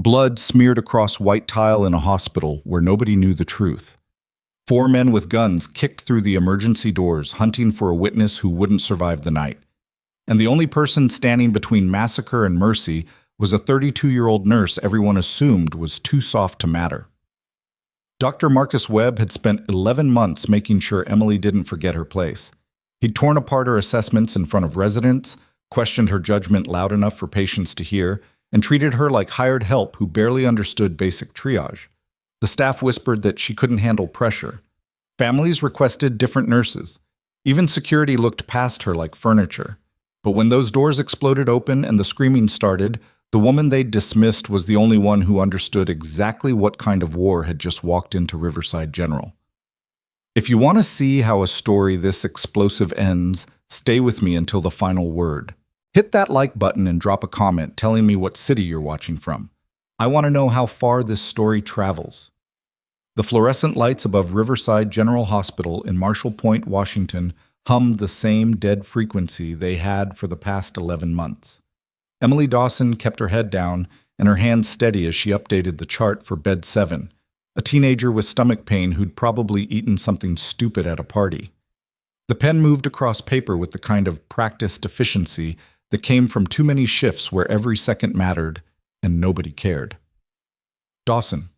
Blood smeared across white tile in a hospital where nobody knew the truth. 4 men with guns kicked through the emergency doors, hunting for a witness who wouldn't survive the night. And the only person standing between massacre and mercy was a 32-year-old nurse everyone assumed was too soft to matter. Dr. Marcus Webb had spent 11 months making sure Emily didn't forget her place. He'd torn apart her assessments in front of residents, questioned her judgment loud enough for patients to hear, and treated her like hired help who barely understood basic triage. The staff whispered that she couldn't handle pressure. Families requested different nurses. Even security looked past her like furniture. But when those doors exploded open and the screaming started, the woman they'd dismissed was the only one who understood exactly what kind of war had just walked into Riverside General. If you want to see how a story this explosive ends, stay with me until the final word. Hit that like button and drop a comment telling me what city you're watching from. I want to know how far this story travels. The fluorescent lights above Riverside General Hospital in Marshall Point, Washington, hummed the same dead frequency they had for the past 11 months. Emily Dawson kept her head down and her hands steady as she updated the chart for Bed 7, a teenager with stomach pain who'd probably eaten something stupid at a party. The pen moved across paper with the kind of practiced efficiency that came from too many shifts where every second mattered and nobody cared. Dawson.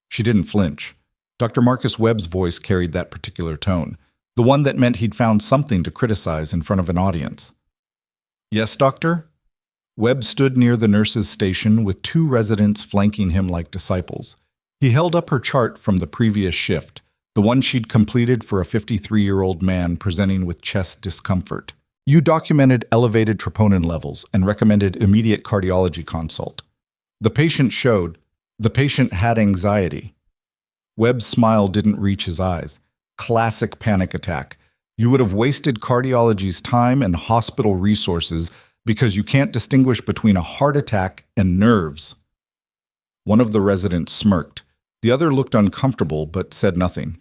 She didn't flinch. Dr. Marcus Webb's voice carried that particular tone, the one that meant he'd found something to criticize in front of an audience. Yes, doctor? Webb stood near the nurse's station with 2 residents flanking him like disciples. He held up her chart from the previous shift, the one she'd completed for a 53-year-old man presenting with chest discomfort. You documented elevated troponin levels and recommended immediate cardiology consult. The patient had anxiety. Webb's smile didn't reach his eyes. Classic panic attack. You would have wasted cardiology's time and hospital resources because you can't distinguish between a heart attack and nerves. One of the residents smirked. The other looked uncomfortable but said nothing.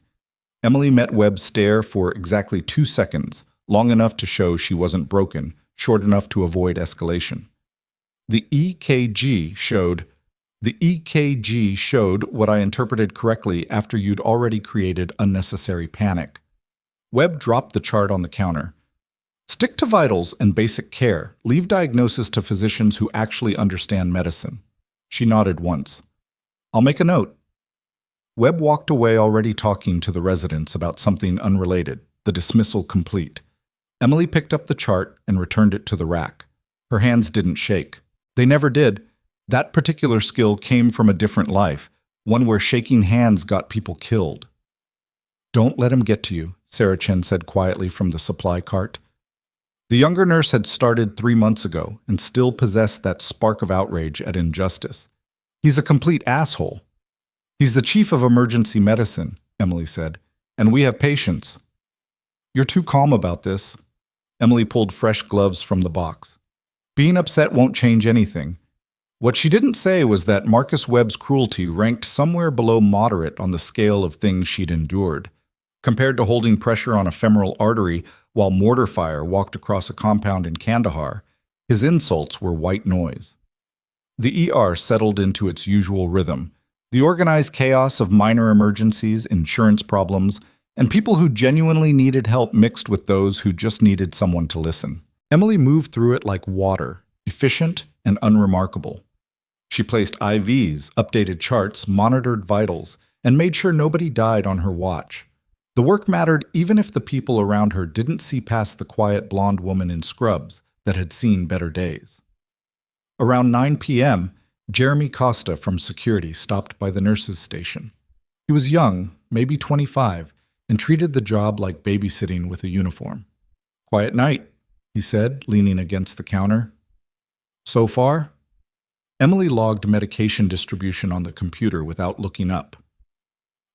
Emily met Webb's stare for exactly 2 seconds, long enough to show she wasn't broken, short enough to avoid escalation. The EKG showed what I interpreted correctly after you'd already created unnecessary panic. Webb dropped the chart on the counter. Stick to vitals and basic care. Leave diagnosis to physicians who actually understand medicine. She nodded once. I'll make a note. Webb walked away already talking to the residents about something unrelated, the dismissal complete. Emily picked up the chart and returned it to the rack. Her hands didn't shake. They never did. That particular skill came from a different life, one where shaking hands got people killed. Don't let him get to you, Sarah Chen said quietly from the supply cart. The younger nurse had started 3 months ago and still possessed that spark of outrage at injustice. He's a complete asshole. He's the chief of emergency medicine, Emily said, and we have patients. You're too calm about this. Emily pulled fresh gloves from the box. Being upset won't change anything. What she didn't say was that Marcus Webb's cruelty ranked somewhere below moderate on the scale of things she'd endured. Compared to holding pressure on a femoral artery while mortar fire walked across a compound in Kandahar, his insults were white noise. The ER settled into its usual rhythm, the organized chaos of minor emergencies, insurance problems, and people who genuinely needed help mixed with those who just needed someone to listen. Emily moved through it like water, efficient and unremarkable. She placed IVs, updated charts, monitored vitals, and made sure nobody died on her watch. The work mattered even if the people around her didn't see past the quiet blonde woman in scrubs that had seen better days. Around 9 p.m., Jeremy Costa from security stopped by the nurse's station. He was young, maybe 25, and treated the job like babysitting with a uniform. Quiet night, he said, leaning against the counter. So far? Emily logged medication distribution on the computer without looking up.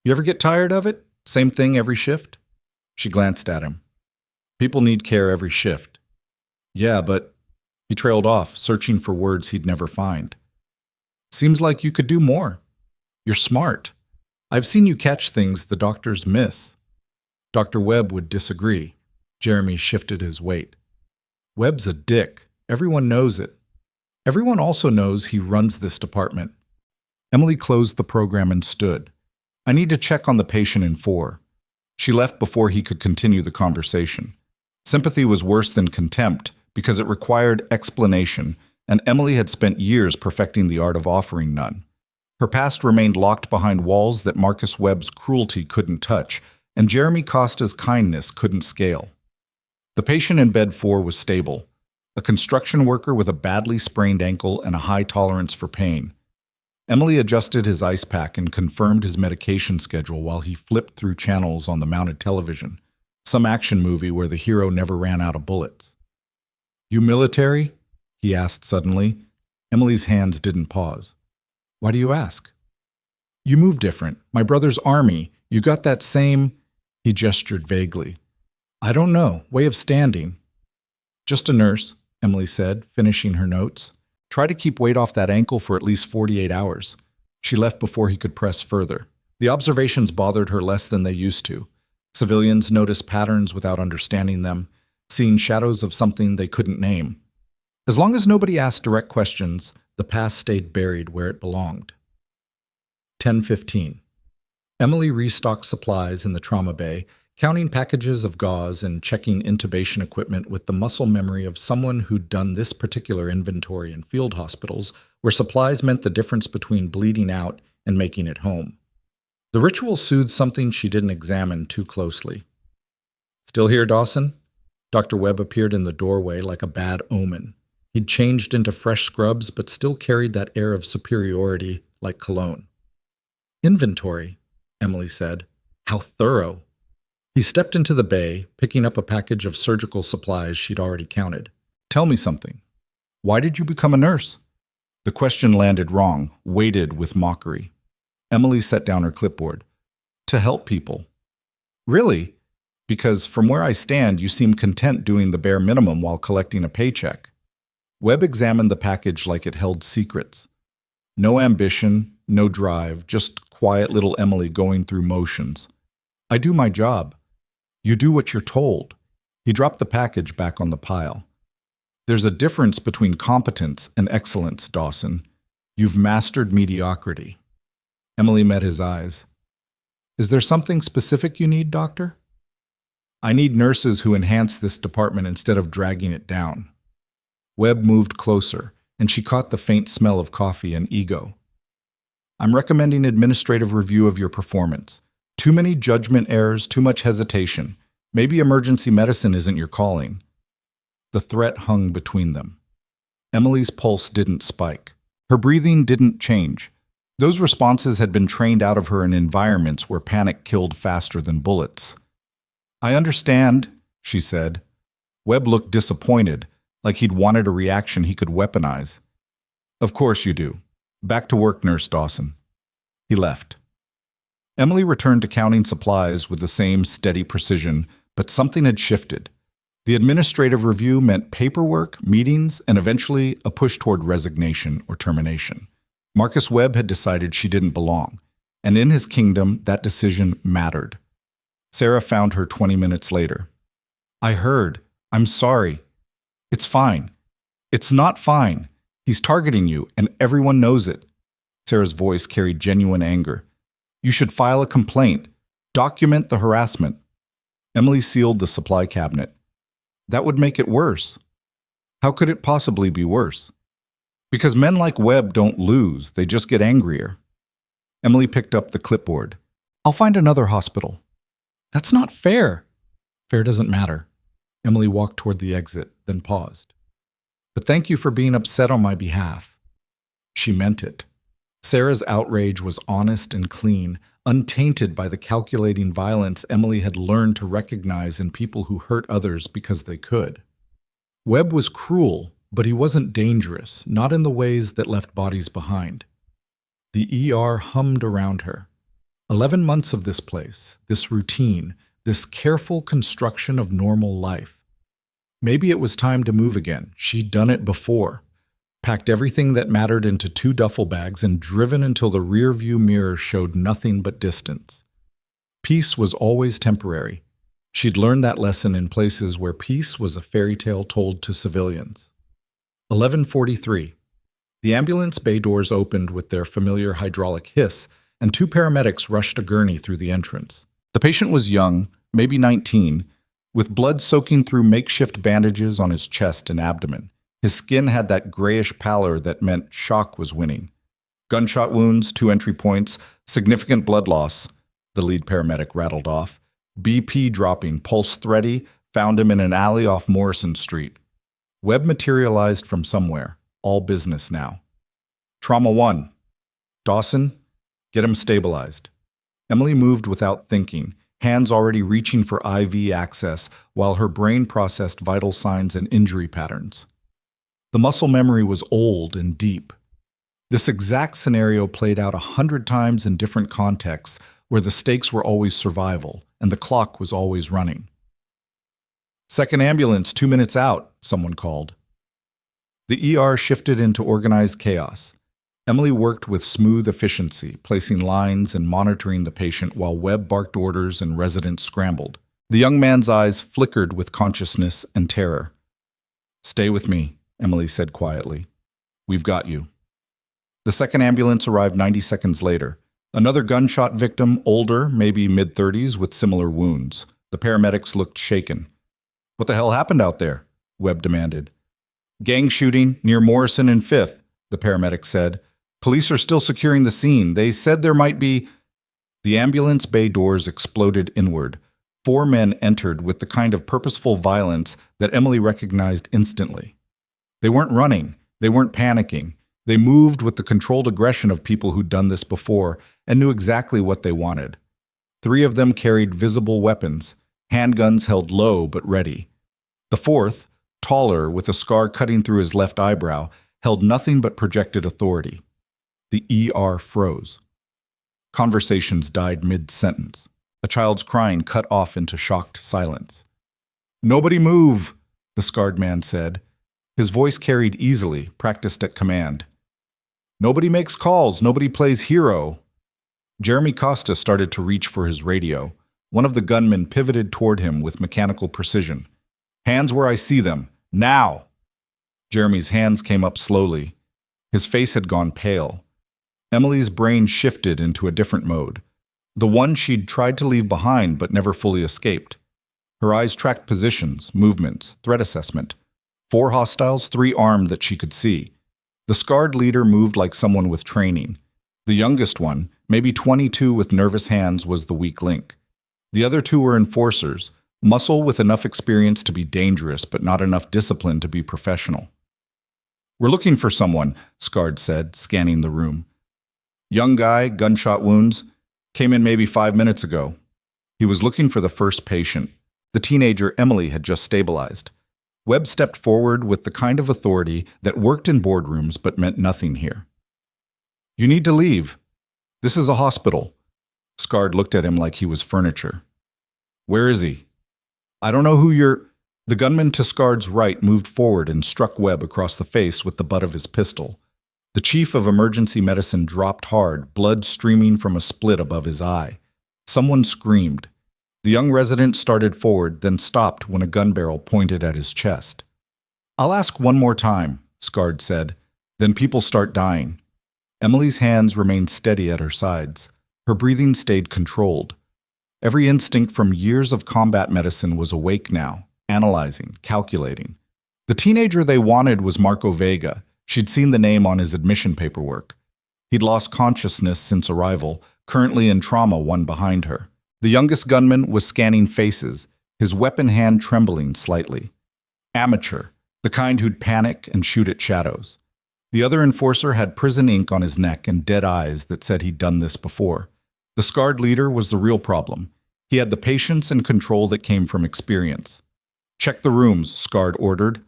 You ever get tired of it? Same thing every shift? She glanced at him. People need care every shift. Yeah, but... He trailed off, searching for words he'd never find. Seems like you could do more. You're smart. I've seen you catch things the doctors miss. Dr. Webb would disagree. Jeremy shifted his weight. Webb's a dick. Everyone knows it. Everyone also knows he runs this department. Emily closed the program and stood. I need to check on the patient in 4. She left before he could continue the conversation. Sympathy was worse than contempt because it required explanation, and Emily had spent years perfecting the art of offering none. Her past remained locked behind walls that Marcus Webb's cruelty couldn't touch, and Jeremy Costa's kindness couldn't scale. The patient in bed 4 was stable, a construction worker with a badly sprained ankle and a high tolerance for pain. Emily adjusted his ice pack and confirmed his medication schedule while he flipped through channels on the mounted television, some action movie where the hero never ran out of bullets. "You military?" he asked suddenly. Emily's hands didn't pause. "Why do you ask?" "You move different. My brother's army. You got that same—" He gestured vaguely. "I don't know. Way of standing." "Just a nurse," Emily said, finishing her notes. "Try to keep weight off that ankle for at least 48 hours. She left before he could press further. The observations bothered her less than they used to. Civilians noticed patterns without understanding them, seeing shadows of something they couldn't name. As long as nobody asked direct questions, the past stayed buried where it belonged. 10:15. Emily restocked supplies in the trauma bay, counting packages of gauze and checking intubation equipment with the muscle memory of someone who'd done this particular inventory in field hospitals, where supplies meant the difference between bleeding out and making it home. The ritual soothed something she didn't examine too closely. "Still here, Dawson?" Dr. Webb appeared in the doorway like a bad omen. He'd changed into fresh scrubs, but still carried that air of superiority like cologne. "Inventory," Emily said. "How thorough." He stepped into the bay, picking up a package of surgical supplies she'd already counted. "Tell me something. Why did you become a nurse?" The question landed wrong, weighted with mockery. Emily set down her clipboard. "To help people." "Really? Because from where I stand, you seem content doing the bare minimum while collecting a paycheck." Webb examined the package like it held secrets. No ambition, no drive, just quiet little Emily going through motions. "I do my job. You do what you're told." He dropped the package back on the pile. "There's a difference between competence and excellence, Dawson. You've mastered mediocrity." Emily met his eyes. "Is there something specific you need, doctor?" "I need nurses who enhance this department instead of dragging it down." Webb moved closer, and she caught the faint smell of coffee and ego. "I'm recommending administrative review of your performance. Too many judgment errors, too much hesitation. Maybe emergency medicine isn't your calling." The threat hung between them. Emily's pulse didn't spike. Her breathing didn't change. Those responses had been trained out of her in environments where panic killed faster than bullets. "I understand," she said. Webb looked disappointed, like he'd wanted a reaction he could weaponize. "Of course you do. Back to work, Nurse Dawson." He left. Emily returned to counting supplies with the same steady precision, but something had shifted. The administrative review meant paperwork, meetings, and eventually a push toward resignation or termination. Marcus Webb had decided she didn't belong, and in his kingdom, that decision mattered. Sarah found her 20 minutes later. "I heard. I'm sorry." "It's fine." "It's not fine. He's targeting you, and everyone knows it." Sarah's voice carried genuine anger. "You should file a complaint. Document the harassment." Emily sealed the supply cabinet. "That would make it worse." "How could it possibly be worse?" "Because men like Webb don't lose, they just get angrier." Emily picked up the clipboard. "I'll find another hospital." "That's not fair." "Fair doesn't matter." Emily walked toward the exit, then paused. "But thank you for being upset on my behalf." She meant it. Sarah's outrage was honest and clean, untainted by the calculating violence Emily had learned to recognize in people who hurt others because they could. Webb was cruel, but he wasn't dangerous, not in the ways that left bodies behind. The ER hummed around her. 11 months of this place, this routine, this careful construction of normal life. Maybe it was time to move again. She'd done it before. Packed everything that mattered into 2 duffel bags and driven until the rear-view mirror showed nothing but distance. Peace was always temporary. She'd learned that lesson in places where peace was a fairy tale told to civilians. 11:43. The ambulance bay doors opened with their familiar hydraulic hiss, and two paramedics rushed a gurney through the entrance. The patient was young, maybe 19, with blood soaking through makeshift bandages on his chest and abdomen. His skin had that grayish pallor that meant shock was winning. Gunshot wounds, 2 entry points, significant blood loss, the lead paramedic rattled off. BP dropping, pulse thready, found him in an alley off Morrison Street. Webb materialized from somewhere. All business now. Trauma 1. Dawson, get him stabilized. Emily moved without thinking, hands already reaching for IV access while her brain processed vital signs and injury patterns. The muscle memory was old and deep. This exact scenario played out 100 times in different contexts where the stakes were always survival and the clock was always running. Second ambulance, 2 minutes out, someone called. The ER shifted into organized chaos. Emily worked with smooth efficiency, placing lines and monitoring the patient while Webb barked orders and residents scrambled. The young man's eyes flickered with consciousness and terror. "Stay with me," Emily said quietly. "We've got you." The second ambulance arrived 90 seconds later. Another gunshot victim, older, maybe mid-30s, with similar wounds. The paramedics looked shaken. "What the hell happened out there?" Webb demanded. "Gang shooting near Morrison and 5th, the paramedic said. "Police are still securing the scene. They said there might be—" The ambulance bay doors exploded inward. 4 men entered with the kind of purposeful violence that Emily recognized instantly. They weren't running. They weren't panicking. They moved with the controlled aggression of people who'd done this before and knew exactly what they wanted. 3 of them carried visible weapons, handguns held low but ready. The 4th, taller, with a scar cutting through his left eyebrow, held nothing but projected authority. The ER froze. Conversations died mid-sentence. A child's crying cut off into shocked silence. "Nobody move," the scarred man said. His voice carried easily, practiced at command. "Nobody makes calls, nobody plays hero." Jeremy Costa started to reach for his radio. One of the gunmen pivoted toward him with mechanical precision. "Hands where I see them. Now!" Jeremy's hands came up slowly. His face had gone pale. Emily's brain shifted into a different mode. The one she'd tried to leave behind but never fully escaped. Her eyes tracked positions, movements, threat assessment. 4 hostiles, 3 armed that she could see. The scarred leader moved like someone with training. The youngest one, maybe 22 with nervous hands, was the weak link. The other 2 were enforcers, muscle with enough experience to be dangerous but not enough discipline to be professional. "We're looking for someone," Scarred said, scanning the room. "Young guy, gunshot wounds, came in maybe 5 minutes ago." He was looking for the first patient, the teenager Emily had just stabilized. Webb stepped forward with the kind of authority that worked in boardrooms but meant nothing here. "You need to leave. This is a hospital." Scarred looked at him like he was furniture. "Where is he?" "I don't know who you're—" The gunman to Scarred's right moved forward and struck Webb across the face with the butt of his pistol. The chief of emergency medicine dropped hard, blood streaming from a split above his eye. Someone screamed. The young resident started forward, then stopped when a gun barrel pointed at his chest. "I'll ask one more time," Scarred said. "Then people start dying." Emily's hands remained steady at her sides. Her breathing stayed controlled. Every instinct from years of combat medicine was awake now, analyzing, calculating. The teenager they wanted was Marco Vega. She'd seen the name on his admission paperwork. He'd lost consciousness since arrival, currently in trauma 1 behind her. The youngest gunman was scanning faces, his weapon hand trembling slightly. Amateur, the kind who'd panic and shoot at shadows. The other enforcer had prison ink on his neck and dead eyes that said he'd done this before. The scarred leader was the real problem. He had the patience and control that came from experience. "Check the rooms," Scarred ordered.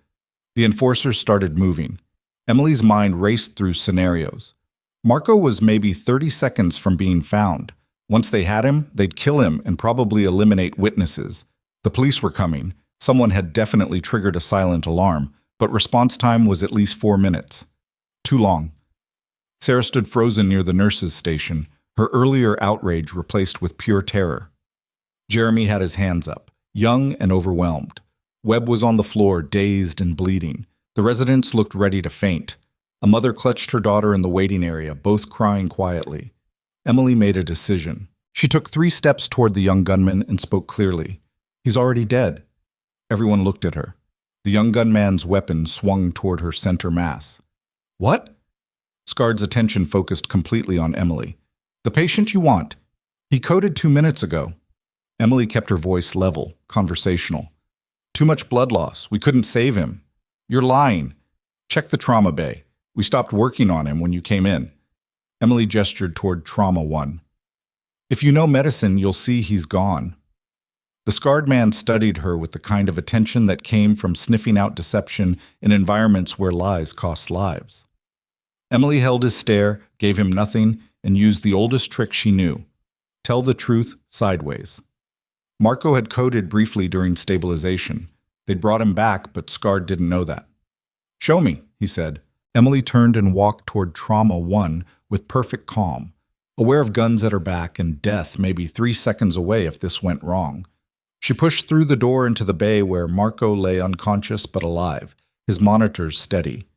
The enforcers started moving. Emily's mind raced through scenarios. Marco was maybe 30 seconds from being found. Once they had him, they'd kill him and probably eliminate witnesses. The police were coming. Someone had definitely triggered a silent alarm, but response time was at least 4 minutes. Too long. Sarah stood frozen near the nurse's station, her earlier outrage replaced with pure terror. Jeremy had his hands up, young and overwhelmed. Webb was on the floor, dazed and bleeding. The residents looked ready to faint. A mother clutched her daughter in the waiting area, both crying quietly. Emily made a decision. She took 3 steps toward the young gunman and spoke clearly. "He's already dead." Everyone looked at her. The young gunman's weapon swung toward her center mass. "What?" Scarred's attention focused completely on Emily. "The patient you want. He coded 2 minutes ago." Emily kept her voice level, conversational. "Too much blood loss. We couldn't save him." "You're lying. Check the trauma bay. We stopped working on him when you came in." Emily gestured toward Trauma 1. "If you know medicine, you'll see he's gone." The scarred man studied her with the kind of attention that came from sniffing out deception in environments where lies cost lives. Emily held his stare, gave him nothing, and used the oldest trick she knew: tell the truth sideways. Marco had coded briefly during stabilization. They'd brought him back, but Scarred didn't know that. "Show me," he said. Emily turned and walked toward Trauma 1 with perfect calm, aware of guns at her back and death maybe 3 seconds away if this went wrong. She pushed through the door into the bay where Marco lay unconscious but alive, his monitors steady.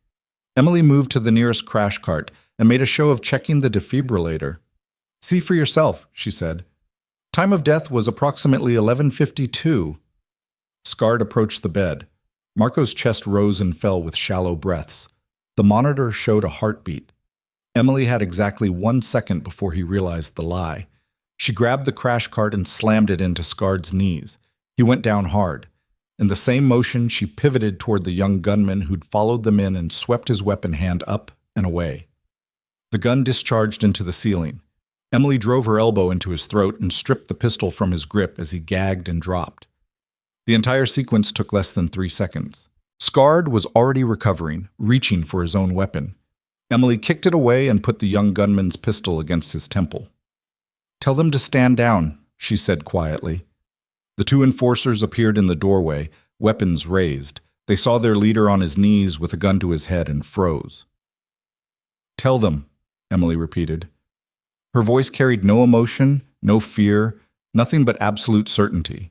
Emily moved to the nearest crash cart and made a show of checking the defibrillator. "See for yourself," she said. Time of death was approximately 11:52. Scarred approached the bed. Marco's chest rose and fell with shallow breaths. The monitor showed a heartbeat. Emily had exactly 1 second before he realized the lie. She grabbed the crash cart and slammed it into Scarred's knees. He went down hard. In the same motion, she pivoted toward the young gunman who'd followed them in and swept his weapon hand up and away. The gun discharged into the ceiling. Emily drove her elbow into his throat and stripped the pistol from his grip as he gagged and dropped. The entire sequence took less than 3 seconds. Scarred was already recovering, reaching for his own weapon. Emily kicked it away and put the young gunman's pistol against his temple. "Tell them to stand down," she said quietly. The 2 enforcers appeared in the doorway, weapons raised. They saw their leader on his knees with a gun to his head and froze. "Tell them," Emily repeated. Her voice carried no emotion, no fear, nothing but absolute certainty.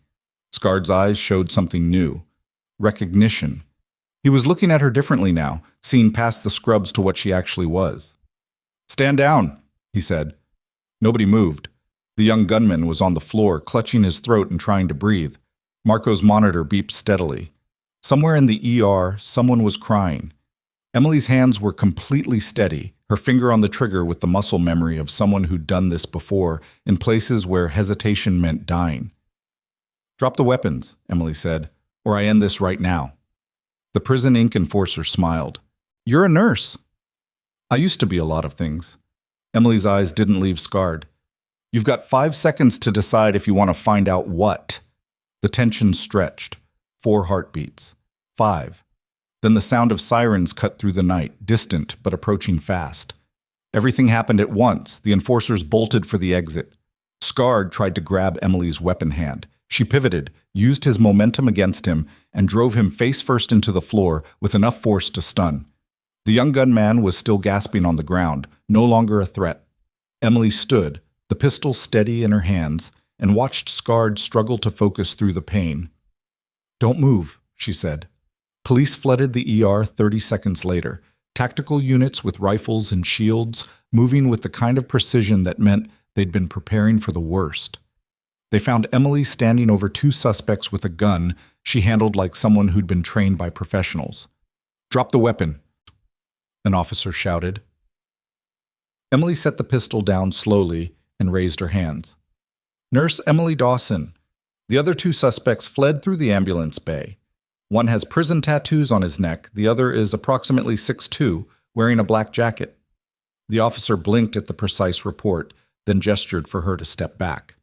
Scarred's eyes showed something new: recognition. He was looking at her differently now, seeing past the scrubs to what she actually was. "Stand down," he said. Nobody moved. The young gunman was on the floor, clutching his throat and trying to breathe. Marco's monitor beeped steadily. Somewhere in the ER, someone was crying. Emily's hands were completely steady, her finger on the trigger with the muscle memory of someone who'd done this before, in places where hesitation meant dying. "Drop the weapons," Emily said, "or I end this right now." The Prison Inc. enforcer smiled. "You're a nurse." "I used to be a lot of things." Emily's eyes didn't leave Scarred. "You've got 5 seconds to decide if you want to find out what." The tension stretched. 4 heartbeats. 5. Then the sound of sirens cut through the night, distant but approaching fast. Everything happened at once. The enforcers bolted for the exit. Scarred tried to grab Emily's weapon hand. She pivoted, used his momentum against him, and drove him face first into the floor with enough force to stun. The young gunman was still gasping on the ground, no longer a threat. Emily stood, the pistol steady in her hands, and watched Scarred struggle to focus through the pain. "Don't move," she said. Police flooded the ER 30 seconds later, tactical units with rifles and shields, moving with the kind of precision that meant they'd been preparing for the worst. They found Emily standing over 2 suspects with a gun she handled like someone who'd been trained by professionals. "Drop the weapon," an officer shouted. Emily set the pistol down slowly and raised her hands. "Nurse Emily Dawson." The other 2 suspects fled through the ambulance bay. One has prison tattoos on his neck, the other is approximately 6'2", wearing a black jacket. The officer blinked at the precise report, then gestured for her to step back.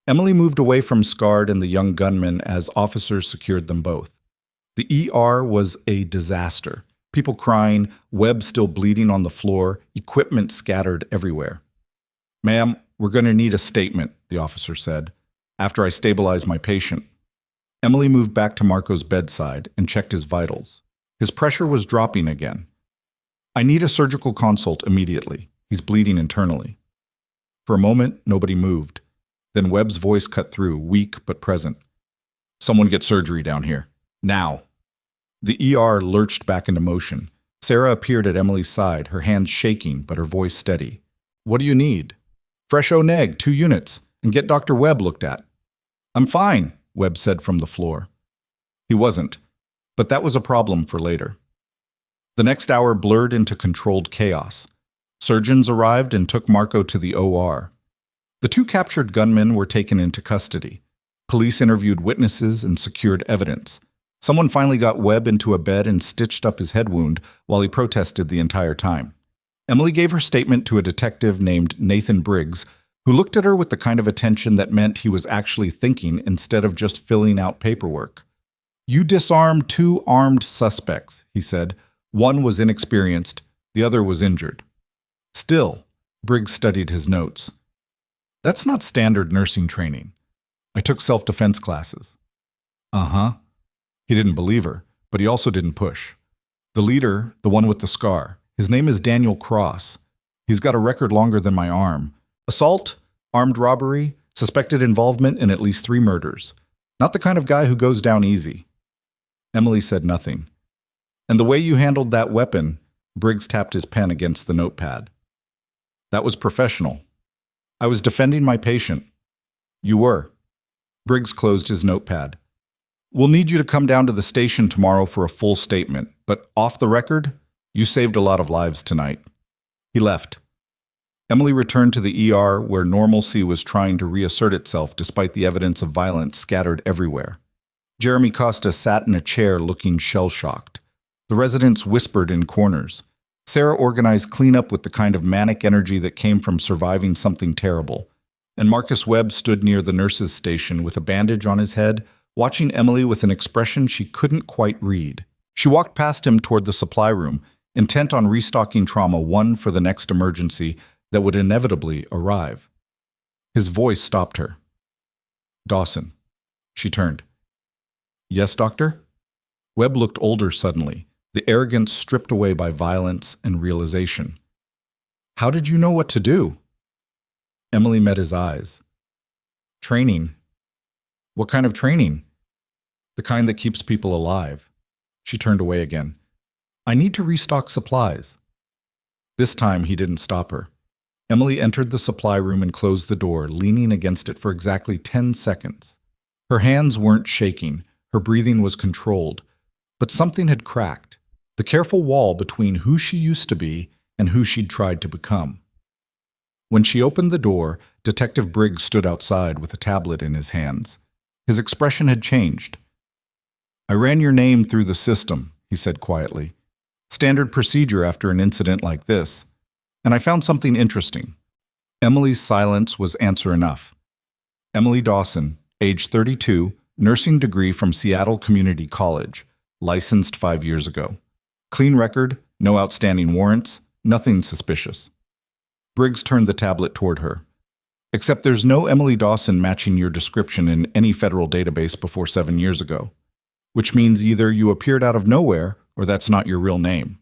Emily moved away from Scarred and the young gunman as officers secured them both. The ER was a disaster. People crying, Webb still bleeding on the floor, equipment scattered everywhere. "Ma'am, we're going to need a statement," the officer said, "after I stabilize my patient." Emily moved back to Marco's bedside and checked his vitals. His pressure was dropping again. "I need a surgical consult immediately. He's bleeding internally." For a moment, nobody moved. Then Webb's voice cut through, weak but present. "Someone get surgery down here. Now." The ER lurched back into motion. Sarah appeared at Emily's side, her hands shaking but her voice steady. "What do you need?" "Fresh O-neg, 2 units, and get Dr. Webb looked at." "I'm fine," Webb said from the floor. He wasn't, but that was a problem for later. The next hour blurred into controlled chaos. Surgeons arrived and took Marco to the OR. The 2 captured gunmen were taken into custody. Police interviewed witnesses and secured evidence. Someone finally got Webb into a bed and stitched up his head wound while he protested the entire time. Emily gave her statement to a detective named Nathan Briggs, who looked at her with the kind of attention that meant he was actually thinking instead of just filling out paperwork. "You disarmed 2 armed suspects," he said. "One was inexperienced, the other was injured." Still, Briggs studied his notes. "That's not standard nursing training. I took self-defense classes." "Uh-huh." He didn't believe her, but he also didn't push. "The leader, the one with the scar, his name is Daniel Cross. He's got a record longer than my arm. Assault, armed robbery, suspected involvement in at least 3 murders. Not the kind of guy who goes down easy." Emily said nothing. "And the way you handled that weapon," Briggs tapped his pen against the notepad. "That was professional. I was defending my patient." "You were." Briggs closed his notepad. "We'll need you to come down to the station tomorrow for a full statement, but off the record, you saved a lot of lives tonight." He left. Emily returned to the ER where normalcy was trying to reassert itself despite the evidence of violence scattered everywhere. Jeremy Costa sat in a chair looking shell-shocked. The residents whispered in corners. Sarah organized cleanup with the kind of manic energy that came from surviving something terrible. And Marcus Webb stood near the nurse's station with a bandage on his head, watching Emily with an expression she couldn't quite read. She walked past him toward the supply room, intent on restocking trauma 1 for the next emergency that would inevitably arrive. His voice stopped her. "Dawson." She turned. "Yes, doctor?" Webb looked older suddenly, the arrogance stripped away by violence and realization. "How did you know what to do?" Emily met his eyes. "Training." "What kind of training?" "The kind that keeps people alive." She turned away again. "I need to restock supplies." This time he didn't stop her. Emily entered the supply room and closed the door, leaning against it for exactly 10 seconds. Her hands weren't shaking, her breathing was controlled, but something had cracked, the careful wall between who she used to be and who she'd tried to become. When she opened the door, Detective Briggs stood outside with a tablet in his hands. His expression had changed. "I ran your name through the system," he said quietly. "Standard procedure after an incident like this. And I found something interesting." Emily's silence was answer enough. Emily Dawson, age 32, nursing degree from Seattle Community College, licensed 5 years ago. Clean record, no outstanding warrants, nothing suspicious. Briggs turned the tablet toward her. "Except there's no Emily Dawson matching your description in any federal database before 7 years ago. Which means either you appeared out of nowhere or that's not your real name."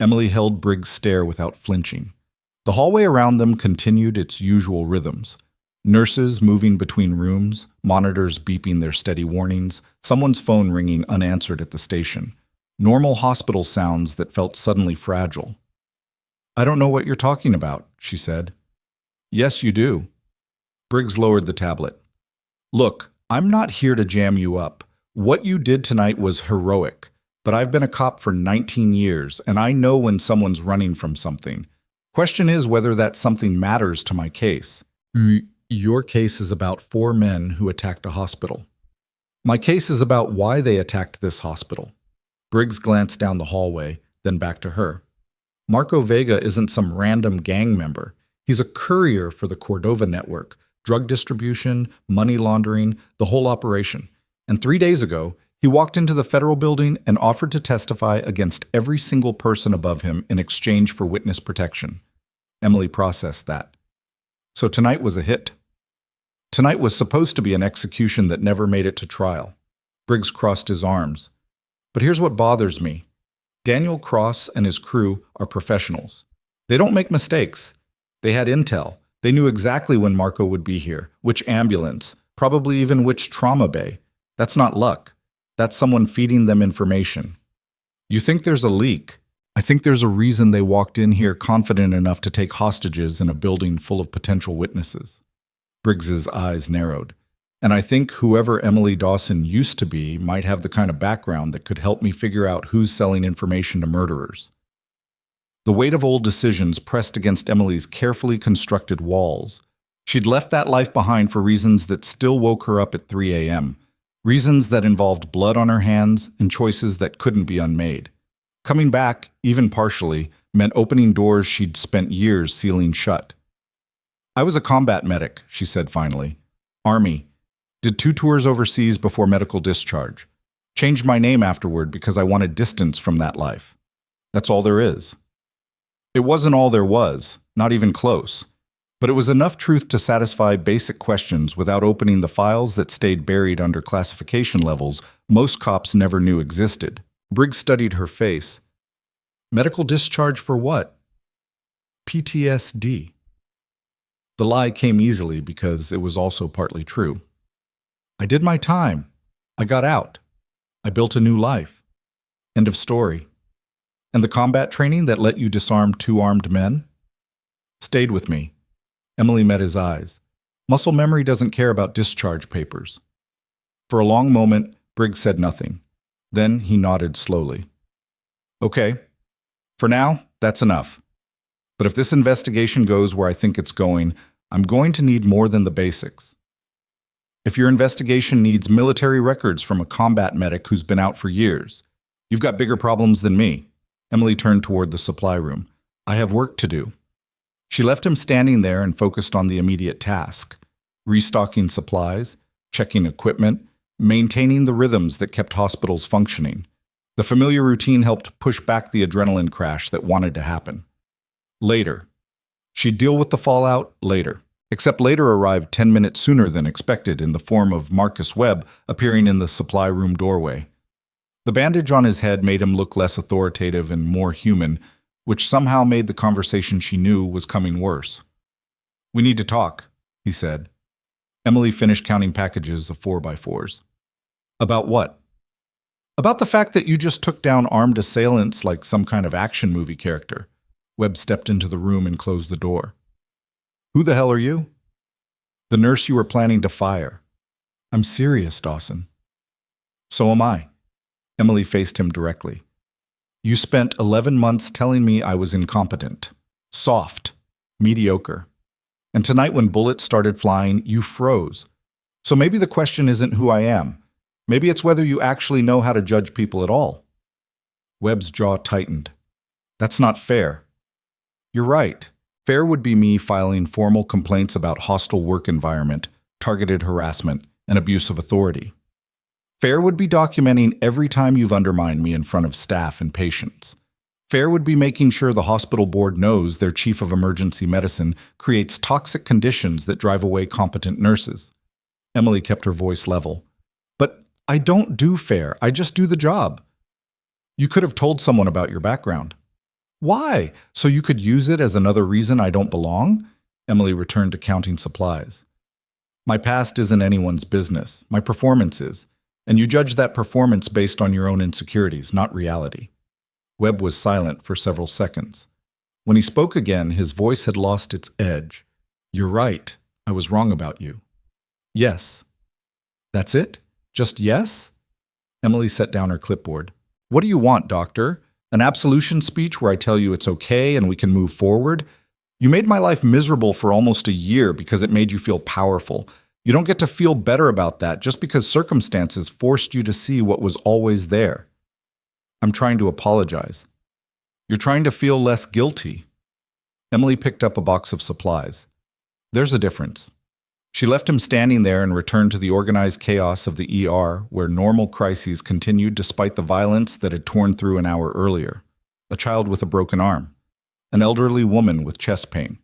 Emily held Briggs' stare without flinching. The hallway around them continued its usual rhythms. Nurses moving between rooms, monitors beeping their steady warnings, someone's phone ringing unanswered at the station. Normal hospital sounds that felt suddenly fragile. "I don't know what you're talking about," she said. "Yes, you do." Briggs lowered the tablet. "Look, I'm not here to jam you up. What you did tonight was heroic. But I've been a cop for 19 years, and I know when someone's running from something. Question is whether that something matters to my case." "Your case is about 4 men who attacked a hospital." "My case is about why they attacked this hospital." Briggs glanced down the hallway, then back to her. "Marco Vega isn't some random gang member. He's a courier for the Cordova network, drug distribution, money laundering, the whole operation. And 3 days ago, he walked into the federal building and offered to testify against every single person above him in exchange for witness protection." Emily processed that. "So tonight was a hit." "Tonight was supposed to be an execution that never made it to trial." Briggs crossed his arms. "But here's what bothers me. Daniel Cross and his crew are professionals. They don't make mistakes. They had intel. They knew exactly when Marco would be here, which ambulance, probably even which trauma bay. That's not luck. That's someone feeding them information. You think there's a leak. I think there's a reason they walked in here confident enough to take hostages in a building full of potential witnesses. Briggs's eyes narrowed. And I think whoever Emily Dawson used to be might have the kind of background that could help me figure out who's selling information to murderers. The weight of old decisions pressed against Emily's carefully constructed walls. She'd left that life behind for reasons that still woke her up at 3 a.m., reasons that involved blood on her hands and choices that couldn't be unmade. Coming back, even partially, meant opening doors she'd spent years sealing shut. I was a combat medic, she said finally. Army. Did 2 tours overseas before medical discharge. Changed my name afterward because I wanted distance from that life. That's all there is. It wasn't all there was, not even close. But it was enough truth to satisfy basic questions without opening the files that stayed buried under classification levels most cops never knew existed. Briggs studied her face. Medical discharge for what? PTSD. The lie came easily because it was also partly true. I did my time. I got out. I built a new life. End of story. And the combat training that let you disarm 2 armed men? Stayed with me. Emily met his eyes. Muscle memory doesn't care about discharge papers. For a long moment, Briggs said nothing. Then he nodded slowly. Okay. For now, that's enough. But if this investigation goes where I think it's going, I'm going to need more than the basics. If your investigation needs military records from a combat medic who's been out for years, you've got bigger problems than me. Emily turned toward the supply room. I have work to do. She left him standing there and focused on the immediate task, restocking supplies, checking equipment, maintaining the rhythms that kept hospitals functioning. The familiar routine helped push back the adrenaline crash that wanted to happen. Later. She'd deal with the fallout later, except later arrived 10 minutes sooner than expected in the form of Marcus Webb appearing in the supply room doorway. The bandage on his head made him look less authoritative and more human, which somehow made the conversation she knew was coming worse. We need to talk, he said. Emily finished counting packages of 4x4s. About what? About the fact that you just took down armed assailants like some kind of action movie character. Webb stepped into the room and closed the door. Who the hell are you? The nurse you were planning to fire. I'm serious, Dawson. So am I. Emily faced him directly. You spent 11 months telling me I was incompetent, soft, mediocre. And tonight when bullets started flying, you froze. So maybe the question isn't who I am. Maybe it's whether you actually know how to judge people at all. Webb's jaw tightened. That's not fair. You're right. Fair would be me filing formal complaints about hostile work environment, targeted harassment, and abuse of authority. Fair would be documenting every time you've undermined me in front of staff and patients. Fair would be making sure the hospital board knows their chief of emergency medicine creates toxic conditions that drive away competent nurses. Emily kept her voice level. But I don't do fair. I just do the job. You could have told someone about your background. Why? So you could use it as another reason I don't belong? Emily returned to counting supplies. My past isn't anyone's business. My performance is. And you judge that performance based on your own insecurities, not reality. Webb was silent for several seconds. When he spoke again, his voice had lost its edge. You're right. I was wrong about you. Yes. That's it? Just yes? Emily set down her clipboard. What do you want, doctor? An absolution speech where I tell you it's okay and we can move forward? You made my life miserable for almost a year because it made you feel powerful. You don't get to feel better about that just because circumstances forced you to see what was always there. I'm trying to apologize. You're trying to feel less guilty. Emily picked up a box of supplies. There's a difference. She left him standing there and returned to the organized chaos of the ER, where normal crises continued despite the violence that had torn through an hour earlier. A child with a broken arm. An elderly woman with chest pain.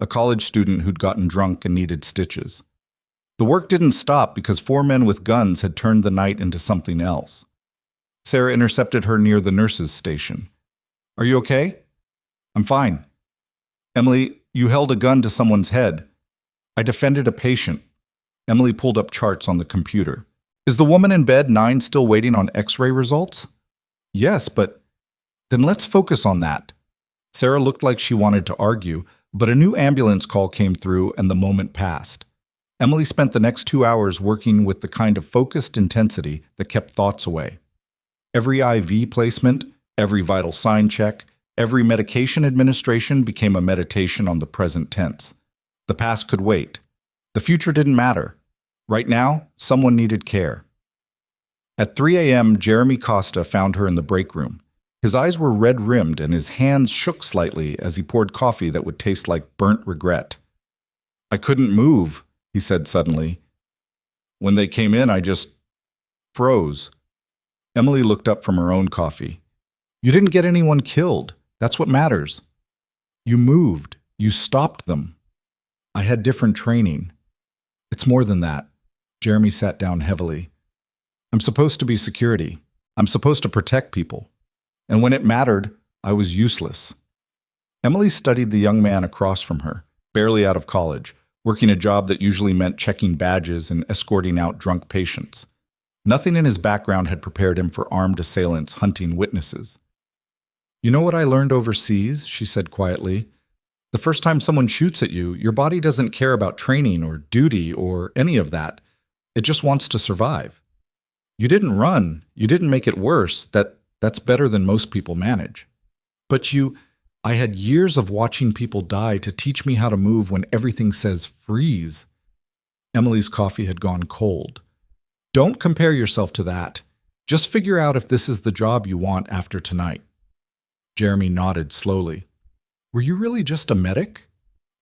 A college student who'd gotten drunk and needed stitches. The work didn't stop because 4 men with guns had turned the night into something else. Sarah intercepted her near the nurse's station. Are you okay? I'm fine. Emily, you held a gun to someone's head. I defended a patient. Emily pulled up charts on the computer. Is the woman in bed 9 still waiting on X-ray results? Yes, but Then let's focus on that. Sarah looked like she wanted to argue, but a new ambulance call came through and the moment passed. Emily spent the next 2 hours working with the kind of focused intensity that kept thoughts away. Every IV placement, every vital sign check, every medication administration became a meditation on the present tense. The past could wait. The future didn't matter. Right now, someone needed care. At 3 a.m., Jeremy Costa found her in the break room. His eyes were red-rimmed and his hands shook slightly as he poured coffee that would taste like burnt regret. "I couldn't move," he said suddenly. "When they came in, I just froze." Emily looked up from her own coffee. "You didn't get anyone killed. That's what matters. You moved. You stopped them. I had different training." "It's more than that." Jeremy sat down heavily. "I'm supposed to be security. I'm supposed to protect people. And when it mattered, I was useless." Emily studied the young man across from her, barely out of college, working a job that usually meant checking badges and escorting out drunk patients. Nothing in his background had prepared him for armed assailants hunting witnesses. "You know what I learned overseas?" she said quietly. "The first time someone shoots at you, your body doesn't care about training or duty or any of that. It just wants to survive. You didn't run. You didn't make it worse. That's better than most people manage. But I had years of watching people die to teach me how to move when everything says freeze." Emily's coffee had gone cold. "Don't compare yourself to that. Just figure out if this is the job you want after tonight." Jeremy nodded slowly. "Were you really just a medic?"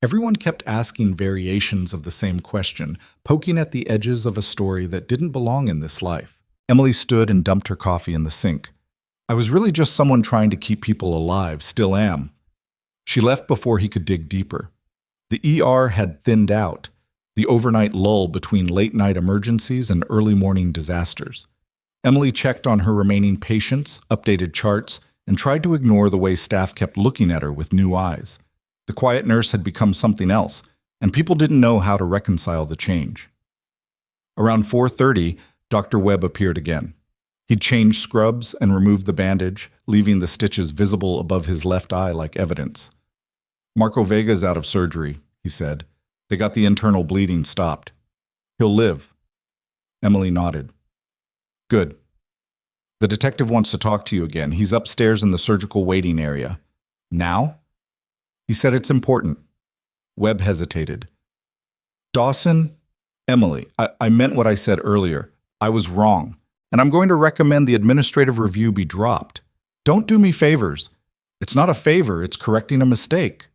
Everyone kept asking variations of the same question, poking at the edges of a story that didn't belong in this life. Emily stood and dumped her coffee in the sink. "I was really just someone trying to keep people alive, still am." She left before he could dig deeper. The ER had thinned out, the overnight lull between late-night emergencies and early-morning disasters. Emily checked on her remaining patients, updated charts, and tried to ignore the way staff kept looking at her with new eyes. The quiet nurse had become something else, and people didn't know how to reconcile the change. Around 4:30, Dr. Webb appeared again. He'd changed scrubs and removed the bandage, leaving the stitches visible above his left eye like evidence. "Marco Vega's out of surgery," he said. "They got the internal bleeding stopped. He'll live." Emily nodded. "Good. The detective wants to talk to you again. He's upstairs in the surgical waiting area." "Now?" "He said it's important." Webb hesitated. "Dawson, Emily, I meant what I said earlier. I was wrong, and I'm going to recommend the administrative review be dropped. Don't do me favors. It's not a favor, it's correcting a mistake."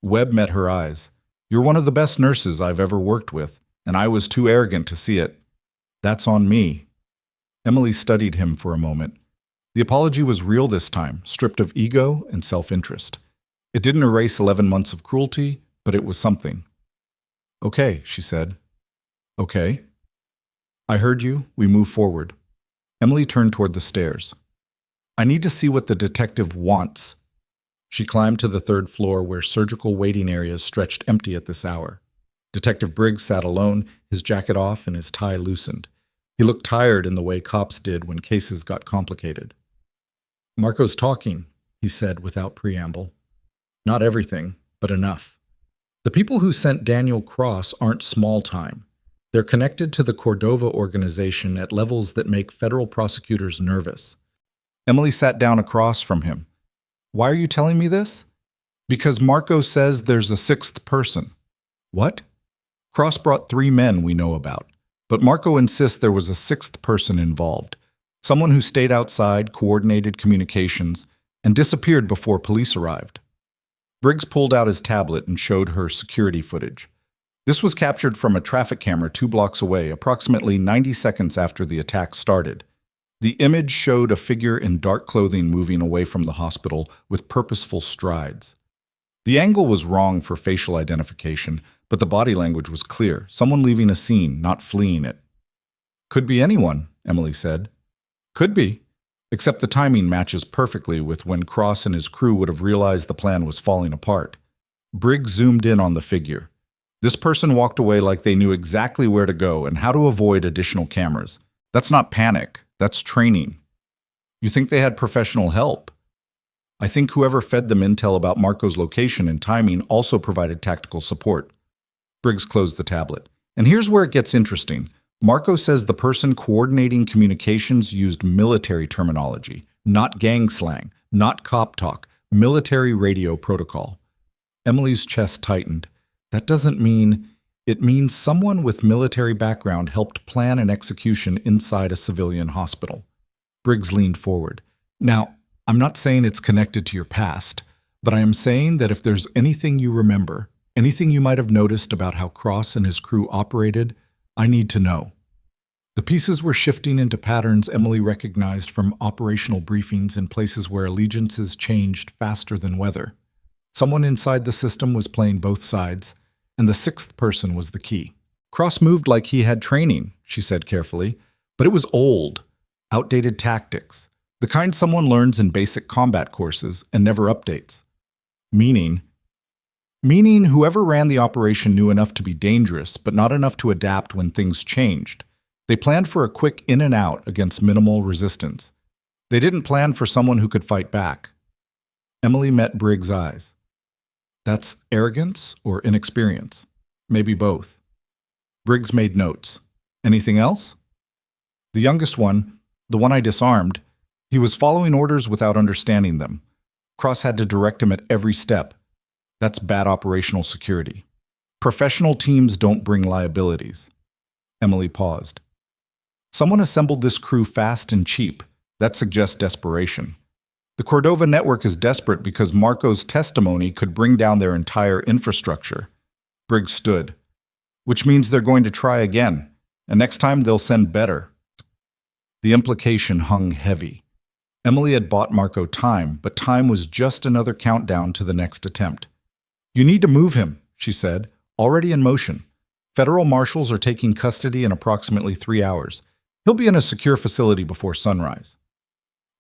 Webb met her eyes. "You're one of the best nurses I've ever worked with, and I was too arrogant to see it. That's on me." Emily studied him for a moment. The apology was real this time, stripped of ego and self-interest. It didn't erase 11 months of cruelty, but it was something. "Okay," she said. "Okay." "I heard you. We move forward." Emily turned toward the stairs. "I need to see what the detective wants." She climbed to the 3rd floor where surgical waiting areas stretched empty at this hour. Detective Briggs sat alone, his jacket off and his tie loosened. He looked tired in the way cops did when cases got complicated. "Marco's talking," he said without preamble. "Not everything, but enough. The people who sent Daniel Cross aren't small time. They're connected to the Cordova organization at levels that make federal prosecutors nervous." Emily sat down across from him. "Why are you telling me this?" "Because Marco says there's a 6th person." "What?" "Cross brought 3 men we know about, but Marco insists there was a 6th person involved. Someone who stayed outside, coordinated communications, and disappeared before police arrived." Briggs pulled out his tablet and showed her security footage. This was captured from a traffic camera 2 blocks away, approximately 90 seconds after the attack started. The image showed a figure in dark clothing moving away from the hospital with purposeful strides. The angle was wrong for facial identification, but the body language was clear, someone leaving a scene, not fleeing it. "Could be anyone," Emily said. "Could be, except the timing matches perfectly with when Cross and his crew would have realized the plan was falling apart." Briggs zoomed in on the figure. This person walked away like they knew exactly where to go and how to avoid additional cameras. That's not panic, that's training. "You think they had professional help?" I think whoever fed them intel about Marco's location and timing also provided tactical support. Briggs closed the tablet. And here's where it gets interesting. Marco says the person coordinating communications used military terminology, not gang slang, not cop talk, military radio protocol. Emily's chest tightened. That doesn't mean... It means someone with military background helped plan an execution inside a civilian hospital. Briggs leaned forward. Now, I'm not saying it's connected to your past, but I am saying that if there's anything you remember, anything you might have noticed about how Cross and his crew operated, I need to know. The pieces were shifting into patterns Emily recognized from operational briefings in places where allegiances changed faster than weather. Someone inside the system was playing both sides, and the sixth person was the key. Cross moved like he had training, she said carefully, but it was old, outdated tactics, the kind someone learns in basic combat courses and never updates. Meaning whoever ran the operation knew enough to be dangerous, but not enough to adapt when things changed. They planned for a quick in and out against minimal resistance. They didn't plan for someone who could fight back. Emily met Briggs' eyes. That's arrogance or inexperience? Maybe both. Briggs made notes. Anything else? The youngest one, the one I disarmed, he was following orders without understanding them. Cross had to direct him at every step. That's bad operational security. Professional teams don't bring liabilities. Emily paused. Someone assembled this crew fast and cheap. That suggests desperation. The Cordova network is desperate because Marco's testimony could bring down their entire infrastructure. Briggs stood. Which means they're going to try again, and next time they'll send better. The implication hung heavy. Emily had bought Marco time, but time was just another countdown to the next attempt. You need to move him, she said, already in motion. Federal marshals are taking custody in approximately 3 hours. He'll be in a secure facility before sunrise.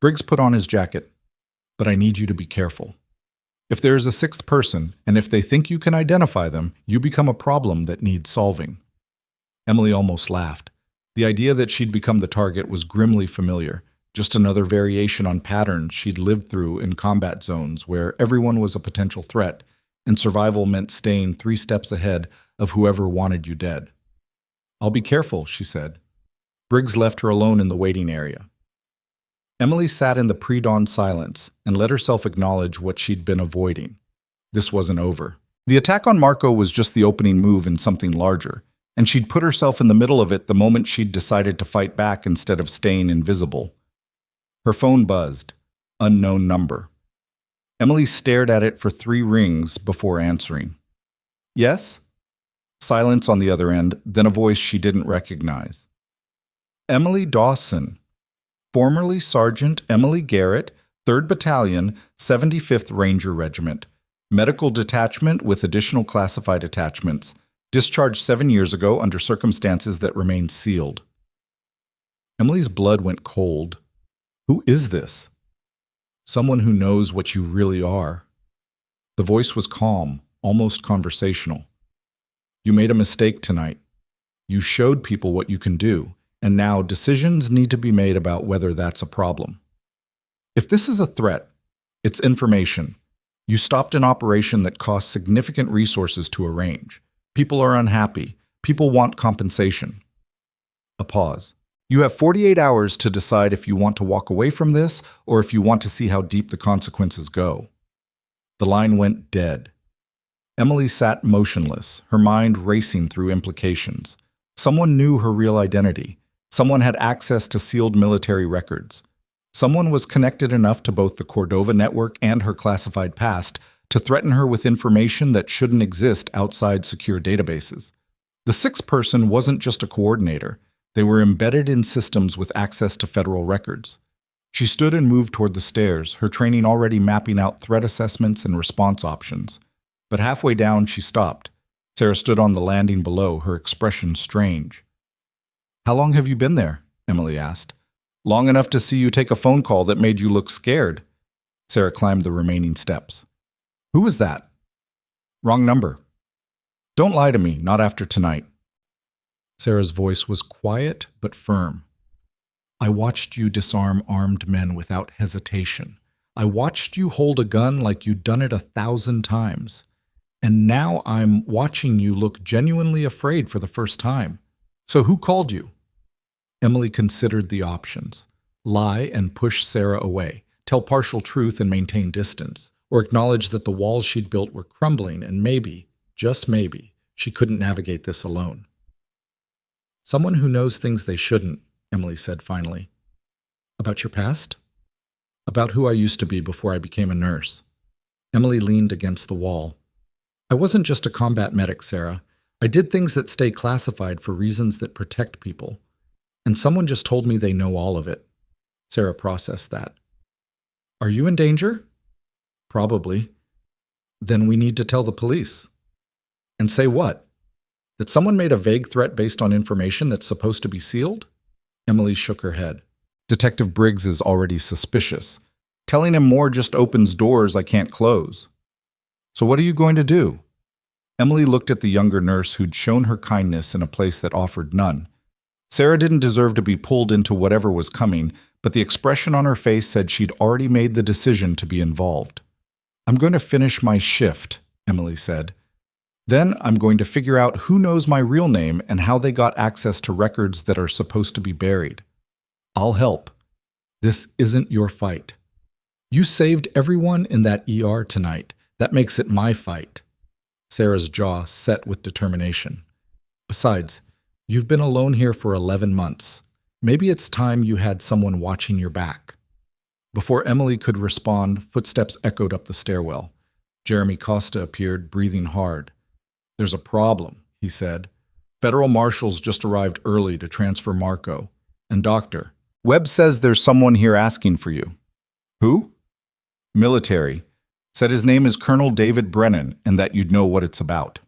Briggs put on his jacket. But I need you to be careful. If there is a sixth person, and if they think you can identify them, you become a problem that needs solving. Emily almost laughed. The idea that she'd become the target was grimly familiar, just another variation on patterns she'd lived through in combat zones where everyone was a potential threat, and survival meant staying 3 steps ahead of whoever wanted you dead. I'll be careful, she said. Briggs left her alone in the waiting area. Emily sat in the pre-dawn silence and let herself acknowledge what she'd been avoiding. This wasn't over. The attack on Marco was just the opening move in something larger, and she'd put herself in the middle of it the moment she'd decided to fight back instead of staying invisible. Her phone buzzed. Unknown number. Emily stared at it for 3 rings before answering. Yes? Silence on the other end, then a voice she didn't recognize. Emily Dawson. Formerly Sergeant Emily Garrett, 3rd Battalion, 75th Ranger Regiment. Medical detachment with additional classified attachments. Discharged 7 years ago under circumstances that remain sealed. Emily's blood went cold. Who is this? Someone who knows what you really are. The voice was calm, almost conversational. You made a mistake tonight. You showed people what you can do. And now decisions need to be made about whether that's a problem. If this is a threat, it's information. You stopped an operation that cost significant resources to arrange. People are unhappy. People want compensation. A pause. You have 48 hours to decide if you want to walk away from this or if you want to see how deep the consequences go. The line went dead. Emily sat motionless, her mind racing through implications. Someone knew her real identity. Someone had access to sealed military records. Someone was connected enough to both the Cordova network and her classified past to threaten her with information that shouldn't exist outside secure databases. The sixth person wasn't just a coordinator. They were embedded in systems with access to federal records. She stood and moved toward the stairs, her training already mapping out threat assessments and response options. But halfway down, she stopped. Sarah stood on the landing below, her expression strange. How long have you been there? Emily asked. Long enough to see you take a phone call that made you look scared. Sarah climbed the remaining steps. Who was that? Wrong number. Don't lie to me, not after tonight. Sarah's voice was quiet but firm. I watched you disarm armed men without hesitation. I watched you hold a gun like you'd done it 1,000 times. And now I'm watching you look genuinely afraid for the first time. So who called you? Emily considered the options. Lie and push Sarah away, tell partial truth and maintain distance, or acknowledge that the walls she'd built were crumbling and maybe, just maybe, she couldn't navigate this alone. Someone who knows things they shouldn't, Emily said finally. About your past? About who I used to be before I became a nurse. Emily leaned against the wall. I wasn't just a combat medic, Sarah. I did things that stay classified for reasons that protect people. And someone just told me they know all of it. Sarah processed that. Are you in danger? Probably. Then we need to tell the police. And say what? That someone made a vague threat based on information that's supposed to be sealed? Emily shook her head. Detective Briggs is already suspicious. Telling him more just opens doors I can't close. So what are you going to do? Emily looked at the younger nurse who'd shown her kindness in a place that offered none. Sarah didn't deserve to be pulled into whatever was coming, but the expression on her face said she'd already made the decision to be involved. I'm going to finish my shift, Emily said. Then I'm going to figure out who knows my real name and how they got access to records that are supposed to be buried. I'll help. This isn't your fight. You saved everyone in that ER tonight. That makes it my fight. Sarah's jaw set with determination. Besides, you've been alone here for 11 months. Maybe it's time you had someone watching your back. Before Emily could respond, footsteps echoed up the stairwell. Jeremy Costa appeared, breathing hard. There's a problem, he said. Federal marshals just arrived early to transfer Marco. And Doctor, Webb says there's someone here asking for you. Who? Military. Said his name is Colonel David Brennan and that you'd know what it's about.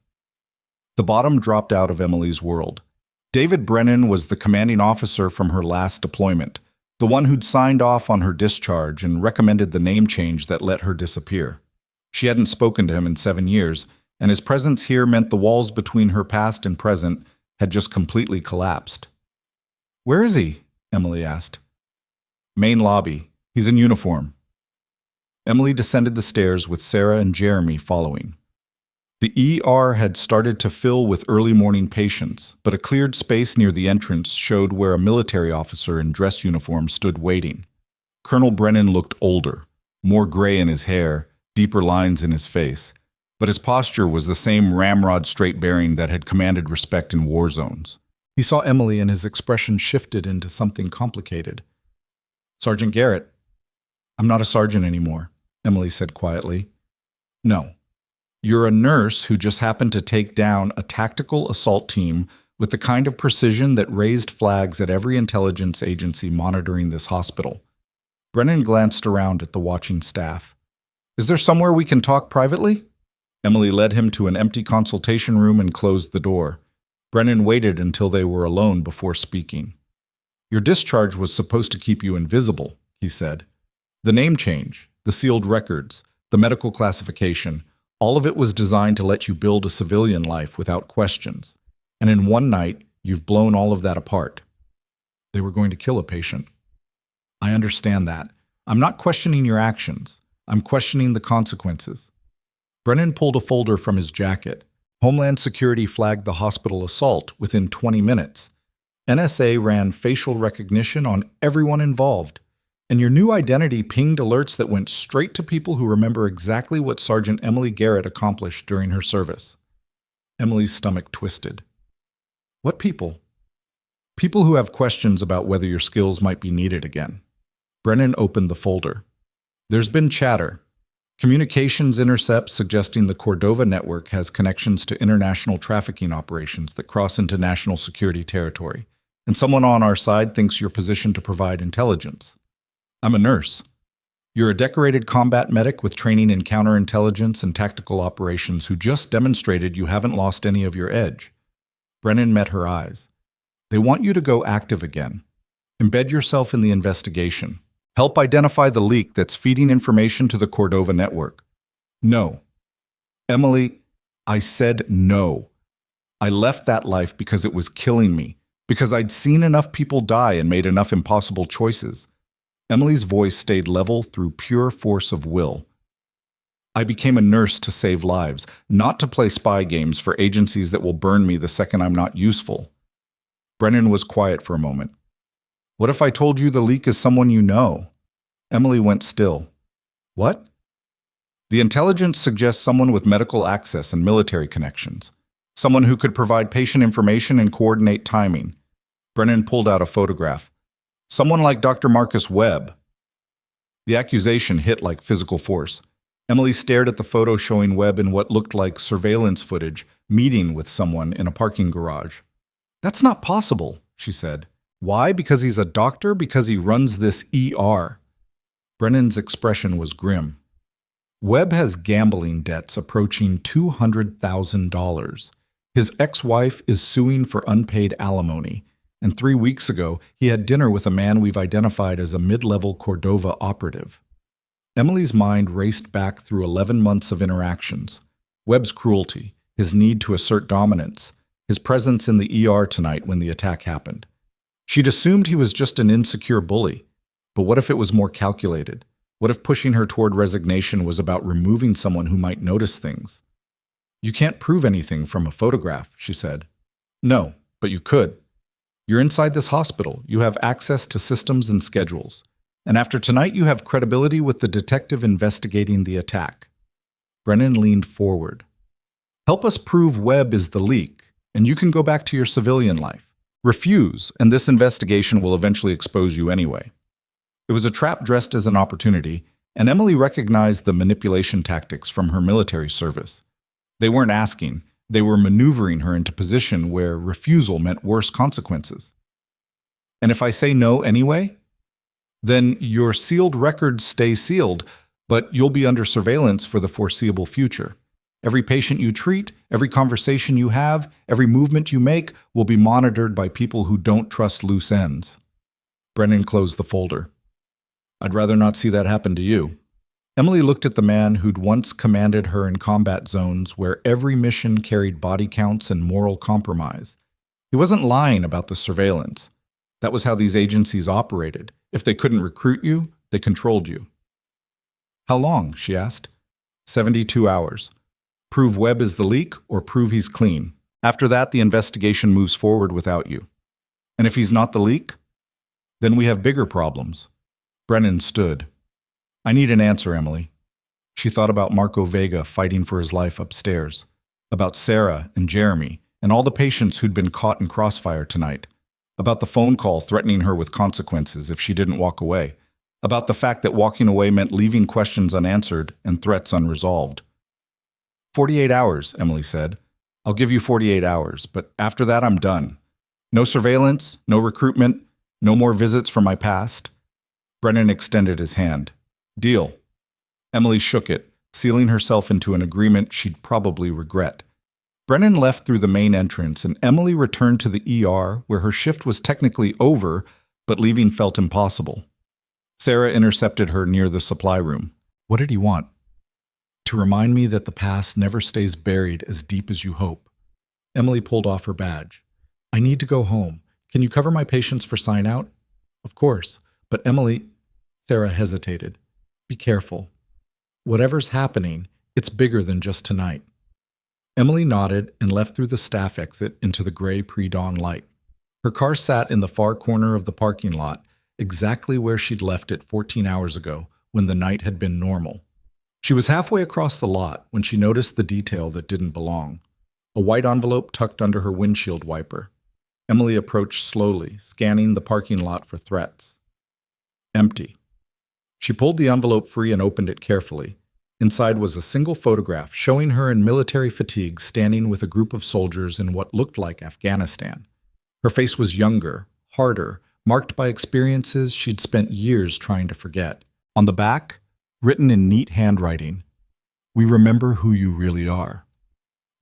The bottom dropped out of Emily's world. David Brennan was the commanding officer from her last deployment, the one who'd signed off on her discharge and recommended the name change that let her disappear. She hadn't spoken to him in 7 years, and his presence here meant the walls between her past and present had just completely collapsed. Where is he? Emily asked. Main lobby. He's in uniform. Emily descended the stairs with Sarah and Jeremy following. The ER had started to fill with early morning patients, but a cleared space near the entrance showed where a military officer in dress uniform stood waiting. Colonel Brennan looked older, more gray in his hair, deeper lines in his face, but his posture was the same ramrod straight bearing that had commanded respect in war zones. He saw Emily and his expression shifted into something complicated. Sergeant Garrett. I'm not a sergeant anymore, Emily said quietly. No. You're a nurse who just happened to take down a tactical assault team with the kind of precision that raised flags at every intelligence agency monitoring this hospital. Brennan glanced around at the watching staff. Is there somewhere we can talk privately? Emily led him to an empty consultation room and closed the door. Brennan waited until they were alone before speaking. Your discharge was supposed to keep you invisible, he said. The name change, the sealed records, the medical classification, all of it was designed to let you build a civilian life without questions. And in one night, you've blown all of that apart. They were going to kill a patient. I understand that. I'm not questioning your actions. I'm questioning the consequences. Brennan pulled a folder from his jacket. Homeland Security flagged the hospital assault within 20 minutes. NSA ran facial recognition on everyone involved. And your new identity pinged alerts that went straight to people who remember exactly what Sergeant Emily Garrett accomplished during her service. Emily's stomach twisted. What people? People who have questions about whether your skills might be needed again. Brennan opened the folder. There's been chatter. Communications intercepts suggesting the Cordova network has connections to international trafficking operations that cross into national security territory. And someone on our side thinks you're positioned to provide intelligence. I'm a nurse. You're a decorated combat medic with training in counterintelligence and tactical operations who just demonstrated you haven't lost any of your edge. Brennan met her eyes. They want you to go active again. Embed yourself in the investigation. Help identify the leak that's feeding information to the Cordova network. No. Emily, I said no. I left that life because it was killing me, because I'd seen enough people die and made enough impossible choices. Emily's voice stayed level through pure force of will. I became a nurse to save lives, not to play spy games for agencies that will burn me the second I'm not useful. Brennan was quiet for a moment. What if I told you the leak is someone you know? Emily went still. What? The intelligence suggests someone with medical access and military connections. Someone who could provide patient information and coordinate timing. Brennan pulled out a photograph. Someone like Dr. Marcus Webb. The accusation hit like physical force. Emily stared at the photo showing Webb in what looked like surveillance footage, meeting with someone in a parking garage. That's not possible, she said. Why? Because he's a doctor? Because he runs this ER? Brennan's expression was grim. Webb has gambling debts approaching $200,000. His ex-wife is suing for unpaid alimony, and 3 weeks ago he had dinner with a man we've identified as a mid-level Cordova operative. Emily's mind raced back through 11 months of interactions. Webb's cruelty, his need to assert dominance, his presence in the ER tonight when the attack happened. She'd assumed he was just an insecure bully, but what if it was more calculated? What if pushing her toward resignation was about removing someone who might notice things? You can't prove anything from a photograph, she said. No, but you could. You're inside this hospital. You have access to systems and schedules. And after tonight, you have credibility with the detective investigating the attack. Brennan leaned forward. Help us prove Webb is the leak, and you can go back to your civilian life. Refuse, and this investigation will eventually expose you anyway. It was a trap dressed as an opportunity, and Emily recognized the manipulation tactics from her military service. They weren't asking, they were maneuvering her into position where refusal meant worse consequences. And if I say no anyway? Then your sealed records stay sealed, but you'll be under surveillance for the foreseeable future. Every patient you treat, every conversation you have, every movement you make will be monitored by people who don't trust loose ends. Brennan closed the folder. I'd rather not see that happen to you. Emily looked at the man who'd once commanded her in combat zones where every mission carried body counts and moral compromise. He wasn't lying about the surveillance. That was how these agencies operated. If they couldn't recruit you, they controlled you. How long? She asked. 72 hours. Prove Webb is the leak or prove he's clean. After that, the investigation moves forward without you. And if he's not the leak? Then we have bigger problems. Brennan stood. I need an answer, Emily. She thought about Marco Vega fighting for his life upstairs, about Sarah and Jeremy and all the patients who'd been caught in crossfire tonight, about the phone call threatening her with consequences if she didn't walk away, about the fact that walking away meant leaving questions unanswered and threats unresolved. 48 hours, Emily said. I'll give you 48 hours, but after that I'm done. No surveillance, no recruitment, no more visits from my past. Brennan extended his hand. Deal. Emily shook it, sealing herself into an agreement she'd probably regret. Brennan left through the main entrance, and Emily returned to the ER, where her shift was technically over, but leaving felt impossible. Sarah intercepted her near the supply room. What did he want? To remind me that the past never stays buried as deep as you hope. Emily pulled off her badge. I need to go home. Can you cover my patients for sign-out? Of course, but Emily... Sarah hesitated. Be careful. Whatever's happening, it's bigger than just tonight. Emily nodded and left through the staff exit into the gray pre-dawn light. Her car sat in the far corner of the parking lot, exactly where she'd left it 14 hours ago, when the night had been normal. She was halfway across the lot when she noticed the detail that didn't belong. A white envelope tucked under her windshield wiper. Emily approached slowly, scanning the parking lot for threats. Empty. She pulled the envelope free and opened it carefully. Inside was a single photograph showing her in military fatigues standing with a group of soldiers in what looked like Afghanistan. Her face was younger, harder, marked by experiences she'd spent years trying to forget. On the back, written in neat handwriting, "We remember who you really are."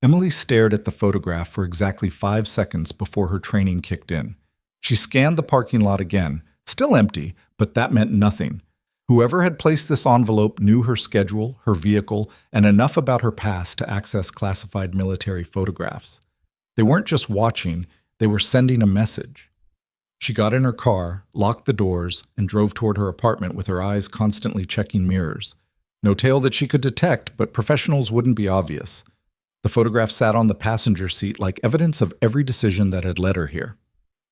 Emily stared at the photograph for exactly 5 seconds before her training kicked in. She scanned the parking lot again, still empty, but that meant nothing. Whoever had placed this envelope knew her schedule, her vehicle, and enough about her past to access classified military photographs. They weren't just watching, they were sending a message. She got in her car, locked the doors, and drove toward her apartment with her eyes constantly checking mirrors. No tail that she could detect, but professionals wouldn't be obvious. The photograph sat on the passenger seat like evidence of every decision that had led her here.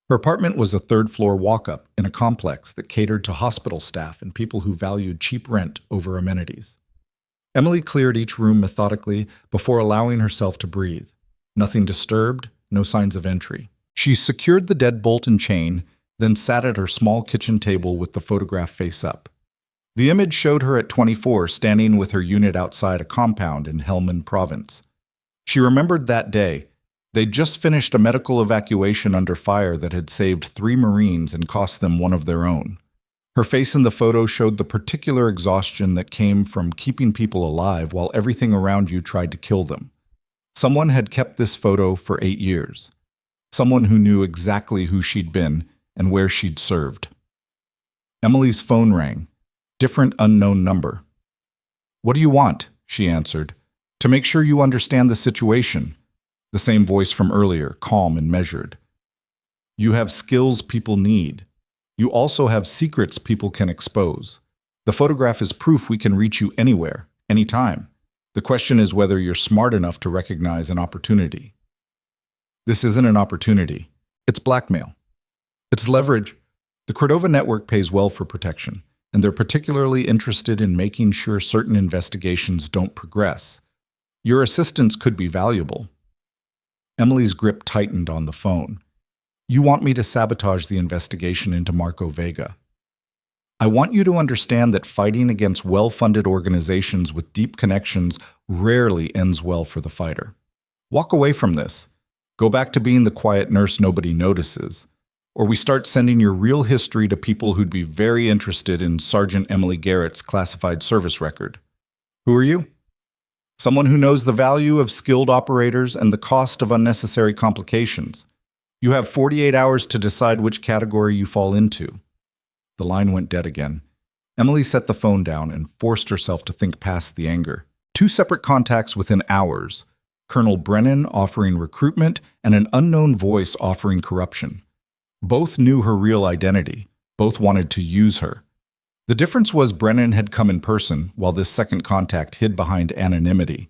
Her apartment was a third-floor walk-up in a complex that catered to hospital staff and people who valued cheap rent over amenities. Emily cleared each room methodically before allowing herself to breathe. Nothing disturbed, no signs of entry. She secured the deadbolt and chain, then sat at her small kitchen table with the photograph face up. The image showed her at 24, standing with her unit outside a compound in Helmand Province. She remembered that day. They'd just finished a medical evacuation under fire that had saved 3 Marines and cost them one of their own. Her face in the photo showed the particular exhaustion that came from keeping people alive while everything around you tried to kill them. Someone had kept this photo for 8 years. Someone who knew exactly who she'd been and where she'd served. Emily's phone rang. Different unknown number. "What do you want?" she answered. "To make sure you understand the situation." The same voice from earlier, calm and measured. "You have skills people need. You also have secrets people can expose. The photograph is proof we can reach you anywhere, anytime. The question is whether you're smart enough to recognize an opportunity." This isn't an opportunity. It's blackmail. It's leverage. The Cordova network pays well for protection, and they're particularly interested in making sure certain investigations don't progress. Your assistance could be valuable. Emily's grip tightened on the phone. "You want me to sabotage the investigation into Marco Vega. I want you to understand that fighting against well-funded organizations with deep connections rarely ends well for the fighter. Walk away from this. Go back to being the quiet nurse nobody notices. Or we start sending your real history to people who'd be very interested in Sergeant Emily Garrett's classified service record." "Who are you?" "Someone who knows the value of skilled operators and the cost of unnecessary complications. You have 48 hours to decide which category you fall into." The line went dead again. Emily set the phone down and forced herself to think past the anger. 2 separate contacts within hours. Colonel Brennan offering recruitment and an unknown voice offering corruption. Both knew her real identity. Both wanted to use her. The difference was Brennan had come in person, while this second contact hid behind anonymity.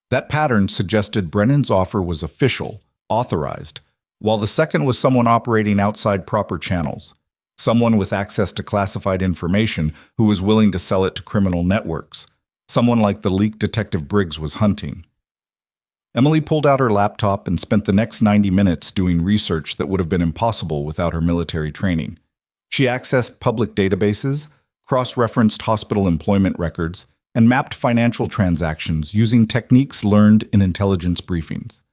That pattern suggested Brennan's offer was official, authorized, while the second was someone operating outside proper channels. Someone with access to classified information who was willing to sell it to criminal networks. Someone like the leaked Detective Briggs was hunting. Emily pulled out her laptop and spent the next 90 minutes doing research that would have been impossible without her military training. She accessed public databases, cross-referenced hospital employment records, and mapped financial transactions using techniques learned in intelligence briefings.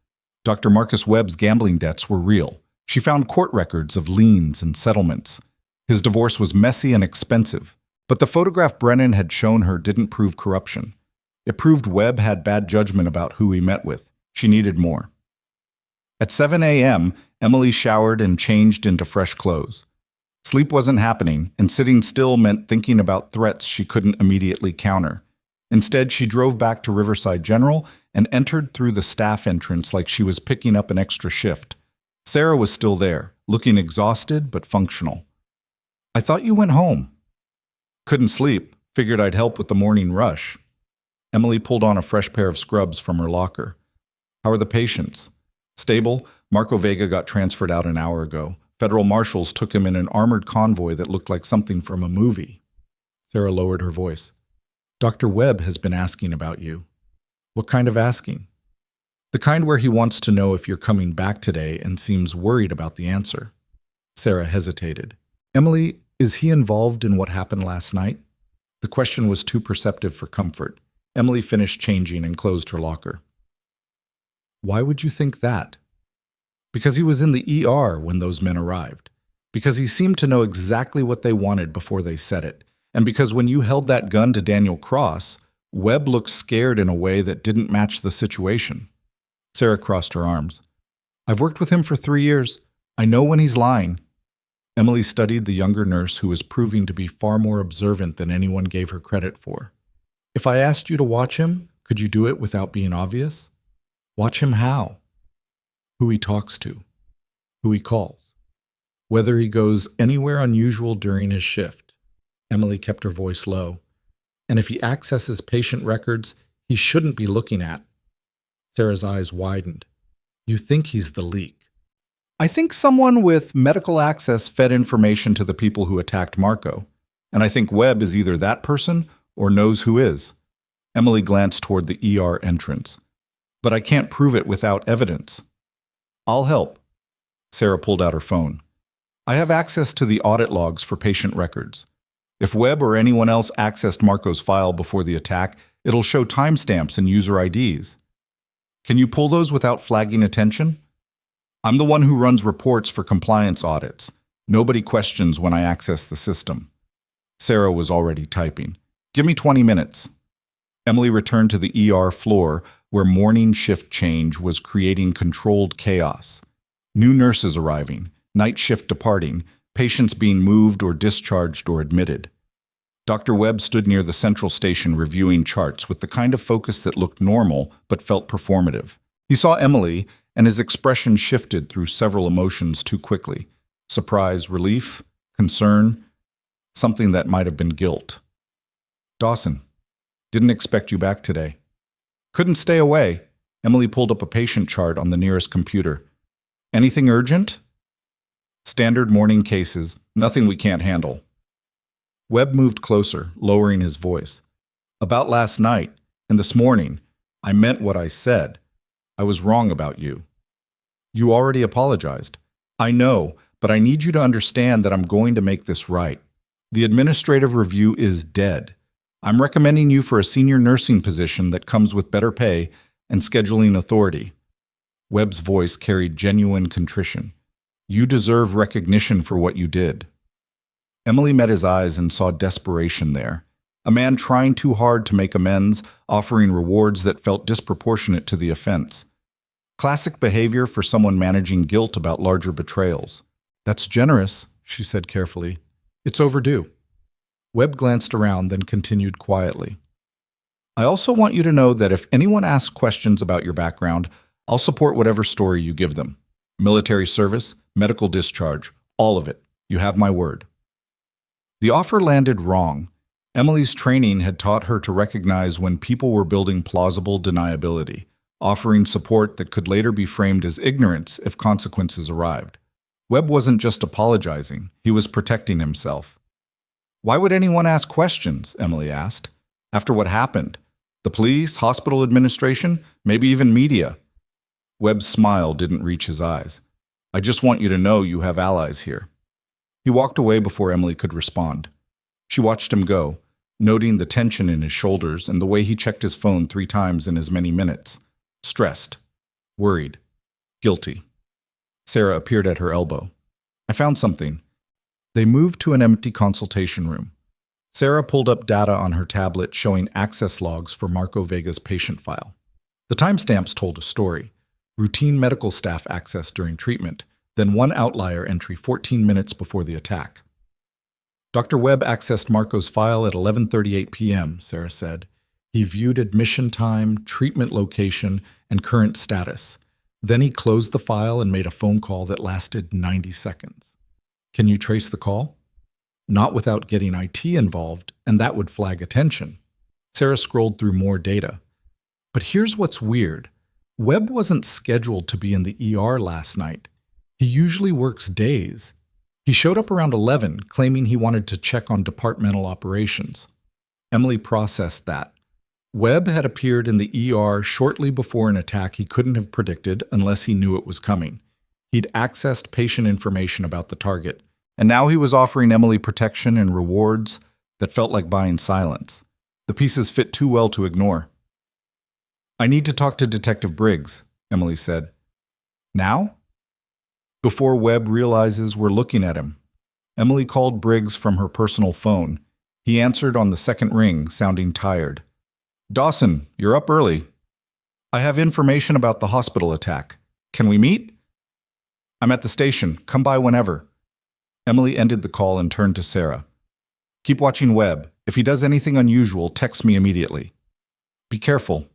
Dr. Marcus Webb's gambling debts were real. She found court records of liens and settlements. His divorce was messy and expensive, but the photograph Brennan had shown her didn't prove corruption. It proved Webb had bad judgment about who he met with. She needed more. At 7 a.m., Emily showered and changed into fresh clothes. Sleep wasn't happening, and sitting still meant thinking about threats she couldn't immediately counter. Instead, she drove back to Riverside General and entered through the staff entrance like she was picking up an extra shift. Sarah was still there, looking exhausted but functional. "I thought you went home." "Couldn't sleep. Figured I'd help with the morning rush." Emily pulled on a fresh pair of scrubs from her locker. "How are the patients?" "Stable. Marco Vega got transferred out an hour ago. Federal marshals took him in an armored convoy that looked like something from a movie." Sarah lowered her voice. "Dr. Webb has been asking about you." "What kind of asking?" "The kind where he wants to know if you're coming back today and seems worried about the answer." Sarah hesitated. "Emily, is he involved in what happened last night?" The question was too perceptive for comfort. Emily finished changing and closed her locker. "Why would you think that?" "Because he was in the ER when those men arrived. Because he seemed to know exactly what they wanted before they said it. And because when you held that gun to Daniel Cross, Webb looked scared in a way that didn't match the situation." Sarah crossed her arms. "I've worked with him for 3 years. I know when he's lying." Emily studied the younger nurse who was proving to be far more observant than anyone gave her credit for. "If I asked you to watch him, could you do it without being obvious?" "Watch him how?" "Who he talks to. Who he calls." Whether he goes anywhere unusual during his shift. Emily kept her voice low. And if he accesses patient records he shouldn't be looking at. Sarah's eyes widened. You think he's the leak? I think someone with medical access fed information to the people who attacked Marco. And I think Webb is either that person or knows who is. Emily glanced toward the ER entrance. But I can't prove it without evidence. I'll help. Sarah pulled out her phone. I have access to the audit logs for patient records. If Webb or anyone else accessed Marco's file before the attack, it'll show timestamps and user IDs. Can you pull those without flagging attention? I'm the one who runs reports for compliance audits. Nobody questions when I access the system. Sarah was already typing. Give me 20 minutes. Emily returned to the ER floor where morning shift change was creating controlled chaos. New nurses arriving, night shift departing, patients being moved or discharged or admitted. Dr. Webb stood near the central station reviewing charts with the kind of focus that looked normal but felt performative. He saw Emily, and his expression shifted through several emotions too quickly. Surprise, relief, concern, something that might have been guilt. Dawson, didn't expect you back today. Couldn't stay away. Emily pulled up a patient chart on the nearest computer. Anything urgent? Standard morning cases, nothing we can't handle. Webb moved closer, lowering his voice. About last night and this morning, I meant what I said. I was wrong about you. You already apologized. I know, but I need you to understand that I'm going to make this right. The administrative review is dead. I'm recommending you for a senior nursing position that comes with better pay and scheduling authority. Webb's voice carried genuine contrition. You deserve recognition for what you did. Emily met his eyes and saw desperation there. A man trying too hard to make amends, offering rewards that felt disproportionate to the offense. Classic behavior for someone managing guilt about larger betrayals. That's generous, she said carefully. It's overdue. Webb glanced around, then continued quietly. I also want you to know that if anyone asks questions about your background, I'll support whatever story you give them. Military service, medical discharge, all of it. You have my word. The offer landed wrong. Emily's training had taught her to recognize when people were building plausible deniability, offering support that could later be framed as ignorance if consequences arrived. Webb wasn't just apologizing, he was protecting himself. Why would anyone ask questions? Emily asked. After what happened? The police, hospital administration, maybe even media? Webb's smile didn't reach his eyes. I just want you to know you have allies here. He walked away before Emily could respond. She watched him go, noting the tension in his shoulders and the way he checked his phone 3 times in as many minutes. Stressed, worried, guilty. Sarah appeared at her elbow. I found something. They moved to an empty consultation room. Sarah pulled up data on her tablet showing access logs for Marco Vega's patient file. The timestamps told a story. Routine medical staff access during treatment, then one outlier entry 14 minutes before the attack. Dr. Webb accessed Marco's file at 11:38 p.m., Sarah said. He viewed admission time, treatment location, and current status. Then he closed the file and made a phone call that lasted 90 seconds. Can you trace the call? Not without getting IT involved, and that would flag attention. Sarah scrolled through more data. But here's what's weird. Webb wasn't scheduled to be in the ER last night. He usually works days. He showed up around 11, claiming he wanted to check on departmental operations. Emily processed that. Webb had appeared in the ER shortly before an attack he couldn't have predicted unless he knew it was coming. He'd accessed patient information about the target, and now he was offering Emily protection and rewards that felt like buying silence. The pieces fit too well to ignore. I need to talk to Detective Briggs, Emily said. Now? Before Webb realizes we're looking at him. Emily called Briggs from her personal phone. He answered on the second ring, sounding tired. Dawson, you're up early. I have information about the hospital attack. Can we meet? I'm at the station. Come by whenever. Emily ended the call and turned to Sarah. Keep watching Webb. If he does anything unusual, text me immediately. Be careful.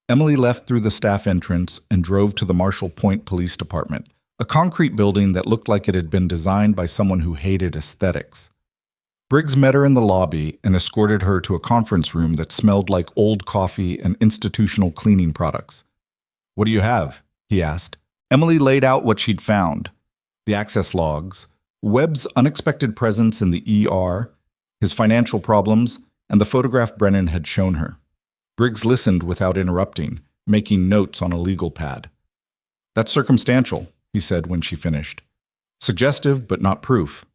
Emily left through the staff entrance and drove to the Marshall Point Police Department, a concrete building that looked like it had been designed by someone who hated aesthetics. Briggs met her in the lobby and escorted her to a conference room that smelled like old coffee and institutional cleaning products. "What do you have?" he asked. Emily laid out what she'd found: the access logs, Webb's unexpected presence in the ER, his financial problems, and the photograph Brennan had shown her. Briggs listened without interrupting, making notes on a legal pad. "That's circumstantial," he said when she finished. "Suggestive, but not proof.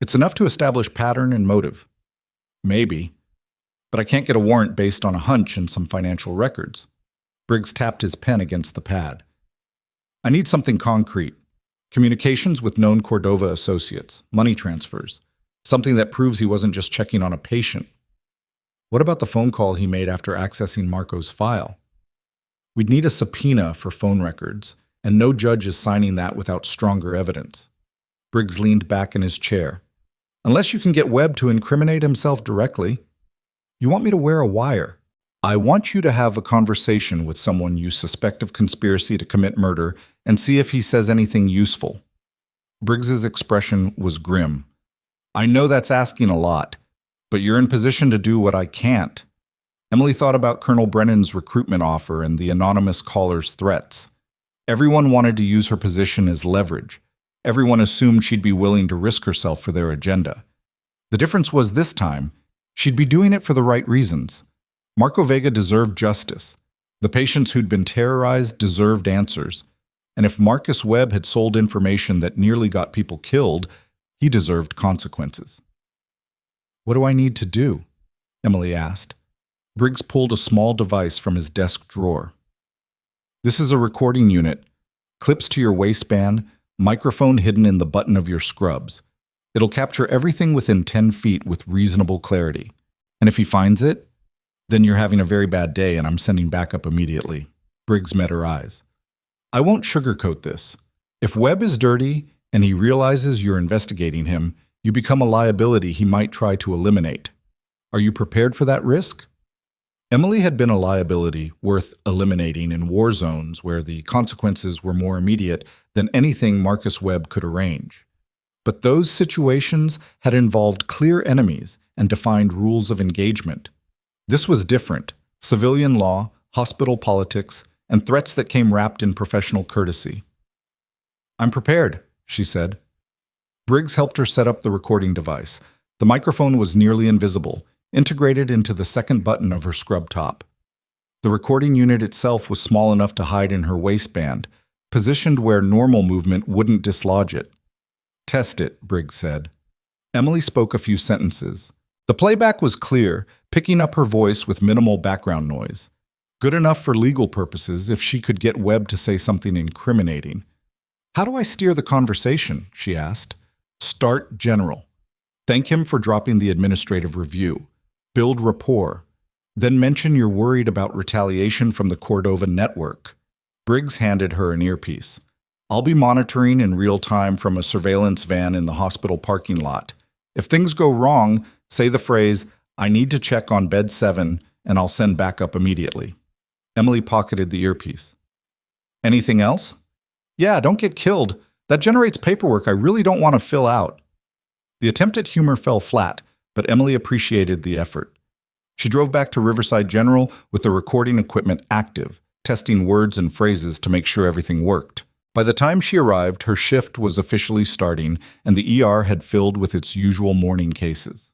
It's enough to establish pattern and motive." "Maybe. But I can't get a warrant based on a hunch and some financial records." Briggs tapped his pen against the pad. "I need something concrete. Communications with known Cordova associates, money transfers, something that proves he wasn't just checking on a patient." "What about the phone call he made after accessing Marco's file?" "We'd need a subpoena for phone records, and no judge is signing that without stronger evidence." Briggs leaned back in his chair. "Unless you can get Webb to incriminate himself directly." "You want me to wear a wire?" "I want you to have a conversation with someone you suspect of conspiracy to commit murder and see if he says anything useful." Briggs's expression was grim. "I know that's asking a lot, but you're in position to do what I can't." Emily thought about Colonel Brennan's recruitment offer and the anonymous caller's threats. Everyone wanted to use her position as leverage. Everyone assumed she'd be willing to risk herself for their agenda. The difference was this time, she'd be doing it for the right reasons. Marco Vega deserved justice. The patients who'd been terrorized deserved answers. And if Marcus Webb had sold information that nearly got people killed, he deserved consequences. "What do I need to do?" Emily asked. Briggs pulled a small device from his desk drawer. "This is a recording unit. Clips to your waistband, microphone hidden in the button of your scrubs. It'll capture everything within 10 feet with reasonable clarity. And if he finds it, then you're having a very bad day and I'm sending backup immediately." Briggs met her eyes. "I won't sugarcoat this. If Webb is dirty and he realizes you're investigating him, you become a liability he might try to eliminate. Are you prepared for that risk?" Emily had been a liability worth eliminating in war zones where the consequences were more immediate than anything Marcus Webb could arrange. But those situations had involved clear enemies and defined rules of engagement. This was different: civilian law, hospital politics, and threats that came wrapped in professional courtesy. "I'm prepared," she said. Briggs helped her set up the recording device. The microphone was nearly invisible, integrated into the second button of her scrub top. The recording unit itself was small enough to hide in her waistband, positioned where normal movement wouldn't dislodge it. "Test it," Briggs said. Emily spoke a few sentences. The playback was clear, picking up her voice with minimal background noise. Good enough for legal purposes if she could get Webb to say something incriminating. "How do I steer the conversation?" she asked. "Start general. Thank him for dropping the administrative review. Build rapport. Then mention you're worried about retaliation from the Cordova network." Briggs handed her an earpiece. "I'll be monitoring in real time from a surveillance van in the hospital parking lot. If things go wrong, say the phrase, 'I need to check on bed 7, and I'll send backup immediately." Emily pocketed the earpiece. "Anything else?" "Yeah, don't get killed. That generates paperwork I really don't want to fill out." The attempt at humor fell flat, but Emily appreciated the effort. She drove back to Riverside General with the recording equipment active, testing words and phrases to make sure everything worked. By the time she arrived, her shift was officially starting, and the ER had filled with its usual morning cases.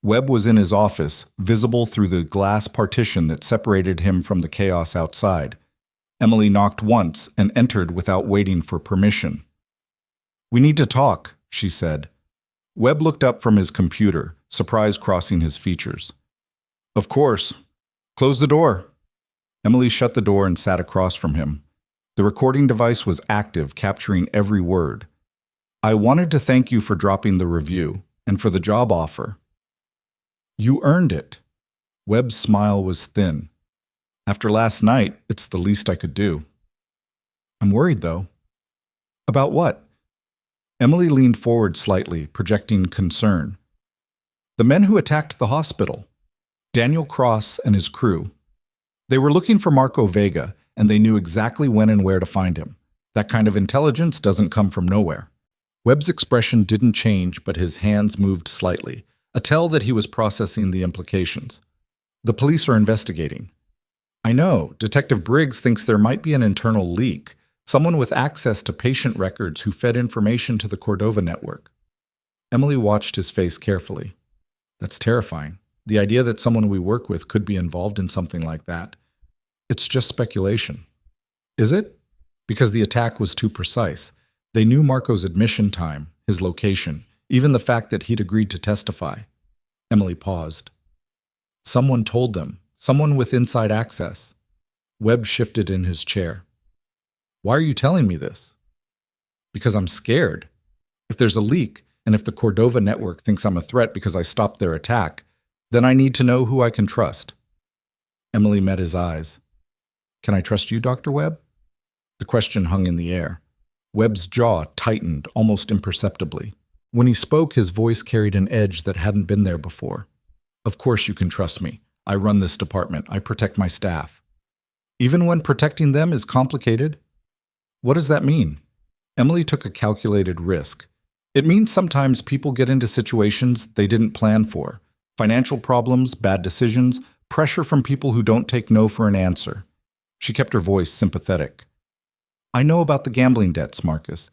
Webb was in his office, visible through the glass partition that separated him from the chaos outside. Emily knocked once and entered without waiting for permission. "We need to talk," she said. Webb looked up from his computer, surprise crossing his features. "Of course. Close the door." Emily shut the door and sat across from him. The recording device was active, capturing every word. "I wanted to thank you for dropping the review and for the job offer." "You earned it." Webb's smile was thin. "After last night, it's the least I could do." "I'm worried, though." "About what?" Emily leaned forward slightly, projecting concern. "The men who attacked the hospital. Daniel Cross and his crew. They were looking for Marco Vega, and they knew exactly when and where to find him. That kind of intelligence doesn't come from nowhere. Webb's expression didn't change, but his hands moved slightly, a tell that he was processing the implications. The police are investigating. I know, Detective Briggs thinks there might be an internal leak, someone with access to patient records who fed information to the Cordova network. Emily watched his face carefully. That's terrifying. The idea that someone we work with could be involved in something like that. It's just speculation. Is it? Because the attack was too precise. They knew Marco's admission time, his location, even the fact that he'd agreed to testify. Emily paused. Someone told them. Someone with inside access. Webb shifted in his chair. Why are you telling me this? Because I'm scared. If there's a leak, and if the Cordova network thinks I'm a threat because I stopped their attack, then I need to know who I can trust. Emily met his eyes. Can I trust you, Dr. Webb? The question hung in the air. Webb's jaw tightened almost imperceptibly. When he spoke, his voice carried an edge that hadn't been there before. Of course you can trust me. I run this department. I protect my staff. Even when protecting them is complicated? What does that mean? Emily took a calculated risk. It means sometimes people get into situations they didn't plan for. Financial problems, bad decisions, pressure from people who don't take no for an answer. She kept her voice sympathetic. I know about the gambling debts, Marcus,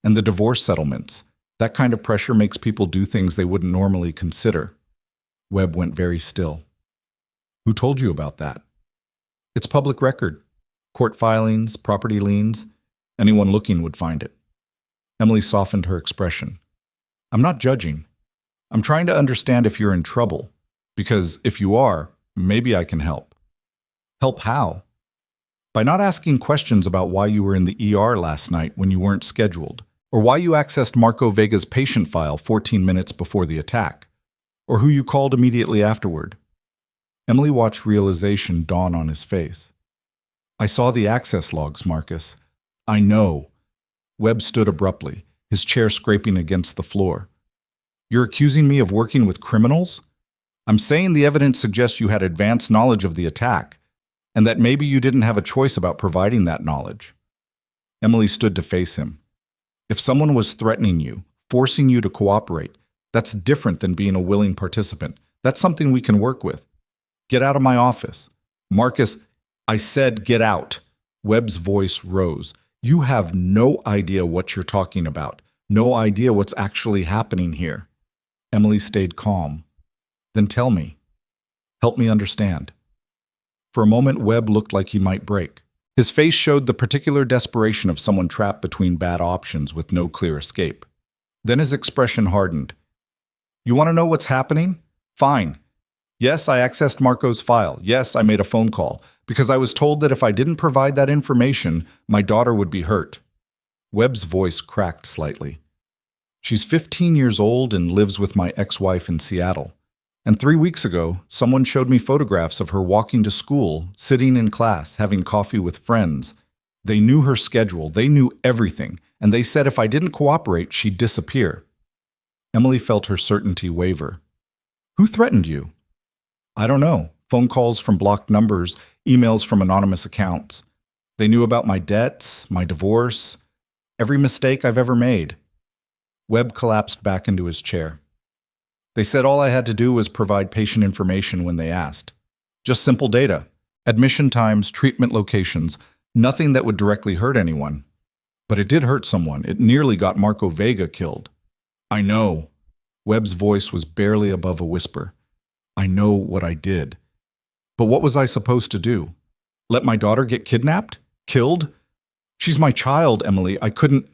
and the divorce settlements. That kind of pressure makes people do things they wouldn't normally consider. Webb went very still. Who told you about that? It's public record. Court filings, property liens. Anyone looking would find it. Emily softened her expression. I'm not judging. I'm trying to understand if you're in trouble, because if you are, maybe I can help. Help how? By not asking questions about why you were in the ER last night when you weren't scheduled, or why you accessed Marco Vega's patient file 14 minutes before the attack, or who you called immediately afterward. Emily watched realization dawn on his face. I saw the access logs, Marcus. I know. Webb stood abruptly, his chair scraping against the floor. You're accusing me of working with criminals? I'm saying the evidence suggests you had advanced knowledge of the attack, and that maybe you didn't have a choice about providing that knowledge. Emily stood to face him. If someone was threatening you, forcing you to cooperate, that's different than being a willing participant. That's something we can work with. Get out of my office. Marcus, I said get out. Webb's voice rose. You have no idea what you're talking about. No idea what's actually happening here. Emily stayed calm. Then tell me. Help me understand. For a moment, Webb looked like he might break. His face showed the particular desperation of someone trapped between bad options with no clear escape. Then his expression hardened. You want to know what's happening? Fine. Yes, I accessed Marco's file. Yes, I made a phone call, because I was told that if I didn't provide that information, my daughter would be hurt. Webb's voice cracked slightly. She's 15 years old and lives with my ex-wife in Seattle. And 3 weeks ago, someone showed me photographs of her walking to school, sitting in class, having coffee with friends. They knew her schedule, they knew everything, and they said if I didn't cooperate, she'd disappear. Emily felt her certainty waver. Who threatened you? I don't know. Phone calls from blocked numbers, emails from anonymous accounts. They knew about my debts, my divorce, every mistake I've ever made. Webb collapsed back into his chair. They said all I had to do was provide patient information when they asked. Just simple data. Admission times, treatment locations, nothing that would directly hurt anyone. But it did hurt someone. It nearly got Marco Vega killed. I know. Webb's voice was barely above a whisper. I know what I did. But what was I supposed to do? Let my daughter get kidnapped? Killed? She's my child, Emily. I couldn't...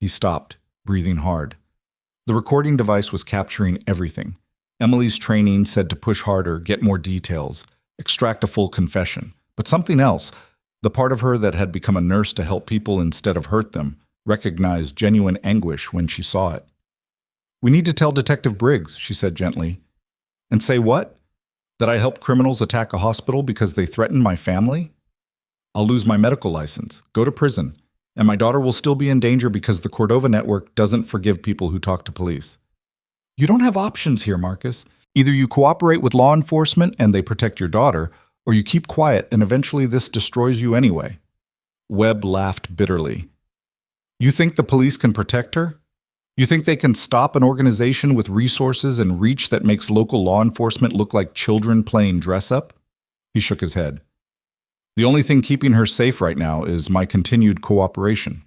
He stopped, breathing hard. The recording device was capturing everything. Emily's training said to push harder, get more details, extract a full confession. But something else, the part of her that had become a nurse to help people instead of hurt them, recognized genuine anguish when she saw it. We need to tell Detective Briggs, she said gently. And say what? That I helped criminals attack a hospital because they threatened my family? I'll lose my medical license, go to prison, and my daughter will still be in danger because the Cordova network doesn't forgive people who talk to police. You don't have options here, Marcus. Either you cooperate with law enforcement and they protect your daughter, or you keep quiet and eventually this destroys you anyway. Webb laughed bitterly. You think the police can protect her? You think they can stop an organization with resources and reach that makes local law enforcement look like children playing dress-up? He shook his head. The only thing keeping her safe right now is my continued cooperation.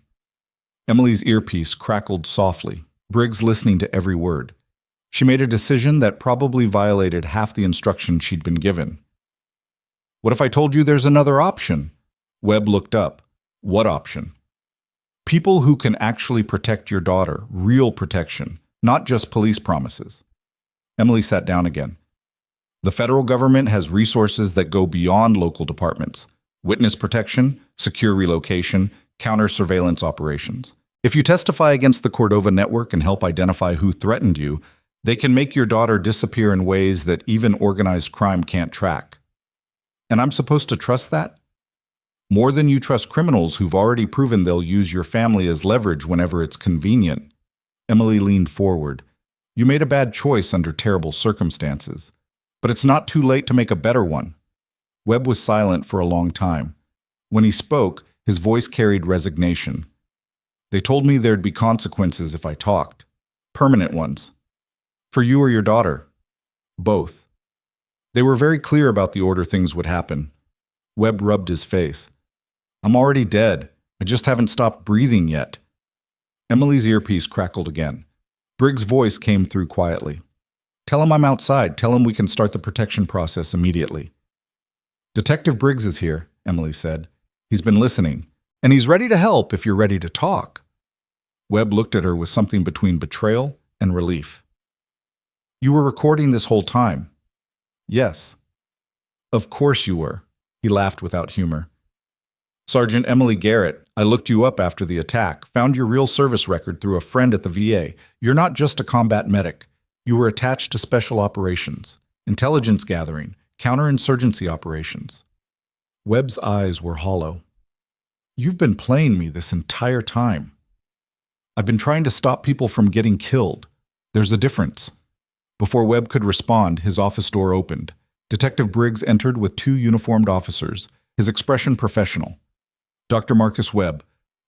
Emily's earpiece crackled softly, Briggs listening to every word. She made a decision that probably violated half the instructions she'd been given. What if I told you there's another option? Webb looked up. What option? People who can actually protect your daughter, real protection, not just police promises. Emily sat down again. The federal government has resources that go beyond local departments. Witness protection, secure relocation, counter-surveillance operations. If you testify against the Cordova network and help identify who threatened you, they can make your daughter disappear in ways that even organized crime can't track. And I'm supposed to trust that? More than you trust criminals who've already proven they'll use your family as leverage whenever it's convenient. Emily leaned forward. You made a bad choice under terrible circumstances. But it's not too late to make a better one. Webb was silent for a long time. When he spoke, his voice carried resignation. They told me there'd be consequences if I talked. Permanent ones. For you or your daughter? Both. They were very clear about the order things would happen. Webb rubbed his face. I'm already dead. I just haven't stopped breathing yet. Emily's earpiece crackled again. Briggs' voice came through quietly. Tell him I'm outside. Tell him we can start the protection process immediately. Detective Briggs is here, Emily said. He's been listening, and he's ready to help if you're ready to talk. Webb looked at her with something between betrayal and relief. You were recording this whole time? Yes. Of course you were. He laughed without humor. Sergeant Emily Garrett, I looked you up after the attack, found your real service record through a friend at the VA. You're not just a combat medic. You were attached to special operations, intelligence gathering, counterinsurgency operations. Webb's eyes were hollow. You've been playing me this entire time. I've been trying to stop people from getting killed. There's a difference. Before Webb could respond, his office door opened. Detective Briggs entered with 2 uniformed officers, his expression professional. Dr. Marcus Webb,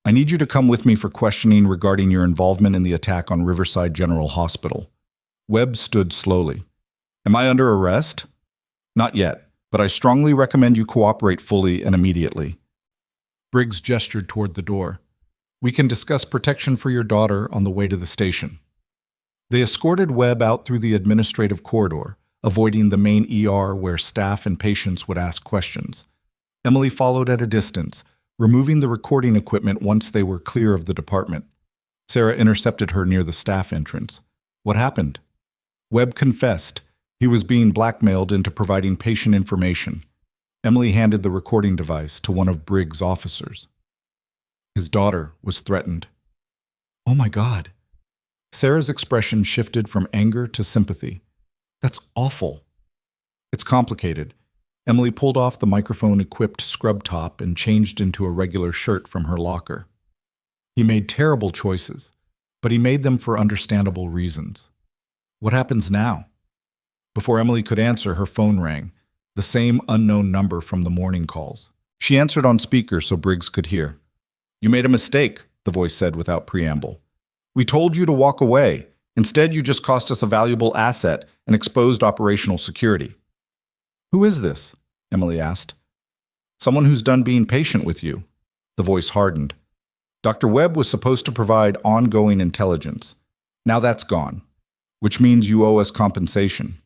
I need you to come with me for questioning regarding your involvement in the attack on Riverside General Hospital. Webb stood slowly. Am I under arrest? Not yet, but I strongly recommend you cooperate fully and immediately. Briggs gestured toward the door. We can discuss protection for your daughter on the way to the station. They escorted Webb out through the administrative corridor, avoiding the main ER where staff and patients would ask questions. Emily followed at a distance, removing the recording equipment once they were clear of the department. Sarah intercepted her near the staff entrance. What happened? Webb confessed. He was being blackmailed into providing patient information. Emily handed the recording device to one of Briggs' officers. His daughter was threatened. Oh my God. Sarah's expression shifted from anger to sympathy. That's awful. It's complicated. Emily pulled off the microphone-equipped scrub top and changed into a regular shirt from her locker. He made terrible choices, but he made them for understandable reasons. What happens now? Before Emily could answer, her phone rang, the same unknown number from the morning calls. She answered on speaker so Briggs could hear. You made a mistake, the voice said without preamble. We told you to walk away. Instead, you just cost us a valuable asset and exposed operational security. Who is this? Emily asked. Someone who's done being patient with you. The voice hardened. Dr. Webb was supposed to provide ongoing intelligence. Now that's gone, which means you owe us compensation.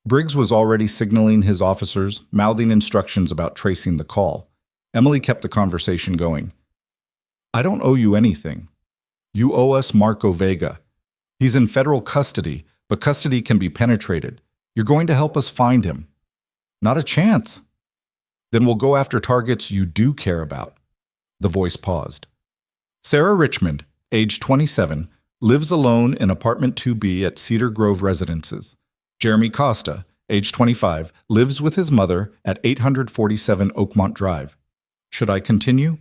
Briggs was already signaling his officers, mouthing instructions about tracing the call. Emily kept the conversation going. I don't owe you anything. You owe us Marco Vega. He's in federal custody, but custody can be penetrated. You're going to help us find him. Not a chance. Then we'll go after targets you do care about. The voice paused. Sarah Richmond, age 27, lives alone in apartment 2B at Cedar Grove Residences. Jeremy Costa, age 25, lives with his mother at 847 Oakmont Drive. Should I continue?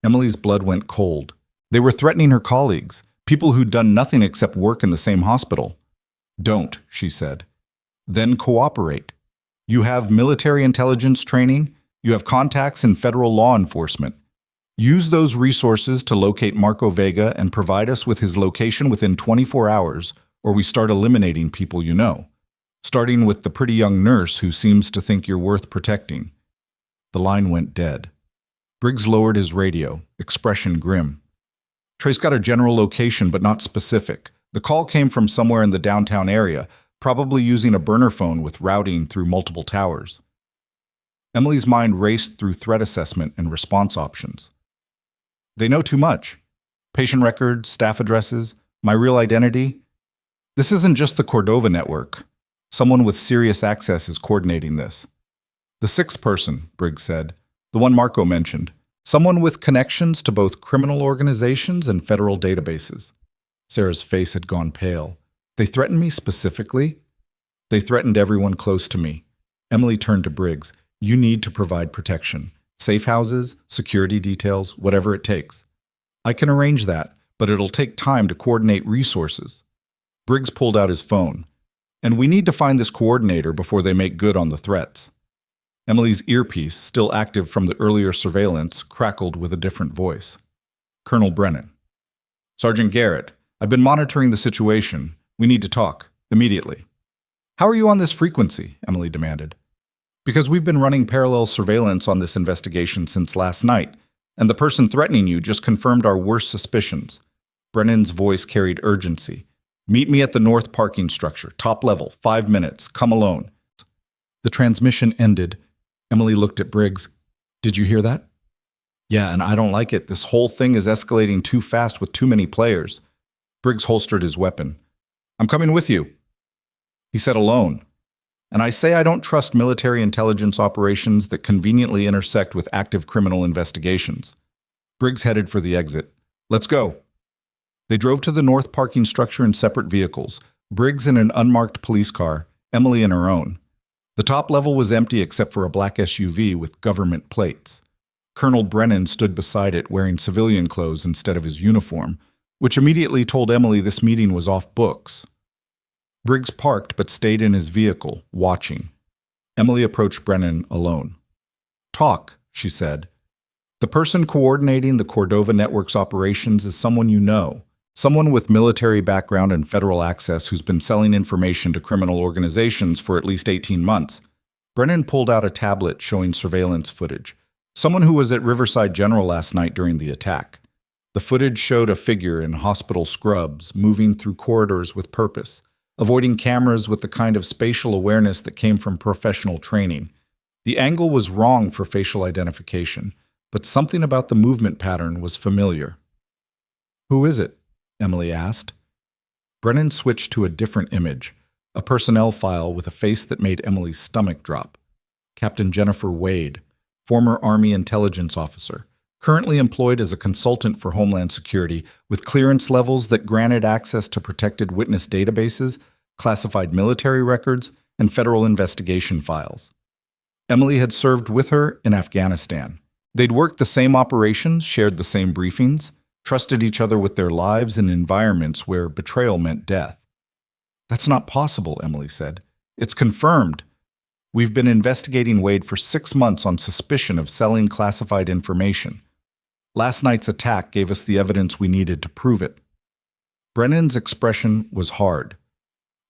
Emily's blood went cold. They were threatening her colleagues, people who'd done nothing except work in the same hospital. Don't, she said. Then cooperate. You have military intelligence training. You have contacts in federal law enforcement. Use those resources to locate Marco Vega and provide us with his location within 24 hours, or we start eliminating people you know, starting with the pretty young nurse who seems to think you're worth protecting." The line went dead. Briggs lowered his radio, expression grim. "Trace got a general location, but not specific. The call came from somewhere in the downtown area, probably using a burner phone with routing through multiple towers." Emily's mind raced through threat assessment and response options. "They know too much. Patient records, staff addresses, my real identity. This isn't just the Cordova network. Someone with serious access is coordinating this." "The sixth person," Briggs said, "the one Marco mentioned. Someone with connections to both criminal organizations and federal databases." Sarah's face had gone pale. "They threatened me specifically?" "They threatened everyone close to me." Emily turned to Briggs. "You need to provide protection. Safe houses, security details, whatever it takes." "I can arrange that, but it'll take time to coordinate resources." Briggs pulled out his phone. "And we need to find this coordinator before they make good on the threats." Emily's earpiece, still active from the earlier surveillance, crackled with a different voice. "Colonel Brennan." "Sergeant Garrett, I've been monitoring the situation. We need to talk, immediately." "How are you on this frequency?" Emily demanded. "Because we've been running parallel surveillance on this investigation since last night, and the person threatening you just confirmed our worst suspicions." Brennan's voice carried urgency. "Meet me at the north parking structure, top level, 5 minutes, come alone." The transmission ended. Emily looked at Briggs. "Did you hear that?" "Yeah, and I don't like it. This whole thing is escalating too fast with too many players." Briggs holstered his weapon. "I'm coming with you." He said alone. "And I say I don't trust military intelligence operations that conveniently intersect with active criminal investigations." Briggs headed for the exit. "Let's go." They drove to the north parking structure in separate vehicles, Briggs in an unmarked police car, Emily in her own. The top level was empty except for a black SUV with government plates. Colonel Brennan stood beside it wearing civilian clothes instead of his uniform, which immediately told Emily this meeting was off books. Briggs parked but stayed in his vehicle, watching. Emily approached Brennan alone. "Talk," she said. "The person coordinating the Cordova Network's operations is someone you know, someone with military background and federal access who's been selling information to criminal organizations for at least 18 months. Brennan pulled out a tablet showing surveillance footage. Someone who was at Riverside General last night during the attack. The footage showed a figure in hospital scrubs, moving through corridors with purpose, avoiding cameras with the kind of spatial awareness that came from professional training. The angle was wrong for facial identification, but something about the movement pattern was familiar. "Who is it?" Emily asked. Brennan switched to a different image, a personnel file with a face that made Emily's stomach drop. Captain Jennifer Wade, former Army intelligence officer, currently employed as a consultant for Homeland Security with clearance levels that granted access to protected witness databases, classified military records, and federal investigation files. Emily had served with her in Afghanistan. They'd worked the same operations, shared the same briefings, trusted each other with their lives in environments where betrayal meant death. "That's not possible," Emily said. "It's confirmed. We've been investigating Wade for 6 months on suspicion of selling classified information. Last night's attack gave us the evidence we needed to prove it." Brennan's expression was hard.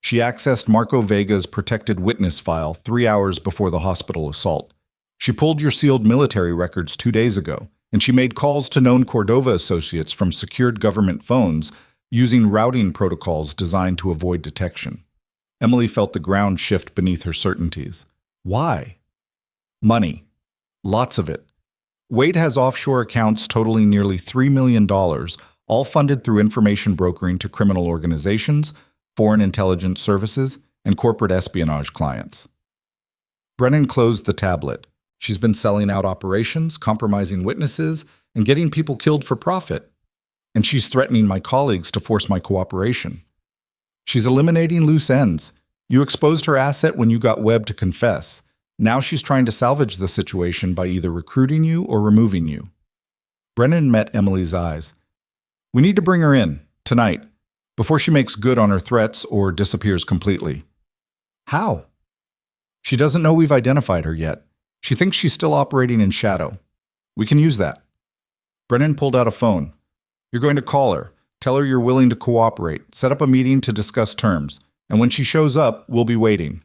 She accessed Marco Vega's protected witness file 3 hours before the hospital assault. She pulled your sealed military records 2 days ago, and she made calls to known Cordova associates from secured government phones using routing protocols designed to avoid detection. Emily felt the ground shift beneath her certainties. Why? Money. Lots of it. Wade has offshore accounts totaling nearly $3 million, all funded through information brokering to criminal organizations, foreign intelligence services, and corporate espionage clients. Brennan closed the tablet. She's been selling out operations, compromising witnesses, and getting people killed for profit. And she's threatening my colleagues to force my cooperation. She's eliminating loose ends. You exposed her asset when you got Webb to confess. Now she's trying to salvage the situation by either recruiting you or removing you. Brennan met Emily's eyes. "We need to bring her in, tonight, before she makes good on her threats or disappears completely." "How?" "She doesn't know we've identified her yet. She thinks she's still operating in shadow. We can use that." Brennan pulled out a phone. You're going to call her. Tell her you're willing to cooperate. Set up a meeting to discuss terms. And when she shows up, we'll be waiting.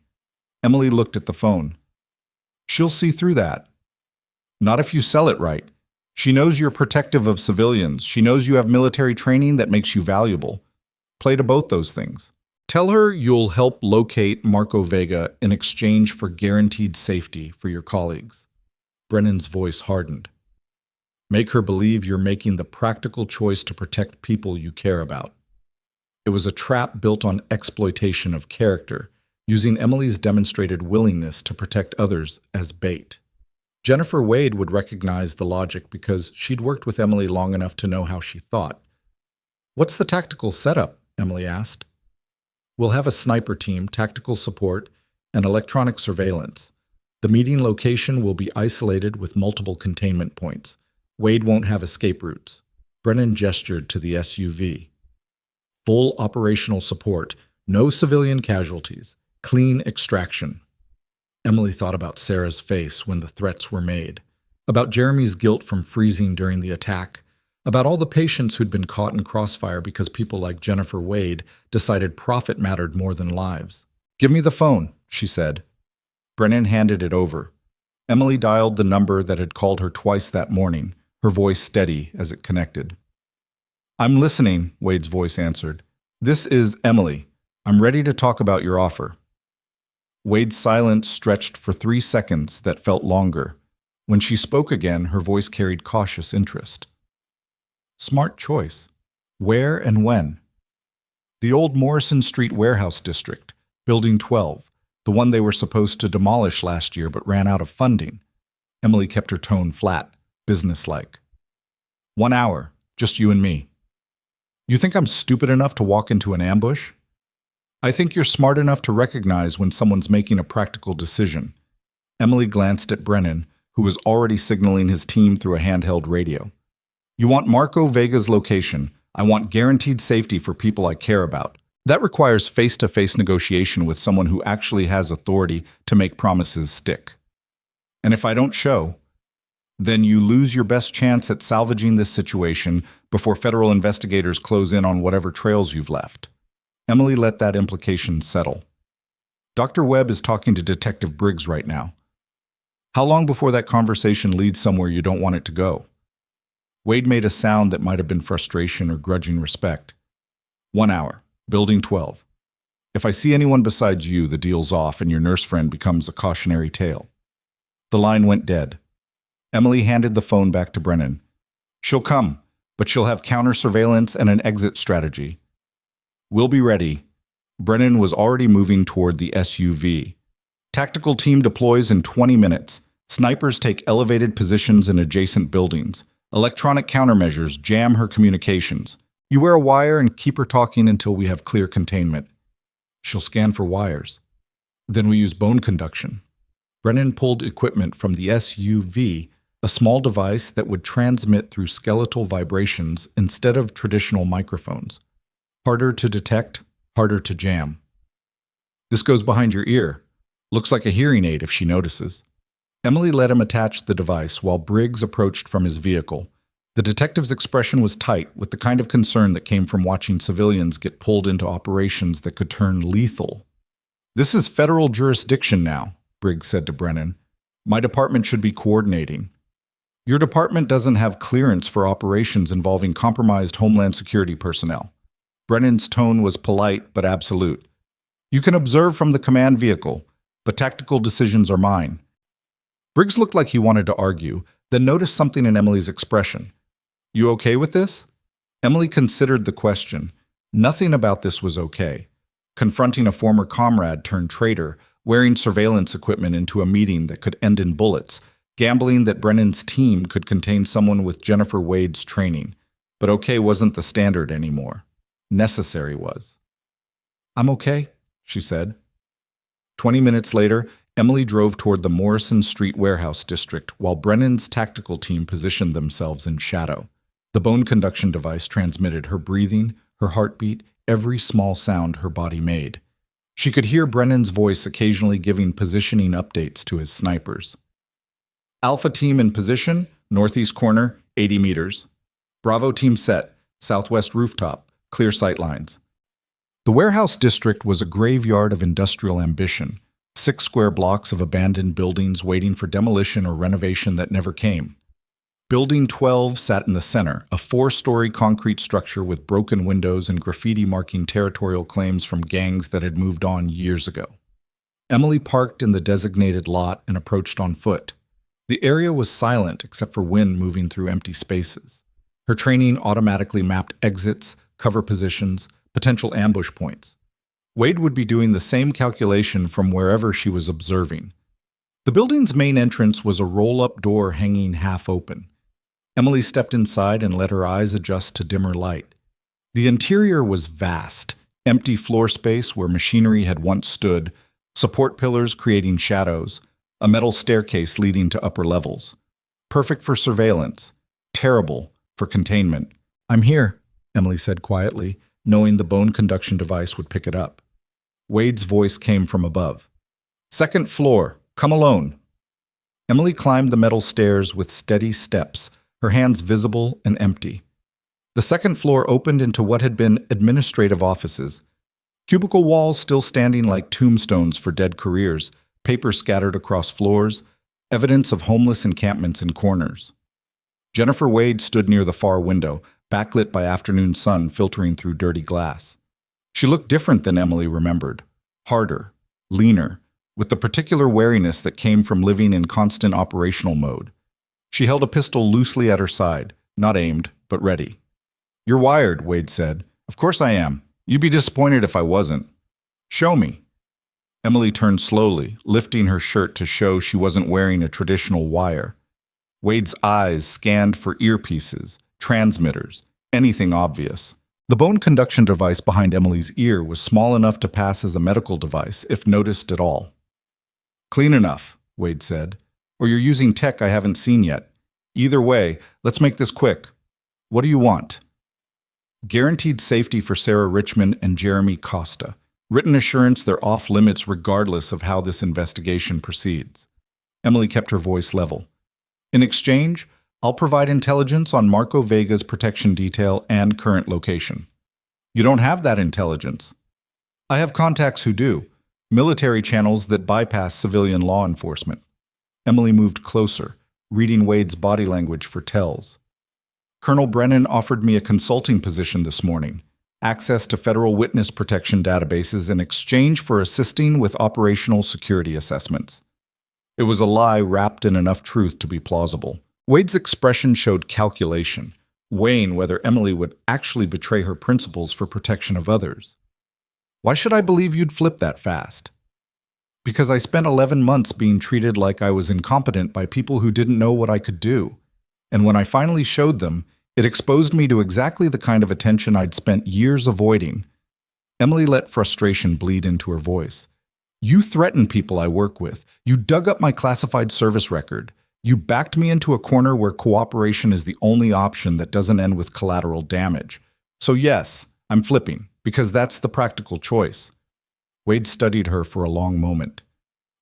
Emily looked at the phone. She'll see through that. Not if you sell it right. She knows you're protective of civilians. She knows you have military training that makes you valuable. Play to both those things. Tell her you'll help locate Marco Vega in exchange for guaranteed safety for your colleagues. Brennan's voice hardened. Make her believe you're making the practical choice to protect people you care about. It was a trap built on exploitation of character, using Emily's demonstrated willingness to protect others as bait. Jennifer Wade would recognize the logic because she'd worked with Emily long enough to know how she thought. What's the tactical setup? Emily asked. We'll have a sniper team, tactical support, and electronic surveillance. The meeting location will be isolated with multiple containment points. Wade won't have escape routes. Brennan gestured to the SUV. Full operational support, no civilian casualties, clean extraction. Emily thought about Sarah's face when the threats were made, about Jeremy's guilt from freezing during the attack, about all the patients who'd been caught in crossfire because people like Jennifer Wade decided profit mattered more than lives. Give me the phone, she said. Brennan handed it over. Emily dialed the number that had called her twice that morning, her voice steady as it connected. I'm listening, Wade's voice answered. This is Emily. I'm ready to talk about your offer. Wade's silence stretched for 3 seconds that felt longer. When she spoke again, her voice carried cautious interest. Smart choice. Where and when? The old Morrison Street warehouse district, Building 12, the one they were supposed to demolish last year but ran out of funding. Emily kept her tone flat, businesslike. 1 hour, just you and me. You think I'm stupid enough to walk into an ambush? I think you're smart enough to recognize when someone's making a practical decision. Emily glanced at Brennan, who was already signaling his team through a handheld radio. You want Marco Vega's location. I want guaranteed safety for people I care about. That requires face-to-face negotiation with someone who actually has authority to make promises stick. And if I don't show, then you lose your best chance at salvaging this situation before federal investigators close in on whatever trails you've left. Emily let that implication settle. Dr. Webb is talking to Detective Briggs right now. How long before that conversation leads somewhere you don't want it to go? Wade made a sound that might have been frustration or grudging respect. 1 hour, Building 12. If I see anyone besides you, the deal's off and your nurse friend becomes a cautionary tale. The line went dead. Emily handed the phone back to Brennan. She'll come, but she'll have counter-surveillance and an exit strategy. We'll be ready. Brennan was already moving toward the SUV. Tactical team deploys in 20 minutes. Snipers take elevated positions in adjacent buildings. Electronic countermeasures jam her communications. You wear a wire and keep her talking until we have clear containment. She'll scan for wires. Then we use bone conduction. Brennan pulled equipment from the SUV, a small device that would transmit through skeletal vibrations instead of traditional microphones. Harder to detect, harder to jam. This goes behind your ear. Looks like a hearing aid if she notices. Emily let him attach the device while Briggs approached from his vehicle. The detective's expression was tight, with the kind of concern that came from watching civilians get pulled into operations that could turn lethal. This is federal jurisdiction now, Briggs said to Brennan. My department should be coordinating. Your department doesn't have clearance for operations involving compromised Homeland Security personnel. Brennan's tone was polite but absolute. You can observe from the command vehicle, but tactical decisions are mine. Briggs looked like he wanted to argue, then noticed something in Emily's expression. You okay with this? Emily considered the question. Nothing about this was okay. Confronting a former comrade turned traitor, wearing surveillance equipment into a meeting that could end in bullets, gambling that Brennan's team could contain someone with Jennifer Wade's training. But okay wasn't the standard anymore. Necessary was. I'm okay, she said. 20 minutes later, Emily drove toward the Morrison Street warehouse district while Brennan's tactical team positioned themselves in shadow. The bone conduction device transmitted her breathing, her heartbeat, every small sound her body made. She could hear Brennan's voice occasionally giving positioning updates to his snipers. Alpha team in position, northeast corner, 80 meters. Bravo team set, southwest rooftop, clear sight lines. The warehouse district was a graveyard of industrial ambition, 6 square blocks of abandoned buildings waiting for demolition or renovation that never came. Building 12 sat in the center, a 4-story concrete structure with broken windows and graffiti marking territorial claims from gangs that had moved on years ago. Emily parked in the designated lot and approached on foot. The area was silent except for wind moving through empty spaces. Her training automatically mapped exits, cover positions, potential ambush points. Wade would be doing the same calculation from wherever she was observing. The building's main entrance was a roll-up door hanging half open. Emily stepped inside and let her eyes adjust to dimmer light. The interior was vast, empty floor space where machinery had once stood, support pillars creating shadows, a metal staircase leading to upper levels. Perfect for surveillance, terrible for containment. "I'm here," Emily said quietly, knowing the bone conduction device would pick it up. Wade's voice came from above. "Second floor, come alone." Emily climbed the metal stairs with steady steps, her hands visible and empty. The second floor opened into what had been administrative offices. Cubicle walls still standing like tombstones for dead careers, papers scattered across floors, evidence of homeless encampments in corners. Jennifer Wade stood near the far window, backlit by afternoon sun filtering through dirty glass. She looked different than Emily remembered, harder, leaner, with the particular wariness that came from living in constant operational mode. She held a pistol loosely at her side, not aimed, but ready. "You're wired," Wade said. "Of course I am. You'd be disappointed if I wasn't." "Show me." Emily turned slowly, lifting her shirt to show she wasn't wearing a traditional wire. Wade's eyes scanned for earpieces, transmitters, anything obvious. The bone conduction device behind Emily's ear was small enough to pass as a medical device, if noticed at all. "Clean enough," Wade said. "Or you're using tech I haven't seen yet. Either way, let's make this quick. What do you want?" Guaranteed safety for Sarah Richmond and Jeremy Costa. Written assurance they're off limits regardless of how this investigation proceeds. Emily kept her voice level. "In exchange, I'll provide intelligence on Marco Vega's protection detail and current location." "You don't have that intelligence." "I have contacts who do. Military channels that bypass civilian law enforcement." Emily moved closer, reading Wade's body language for tells. "Colonel Brennan offered me a consulting position this morning, access to federal witness protection databases in exchange for assisting with operational security assessments." It was a lie wrapped in enough truth to be plausible. Wade's expression showed calculation, weighing whether Emily would actually betray her principles for protection of others. "Why should I believe you'd flip that fast?" "Because I spent 11 months being treated like I was incompetent by people who didn't know what I could do. And when I finally showed them, it exposed me to exactly the kind of attention I'd spent years avoiding." Emily let frustration bleed into her voice. "You threatened people I work with. You dug up my classified service record. You backed me into a corner where cooperation is the only option that doesn't end with collateral damage. So yes, I'm flipping, because that's the practical choice." Wade studied her for a long moment.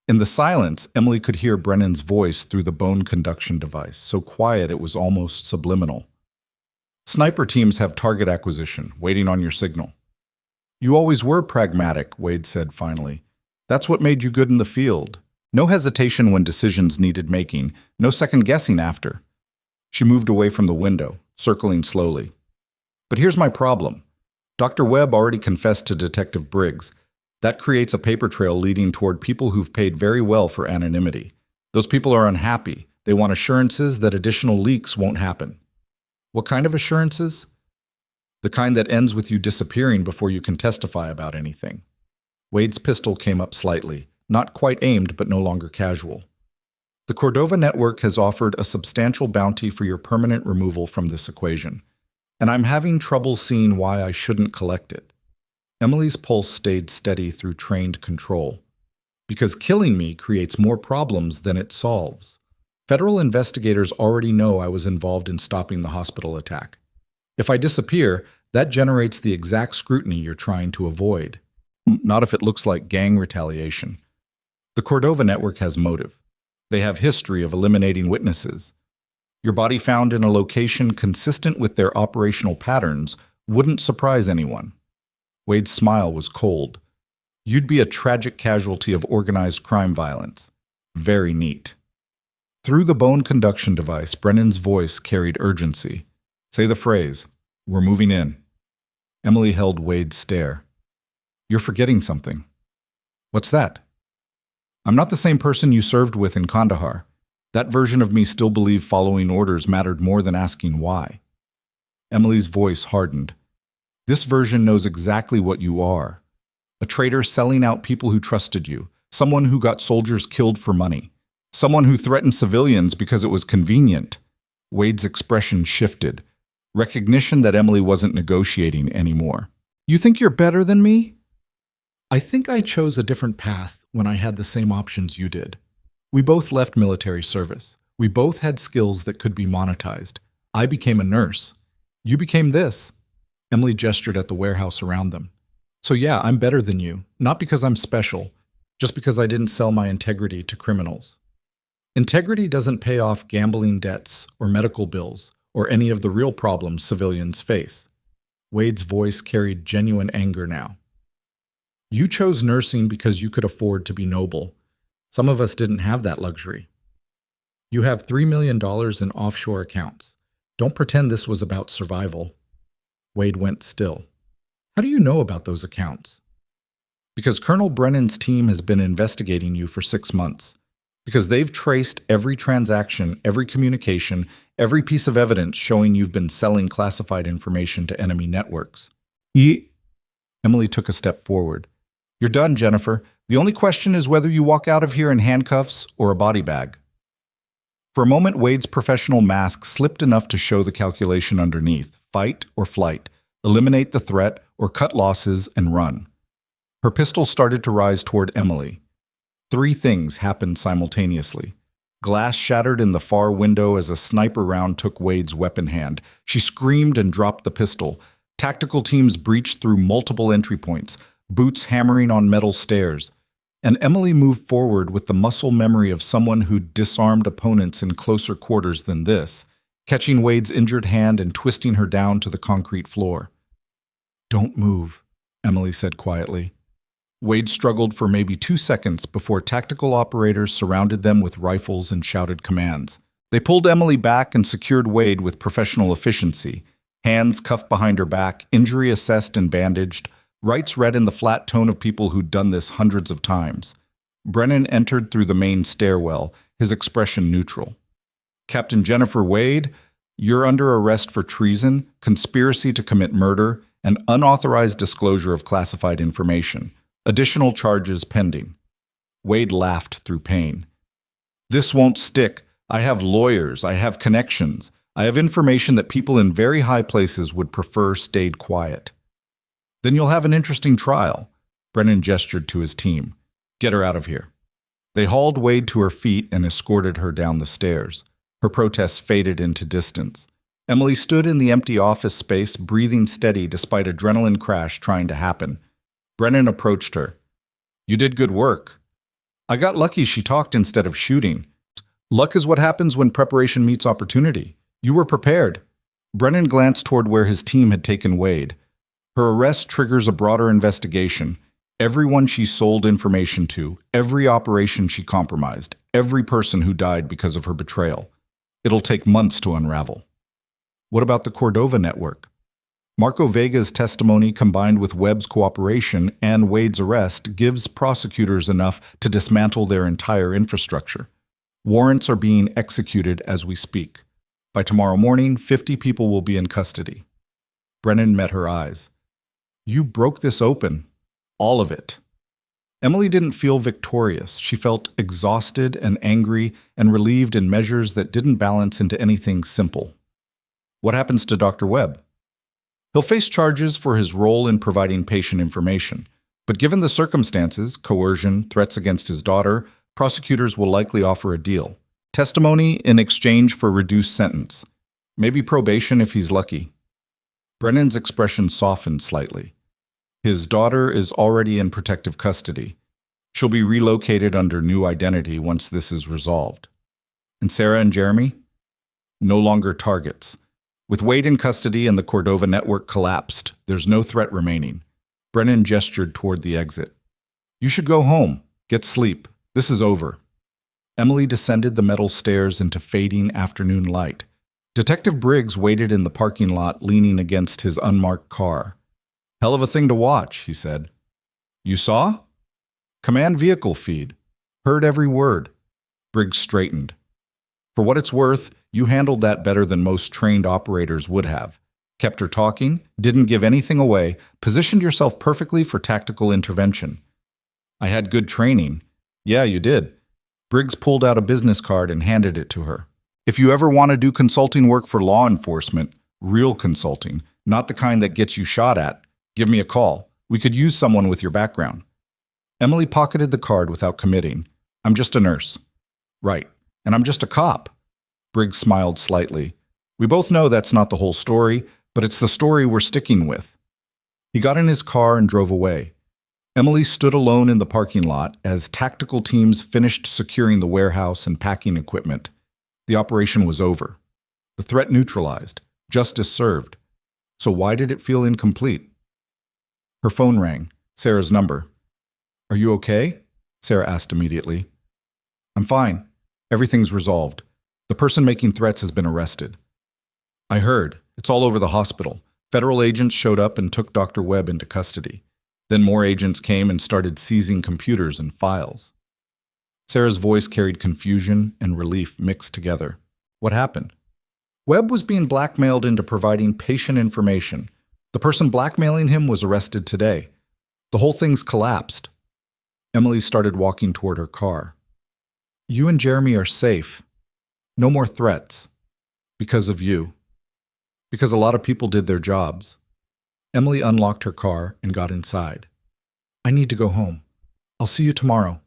In the silence, Emily could hear Brennan's voice through the bone conduction device, so quiet it was almost subliminal. "Sniper teams have target acquisition, waiting on your signal." "You always were pragmatic," Wade said finally. "That's what made you good in the field. No hesitation when decisions needed making, no second-guessing after." She moved away from the window, circling slowly. "But here's my problem. Dr. Webb already confessed to Detective Briggs. That creates a paper trail leading toward people who've paid very well for anonymity. Those people are unhappy. They want assurances that additional leaks won't happen." "What kind of assurances?" "The kind that ends with you disappearing before you can testify about anything." Wade's pistol came up slightly, not quite aimed but no longer casual. "The Cordova Network has offered a substantial bounty for your permanent removal from this equation, and I'm having trouble seeing why I shouldn't collect it." Emily's pulse stayed steady through trained control. "Because killing me creates more problems than it solves. Federal investigators already know I was involved in stopping the hospital attack. If I disappear, that generates the exact scrutiny you're trying to avoid. Not if it looks like gang retaliation. The Cordova Network has motive. They have history of eliminating witnesses. Your body found in a location consistent with their operational patterns wouldn't surprise anyone. Wade's smile was cold. You'd be a tragic casualty of organized crime violence. Very neat. Through the bone conduction device, Brennan's voice carried urgency. Say the phrase, "We're moving in." Emily held Wade's stare. You're forgetting something. What's that? I'm not the same person you served with in Kandahar. That version of me still believed following orders mattered more than asking why. Emily's voice hardened. This version knows exactly what you are. A traitor selling out people who trusted you. Someone who got soldiers killed for money. Someone who threatened civilians because it was convenient. Wade's expression shifted. Recognition that Emily wasn't negotiating anymore. You think you're better than me? I think I chose a different path when I had the same options you did. We both left military service. We both had skills that could be monetized. I became a nurse. You became this. Emily gestured at the warehouse around them. So yeah, I'm better than you, not because I'm special, just because I didn't sell my integrity to criminals. Integrity doesn't pay off gambling debts or medical bills or any of the real problems civilians face. Wade's voice carried genuine anger now. You chose nursing because you could afford to be noble. Some of us didn't have that luxury. You have $3 million in offshore accounts. Don't pretend this was about survival. Wade went still. How do you know about those accounts? Because Colonel Brennan's team has been investigating you for 6 months. Because they've traced every transaction, every communication, every piece of evidence showing you've been selling classified information to enemy networks. Emily took a step forward. You're done, Jennifer. The only question is whether you walk out of here in handcuffs or a body bag. For a moment, Wade's professional mask slipped enough to show the calculation underneath. Fight or flight. Eliminate the threat or cut losses and run. Her pistol started to rise toward Emily. 3 things happened simultaneously. Glass shattered in the far window as a sniper round took Wade's weapon hand. She screamed and dropped the pistol. Tactical teams breached through multiple entry points, boots hammering on metal stairs. And Emily moved forward with the muscle memory of someone who'd disarmed opponents in closer quarters than this, catching Wade's injured hand and twisting her down to the concrete floor. Don't move, Emily said quietly. Wade struggled for maybe 2 seconds before tactical operators surrounded them with rifles and shouted commands. They pulled Emily back and secured Wade with professional efficiency, hands cuffed behind her back, injury assessed and bandaged, rights read in the flat tone of people who'd done this hundreds of times. Brennan entered through the main stairwell, his expression neutral. Captain Jennifer Wade, you're under arrest for treason, conspiracy to commit murder, and unauthorized disclosure of classified information. Additional charges pending. Wade laughed through pain. This won't stick. I have lawyers. I have connections. I have information that people in very high places would prefer stayed quiet. Then you'll have an interesting trial. Brennan gestured to his team. Get her out of here. They hauled Wade to her feet and escorted her down the stairs. Her protests faded into distance. Emily stood in the empty office space, breathing steady despite adrenaline crash trying to happen. Brennan approached her. You did good work. I got lucky she talked instead of shooting. Luck is what happens when preparation meets opportunity. You were prepared. Brennan glanced toward where his team had taken Wade. Her arrest triggers a broader investigation. Everyone she sold information to, every operation she compromised, every person who died because of her betrayal. It'll take months to unravel. What about the Cordova network? Marco Vega's testimony combined with Webb's cooperation and Wade's arrest gives prosecutors enough to dismantle their entire infrastructure. Warrants are being executed as we speak. By tomorrow morning, 50 people will be in custody. Brennan met her eyes. You broke this open. All of it. Emily didn't feel victorious. She felt exhausted and angry and relieved in measures that didn't balance into anything simple. What happens to Dr. Webb? He'll face charges for his role in providing patient information. But given the circumstances, coercion, threats against his daughter, prosecutors will likely offer a deal. Testimony in exchange for reduced sentence. Maybe probation if he's lucky. Brennan's expression softened slightly. His daughter is already in protective custody. She'll be relocated under new identity once this is resolved. And Sarah and Jeremy? No longer targets. With Wade in custody and the Cordova network collapsed, there's no threat remaining. Brennan gestured toward the exit. You should go home. Get sleep. This is over. Emily descended the metal stairs into fading afternoon light. Detective Briggs waited in the parking lot, leaning against his unmarked car. Hell of a thing to watch, he said. You saw? Command vehicle feed. Heard every word. Briggs straightened. For what it's worth, you handled that better than most trained operators would have. Kept her talking, didn't give anything away, positioned yourself perfectly for tactical intervention. I had good training. Yeah, you did. Briggs pulled out a business card and handed it to her. If you ever want to do consulting work for law enforcement, real consulting, not the kind that gets you shot at, give me a call. We could use someone with your background. Emily pocketed the card without committing. I'm just a nurse. Right. And I'm just a cop. Briggs smiled slightly. We both know that's not the whole story, but it's the story we're sticking with. He got in his car and drove away. Emily stood alone in the parking lot as tactical teams finished securing the warehouse and packing equipment. The operation was over. The threat neutralized. Justice served. So why did it feel incomplete? Her phone rang. Sarah's number. Are you okay? Sarah asked immediately. I'm fine. Everything's resolved. The person making threats has been arrested. I heard. It's all over the hospital. Federal agents showed up and took Dr. Webb into custody. Then more agents came and started seizing computers and files. Sarah's voice carried confusion and relief mixed together. What happened? Webb was being blackmailed into providing patient information. The person blackmailing him was arrested today. The whole thing's collapsed. Emily started walking toward her car. You and Jeremy are safe. No more threats. Because of you. Because a lot of people did their jobs. Emily unlocked her car and got inside. I need to go home. I'll see you tomorrow.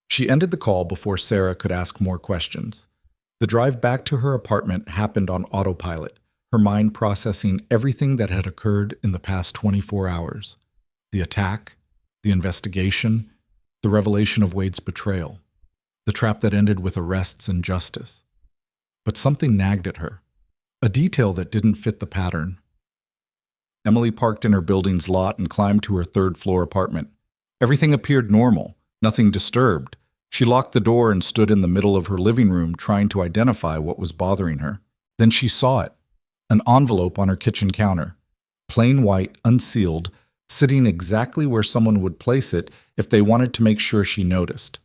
She ended the call before Sarah could ask more questions. The drive back to her apartment happened on autopilot, her mind processing everything that had occurred in the past 24 hours. The attack, the investigation, the revelation of Wade's betrayal, the trap that ended with arrests and justice. But something nagged at her, a detail that didn't fit the pattern. Emily parked in her building's lot and climbed to her third-floor apartment. Everything appeared normal, nothing disturbed. She locked the door and stood in the middle of her living room trying to identify what was bothering her. Then she saw it, an envelope on her kitchen counter, plain white, unsealed, sitting exactly where someone would place it if they wanted to make sure she noticed.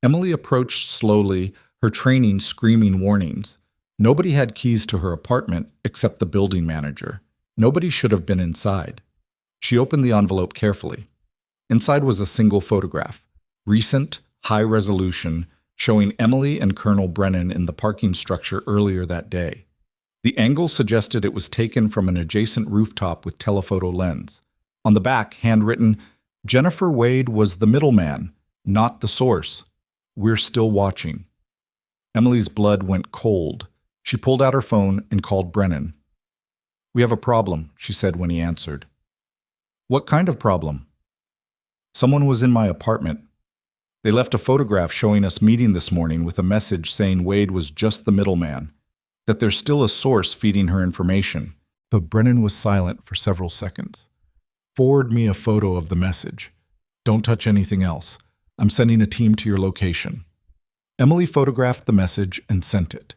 Emily approached slowly, her training screaming warnings. Nobody had keys to her apartment except the building manager. Nobody should have been inside. She opened the envelope carefully. Inside was a single photograph, recent, high resolution, showing Emily and Colonel Brennan in the parking structure earlier that day. The angle suggested it was taken from an adjacent rooftop with telephoto lens. On the back, handwritten, Jennifer Wade was the middleman, not the source. We're still watching. Emily's blood went cold. She pulled out her phone and called Brennan. We have a problem, she said when he answered. What kind of problem? Someone was in my apartment. They left a photograph showing us meeting this morning with a message saying Wade was just the middleman, that there's still a source feeding her information. But Brennan was silent for several seconds. Forward me a photo of the message. Don't touch anything else. I'm sending a team to your location. Emily photographed the message and sent it.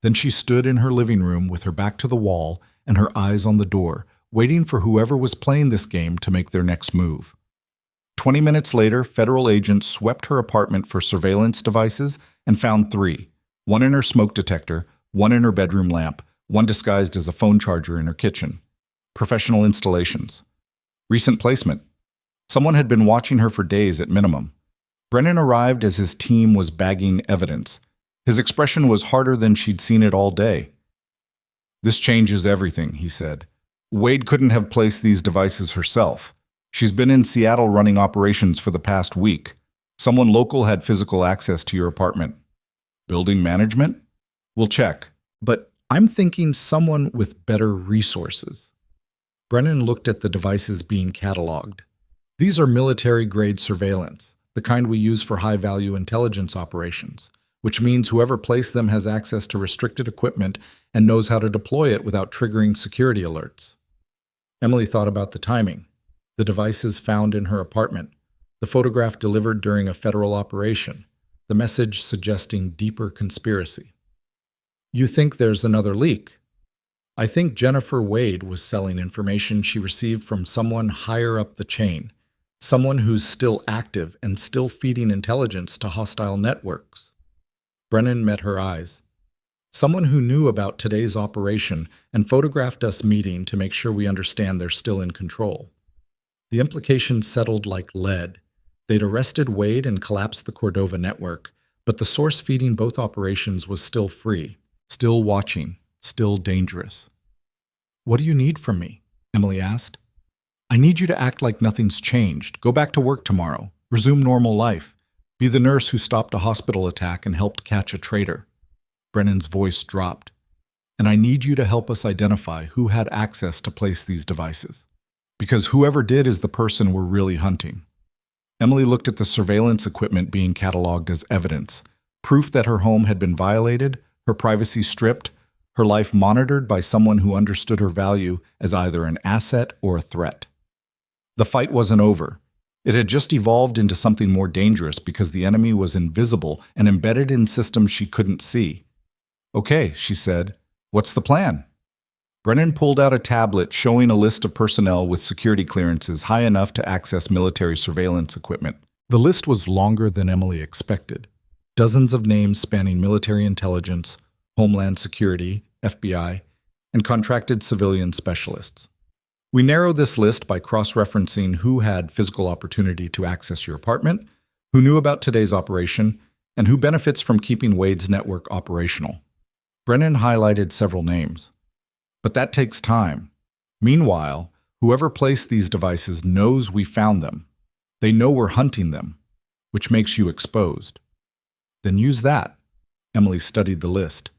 Then she stood in her living room with her back to the wall and her eyes on the door, waiting for whoever was playing this game to make their next move. 20 minutes later, federal agents swept her apartment for surveillance devices and found 3, one in her smoke detector, one in her bedroom lamp, one disguised as a phone charger in her kitchen. Professional installations. Recent placement. Someone had been watching her for days at minimum. Brennan arrived as his team was bagging evidence. His expression was harder than she'd seen it all day. This changes everything, he said. Wade couldn't have placed these devices herself. She's been in Seattle running operations for the past week. Someone local had physical access to your apartment. Building management? We'll check. But I'm thinking someone with better resources. Brennan looked at the devices being cataloged. These are military-grade surveillance, the kind we use for high-value intelligence operations. which means whoever placed them has access to restricted equipment and knows how to deploy it without triggering security alerts. Emily thought about the timing, the devices found in her apartment, the photograph delivered during a federal operation, the message suggesting deeper conspiracy. You think there's another leak? I think Jennifer Wade was selling information she received from someone higher up the chain, someone who's still active and still feeding intelligence to hostile networks. Brennan met her eyes. Someone who knew about today's operation and photographed us meeting to make sure we understand they're still in control. The implications settled like lead. They'd arrested Wade and collapsed the Cordova network, but the source feeding both operations was still free, still watching, still dangerous. What do you need from me? Emily asked. I need you to act like nothing's changed. Go back to work tomorrow. Resume normal life. Be the nurse who stopped a hospital attack and helped catch a traitor. Brennan's voice dropped. And I need you to help us identify who had access to place these devices. Because whoever did is the person we're really hunting. Emily looked at the surveillance equipment being cataloged as evidence, proof that her home had been violated, her privacy stripped, her life monitored by someone who understood her value as either an asset or a threat. The fight wasn't over. It had just evolved into something more dangerous because the enemy was invisible and embedded in systems she couldn't see. Okay, she said. What's the plan? Brennan pulled out a tablet showing a list of personnel with security clearances high enough to access military surveillance equipment. The list was longer than Emily expected. Dozens of names spanning military intelligence, Homeland Security, FBI, and contracted civilian specialists. We narrow this list by cross-referencing who had physical opportunity to access your apartment, who knew about today's operation, and who benefits from keeping Wade's network operational. Brennan highlighted several names. But that takes time. Meanwhile, whoever placed these devices knows we found them. They know we're hunting them, which makes you exposed. Then use that. Emily studied the list.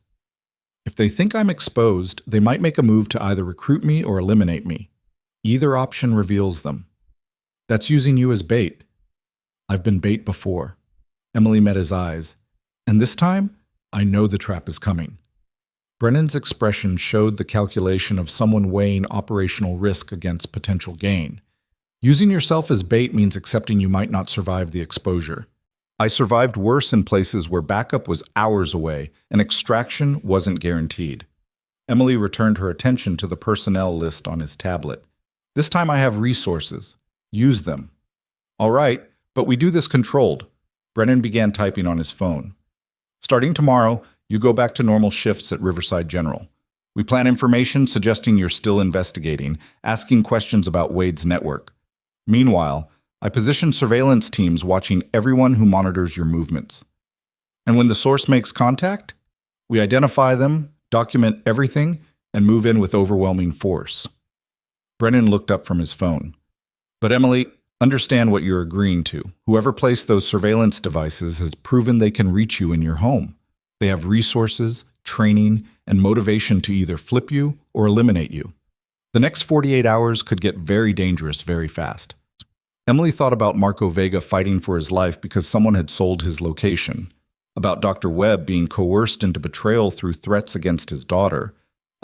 If they think I'm exposed, they might make a move to either recruit me or eliminate me. Either option reveals them. That's using you as bait. I've been bait before. Emily met his eyes. And this time, I know the trap is coming. Brennan's expression showed the calculation of someone weighing operational risk against potential gain. Using yourself as bait means accepting you might not survive the exposure. I survived worse in places where backup was hours away and extraction wasn't guaranteed. Emily returned her attention to the personnel list on his tablet. This time I have resources. Use them. All right, but we do this controlled. Brennan began typing on his phone. Starting tomorrow, you go back to normal shifts at Riverside General. We plan information suggesting you're still investigating, asking questions about Wade's network. Meanwhile, I position surveillance teams watching everyone who monitors your movements. And when the source makes contact, we identify them, document everything, and move in with overwhelming force. Brennan looked up from his phone. But Emily, understand what you're agreeing to. Whoever placed those surveillance devices has proven they can reach you in your home. They have resources, training, and motivation to either flip you or eliminate you. The next 48 hours could get very dangerous very fast. Emily thought about Marco Vega fighting for his life because someone had sold his location, about Dr. Webb being coerced into betrayal through threats against his daughter,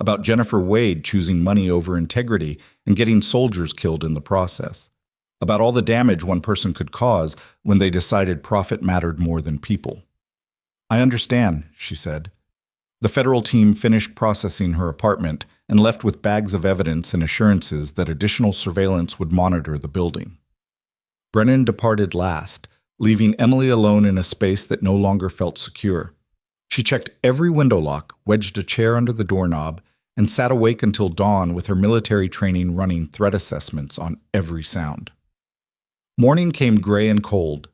about Jennifer Wade choosing money over integrity and getting soldiers killed in the process, about all the damage one person could cause when they decided profit mattered more than people. I understand, she said. The federal team finished processing her apartment and left with bags of evidence and assurances that additional surveillance would monitor the building. Brennan departed last, leaving Emily alone in a space that no longer felt secure. She checked every window lock, wedged a chair under the doorknob, and sat awake until dawn with her military training running threat assessments on every sound. Morning came gray and cold.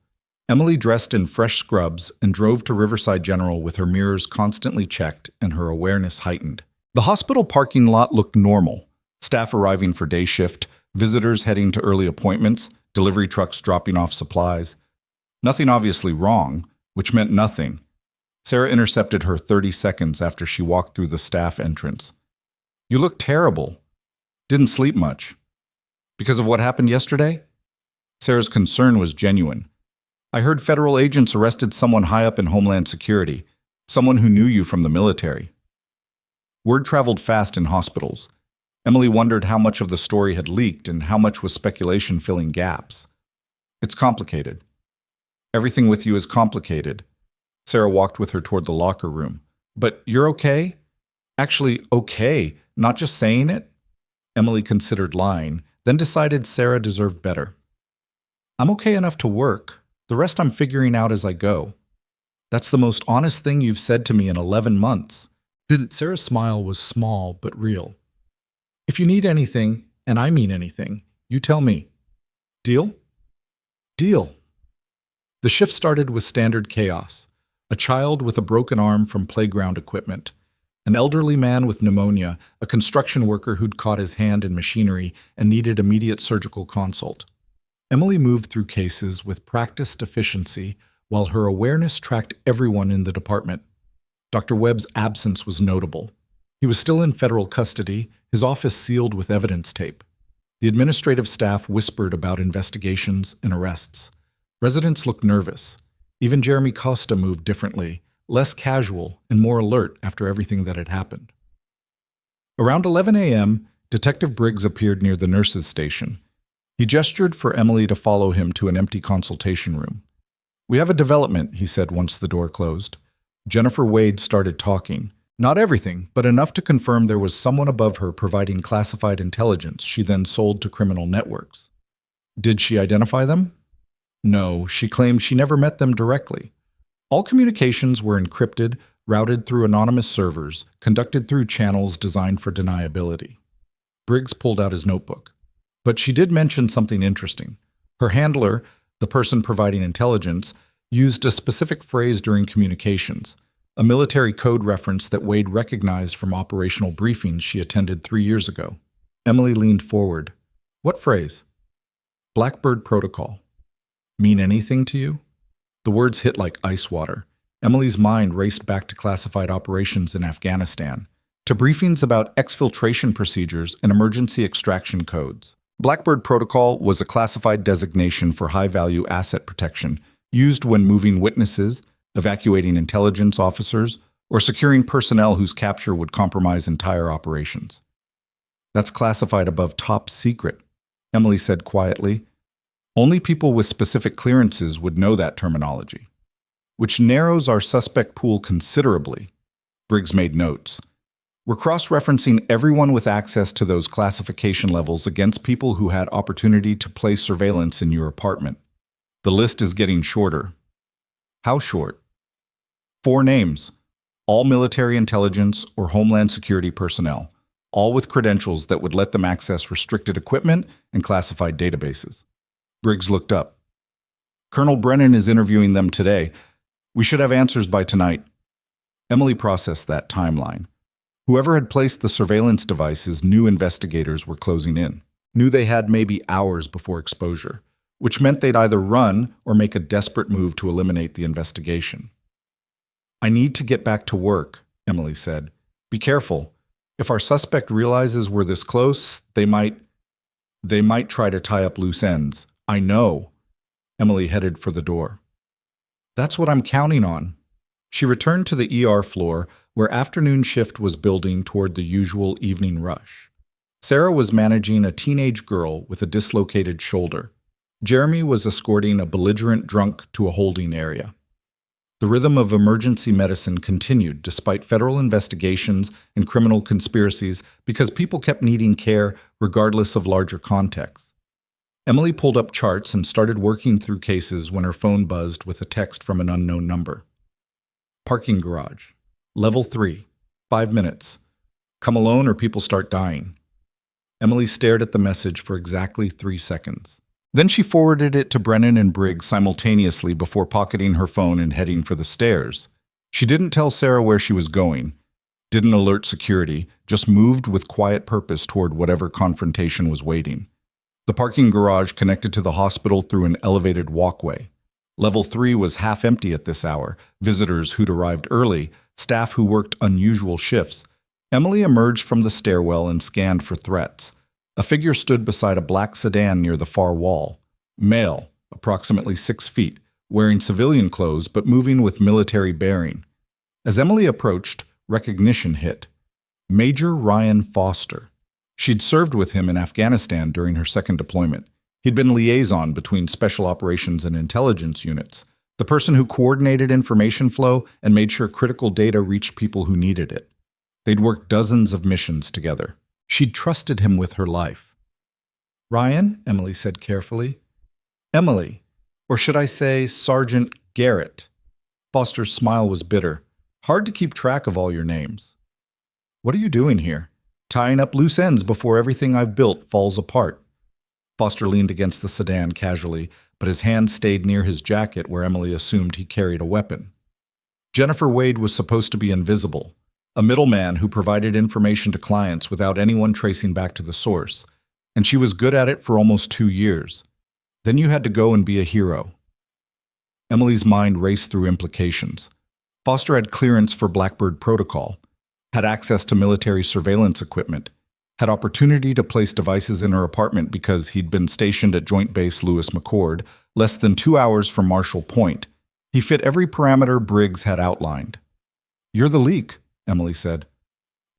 Emily dressed in fresh scrubs and drove to Riverside General with her mirrors constantly checked and her awareness heightened. The hospital parking lot looked normal. Staff arriving for day shift, visitors heading to early appointments, delivery trucks dropping off supplies. Nothing obviously wrong, which meant nothing. Sarah intercepted her 30 seconds after she walked through the staff entrance. You look terrible. Didn't sleep much. Because of what happened yesterday? Sarah's concern was genuine. I heard federal agents arrested someone high up in Homeland Security, someone who knew you from the military. Word traveled fast in hospitals. Emily wondered how much of the story had leaked and how much was speculation filling gaps. It's complicated. Everything with you is complicated. Sarah walked with her toward the locker room. But you're okay? Actually, okay, not just saying it? Emily considered lying, then decided Sarah deserved better. I'm okay enough to work. The rest I'm figuring out as I go. That's the most honest thing you've said to me in 11 months. Sarah's smile was small but real. If you need anything, and I mean anything, you tell me. Deal? Deal. The shift started with standard chaos. A child with a broken arm from playground equipment. An elderly man with pneumonia, a construction worker who'd caught his hand in machinery and needed immediate surgical consult. Emily moved through cases with practiced efficiency while her awareness tracked everyone in the department. Dr. Webb's absence was notable. He was still in federal custody, his office sealed with evidence tape. The administrative staff whispered about investigations and arrests. Residents looked nervous. Even Jeremy Costa moved differently, less casual and more alert after everything that had happened. Around 11 a.m., Detective Briggs appeared near the nurses' station. He gestured for Emily to follow him to an empty consultation room. We have a development, he said once the door closed. Jennifer Wade started talking. Not everything, but enough to confirm there was someone above her providing classified intelligence she then sold to criminal networks. Did she identify them? No, she claimed she never met them directly. All communications were encrypted, routed through anonymous servers, conducted through channels designed for deniability. Briggs pulled out his notebook. But she did mention something interesting. Her handler, the person providing intelligence, used a specific phrase during communications, a military code reference that Wade recognized from operational briefings she attended 3 years ago. Emily leaned forward. What phrase? Blackbird Protocol. Mean anything to you? The words hit like ice water. Emily's mind raced back to classified operations in Afghanistan, to briefings about exfiltration procedures and emergency extraction codes. Blackbird Protocol was a classified designation for high-value asset protection, used when moving witnesses, evacuating intelligence officers, or securing personnel whose capture would compromise entire operations. That's classified above top secret, Emily said quietly. Only people with specific clearances would know that terminology, which narrows our suspect pool considerably. Briggs made notes. We're cross-referencing everyone with access to those classification levels against people who had opportunity to place surveillance in your apartment. The list is getting shorter. How short? 4 names, all military intelligence or Homeland Security personnel, all with credentials that would let them access restricted equipment and classified databases. Briggs looked up. Colonel Brennan is interviewing them today. We should have answers by tonight. Emily processed that timeline. Whoever had placed the surveillance devices knew investigators were closing in, knew they had maybe hours before exposure, which meant they'd either run or make a desperate move to eliminate the investigation. I need to get back to work, Emily said. Be careful. If our suspect realizes we're this close, they might try to tie up loose ends. I know. Emily headed for the door. That's what I'm counting on. She returned to the ER floor, where afternoon shift was building toward the usual evening rush. Sarah was managing a teenage girl with a dislocated shoulder. Jeremy was escorting a belligerent drunk to a holding area. The rhythm of emergency medicine continued despite federal investigations and criminal conspiracies because people kept needing care regardless of larger contexts. Emily pulled up charts and started working through cases when her phone buzzed with a text from an unknown number. Parking garage. Level 3. 5 minutes. Come alone or people start dying. Emily stared at the message for exactly 3 seconds. Then she forwarded it to Brennan and Briggs simultaneously before pocketing her phone and heading for the stairs. She didn't tell Sarah where she was going, didn't alert security, just moved with quiet purpose toward whatever confrontation was waiting. The parking garage connected to the hospital through an elevated walkway. Level 3 was half empty at this hour, visitors who'd arrived early, staff who worked unusual shifts. Emily emerged from the stairwell and scanned for threats. A figure stood beside a black sedan near the far wall. Male, approximately 6 feet, wearing civilian clothes but moving with military bearing. As Emily approached, recognition hit. Major Ryan Foster. She'd served with him in Afghanistan during her second deployment. He'd been liaison between special operations and intelligence units, the person who coordinated information flow and made sure critical data reached people who needed it. They'd worked dozens of missions together. She'd trusted him with her life. "Ryan," Emily said carefully. "Emily, or should I say Sergeant Garrett?" Foster's smile was bitter. "Hard to keep track of all your names." "What are you doing here?" "Tying up loose ends before everything I've built falls apart." Foster leaned against the sedan casually, but his hand stayed near his jacket where Emily assumed he carried a weapon. Jennifer Wade was supposed to be invisible, a middleman who provided information to clients without anyone tracing back to the source, and she was good at it for almost 2 years. Then you had to go and be a hero. Emily's mind raced through implications. Foster had clearance for Blackbird Protocol, had access to military surveillance equipment, had opportunity to place devices in her apartment because he'd been stationed at Joint Base Lewis McChord, less than 2 hours from Marshall Point. He fit every parameter Briggs had outlined. "You're the leak," Emily said.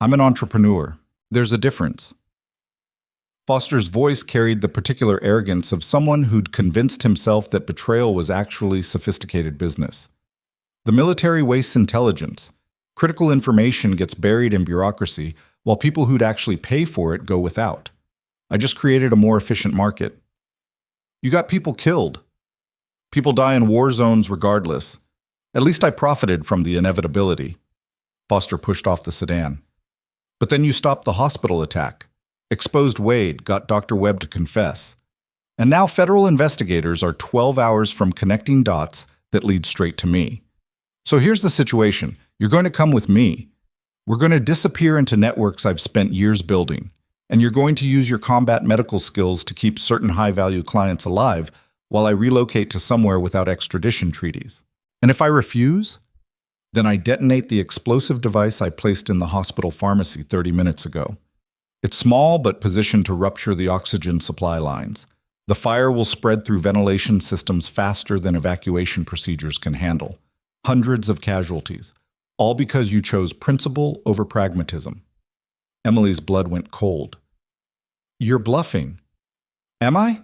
"I'm an entrepreneur. There's a difference." Foster's voice carried the particular arrogance of someone who'd convinced himself that betrayal was actually sophisticated business. The military wastes intelligence. Critical information gets buried in bureaucracy, while people who'd actually pay for it go without. I just created a more efficient market. You got people killed. People die in war zones regardless. At least I profited from the inevitability. Foster pushed off the sedan. But then you stopped the hospital attack, exposed Wade, got Dr. Webb to confess. And now federal investigators are 12 hours from connecting dots that lead straight to me. So here's the situation. You're going to come with me. We're going to disappear into networks I've spent years building, and you're going to use your combat medical skills to keep certain high-value clients alive while I relocate to somewhere without extradition treaties. And if I refuse, then I detonate the explosive device I placed in the hospital pharmacy 30 minutes ago. It's small but positioned to rupture the oxygen supply lines. The fire will spread through ventilation systems faster than evacuation procedures can handle. Hundreds of casualties, all because you chose principle over pragmatism. Emily's blood went cold. "You're bluffing." "Am I?"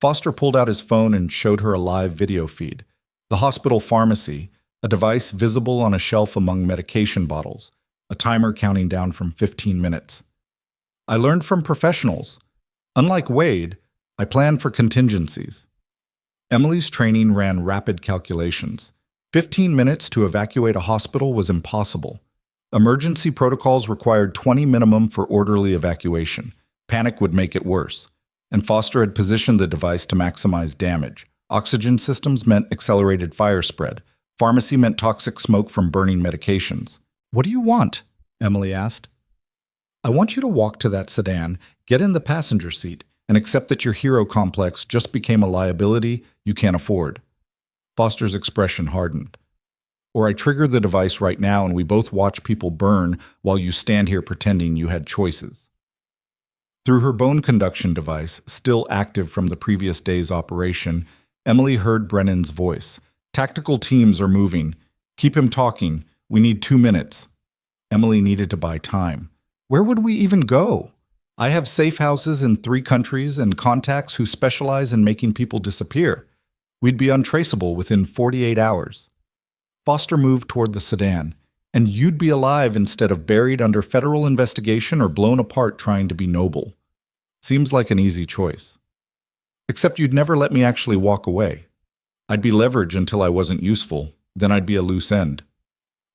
Foster pulled out his phone and showed her a live video feed. The hospital pharmacy, a device visible on a shelf among medication bottles, a timer counting down from 15 minutes. "I learned from professionals. Unlike Wade, I planned for contingencies." Emily's training ran rapid calculations. 15 minutes to evacuate a hospital was impossible. Emergency protocols required 20 minimum for orderly evacuation. Panic would make it worse. And Foster had positioned the device to maximize damage. Oxygen systems meant accelerated fire spread. Pharmacy meant toxic smoke from burning medications. "What do you want?" Emily asked. "I want you to walk to that sedan, get in the passenger seat, and accept that your hero complex just became a liability you can't afford." Foster's expression hardened. "Or I trigger the device right now and we both watch people burn while you stand here pretending you had choices." Through her bone conduction device, still active from the previous day's operation, Emily heard Brennan's voice. "Tactical teams are moving. Keep him talking. We need 2 minutes." Emily needed to buy time. Where would we even go? I have safe houses in 3 countries and contacts who specialize in making people disappear. We'd be untraceable within 48 hours. Foster moved toward the sedan, and you'd be alive instead of buried under federal investigation or blown apart trying to be noble. Seems like an easy choice. Except you'd never let me actually walk away. I'd be leverage until I wasn't useful, then I'd be a loose end.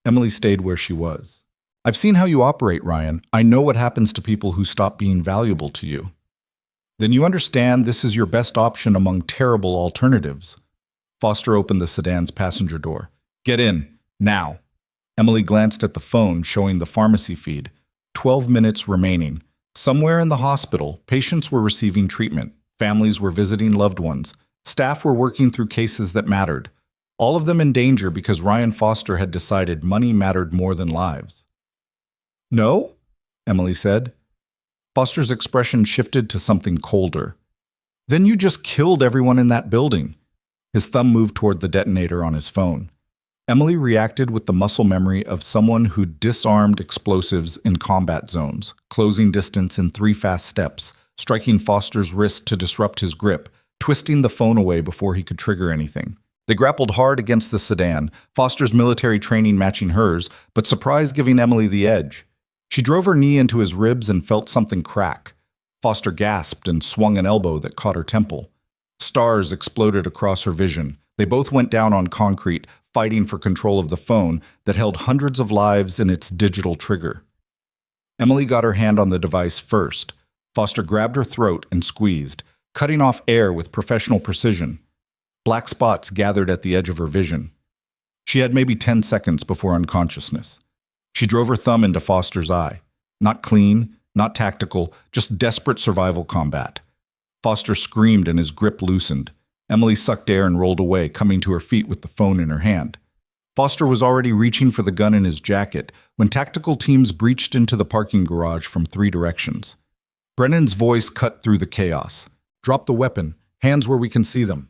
Emily stayed where she was. "I've seen how you operate, Ryan. I know what happens to people who stop being valuable to you." "Then you understand this is your best option among terrible alternatives." Foster opened the sedan's passenger door. "Get in, now." Emily glanced at the phone showing the pharmacy feed. 12 minutes remaining. Somewhere in the hospital, patients were receiving treatment. Families were visiting loved ones. Staff were working through cases that mattered. All of them in danger because Ryan Foster had decided money mattered more than lives. "No?" Emily said. Foster's expression shifted to something colder. "Then you just killed everyone in that building. His thumb moved toward the detonator on his phone. Emily reacted with the muscle memory of someone who disarmed explosives in combat zones, closing distance in 3 fast steps, striking Foster's wrist to disrupt his grip, twisting the phone away before he could trigger anything. They grappled hard against the sedan, Foster's military training matching hers, but surprise giving Emily the edge. She drove her knee into his ribs and felt something crack. Foster gasped and swung an elbow that caught her temple. Stars exploded across her vision. They both went down on concrete, fighting for control of the phone that held hundreds of lives in its digital trigger. Emily got her hand on the device first. Foster grabbed her throat and squeezed, cutting off air with professional precision. Black spots gathered at the edge of her vision. She had maybe 10 seconds before unconsciousness. She drove her thumb into Foster's eye. Not clean, not tactical, just desperate survival combat. Foster screamed and his grip loosened. Emily sucked air and rolled away, coming to her feet with the phone in her hand. Foster was already reaching for the gun in his jacket when tactical teams breached into the parking garage from 3 directions. Brennan's voice cut through the chaos. "Drop the weapon. Hands where we can see them."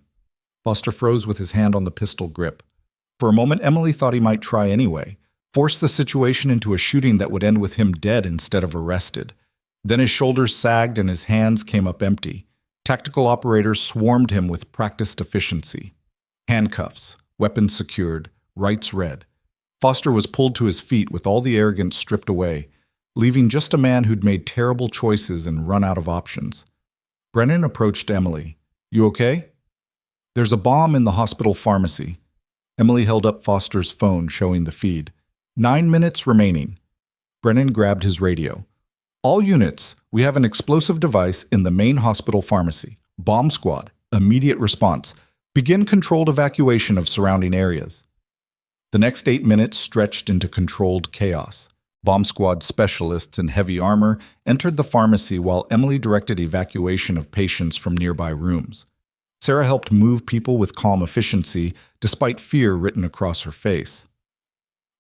Foster froze with his hand on the pistol grip. For a moment, Emily thought he might try anyway, force the situation into a shooting that would end with him dead instead of arrested. Then his shoulders sagged and his hands came up empty. Tactical operators swarmed him with practiced efficiency. Handcuffs, weapons secured, rights read. Foster was pulled to his feet with all the arrogance stripped away, leaving just a man who'd made terrible choices and run out of options. Brennan approached Emily. "You okay?" "There's a bomb in the hospital pharmacy." Emily held up Foster's phone, showing the feed. 9 minutes remaining. Brennan grabbed his radio. "All units, we have an explosive device in the main hospital pharmacy. Bomb squad, immediate response. Begin controlled evacuation of surrounding areas." The next 8 minutes stretched into controlled chaos. Bomb squad specialists in heavy armor entered the pharmacy while Emily directed evacuation of patients from nearby rooms. Sarah helped move people with calm efficiency, despite fear written across her face.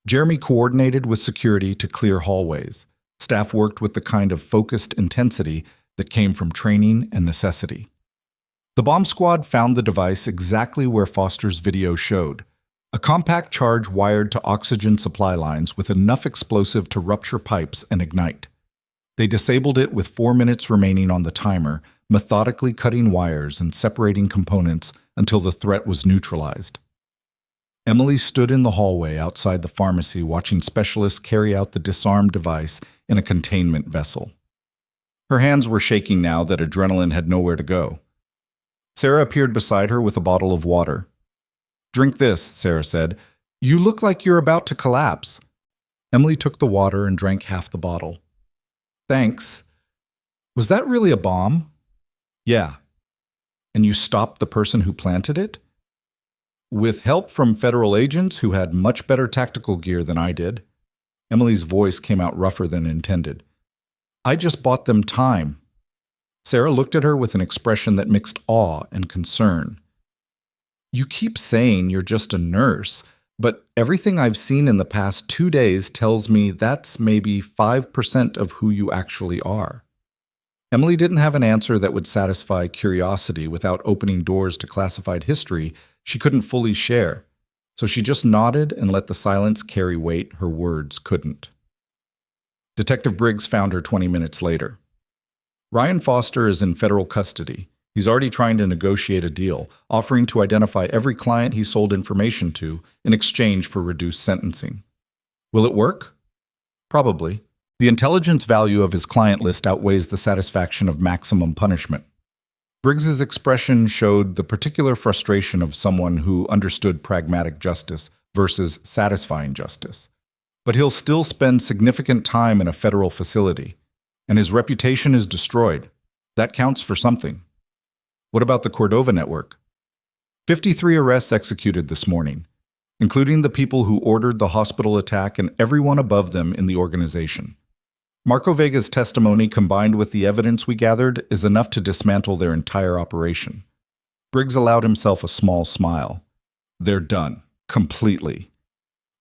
Jeremy coordinated with security to clear hallways. Staff worked with the kind of focused intensity that came from training and necessity. The bomb squad found the device exactly where Foster's video showed. A compact charge wired to oxygen supply lines with enough explosive to rupture pipes and ignite. They disabled it with 4 minutes remaining on the timer, methodically cutting wires and separating components until the threat was neutralized. Emily stood in the hallway outside the pharmacy watching specialists carry out the disarmed device in a containment vessel. Her hands were shaking now that adrenaline had nowhere to go. Sarah appeared beside her with a bottle of water. "Drink this," Sarah said. "You look like you're about to collapse." Emily took the water and drank half the bottle. "Thanks. Was that really a bomb?" "Yeah." "And you stopped the person who planted it?" "With help from federal agents who had much better tactical gear than I did." Emily's voice came out rougher than intended. "I just bought them time." Sarah looked at her with an expression that mixed awe and concern. "You keep saying you're just a nurse, but everything I've seen in the past 2 days tells me that's maybe 5% of who you actually are." Emily didn't have an answer that would satisfy curiosity without opening doors to classified history she couldn't fully share, so she just nodded and let the silence carry weight her words couldn't. Detective Briggs found her 20 minutes later. "Ryan Foster is in federal custody. He's already trying to negotiate a deal, offering to identify every client he sold information to in exchange for reduced sentencing. Will it work? Probably. The intelligence value of his client list outweighs the satisfaction of maximum punishment." Briggs's expression showed the particular frustration of someone who understood pragmatic justice versus satisfying justice. But he'll still spend significant time in a federal facility, and his reputation is destroyed. That counts for something. What about the Cordova network? 53 arrests executed this morning, including the people who ordered the hospital attack and everyone above them in the organization. Marco Vega's testimony combined with the evidence we gathered is enough to dismantle their entire operation. Briggs allowed himself a small smile. They're done. Completely.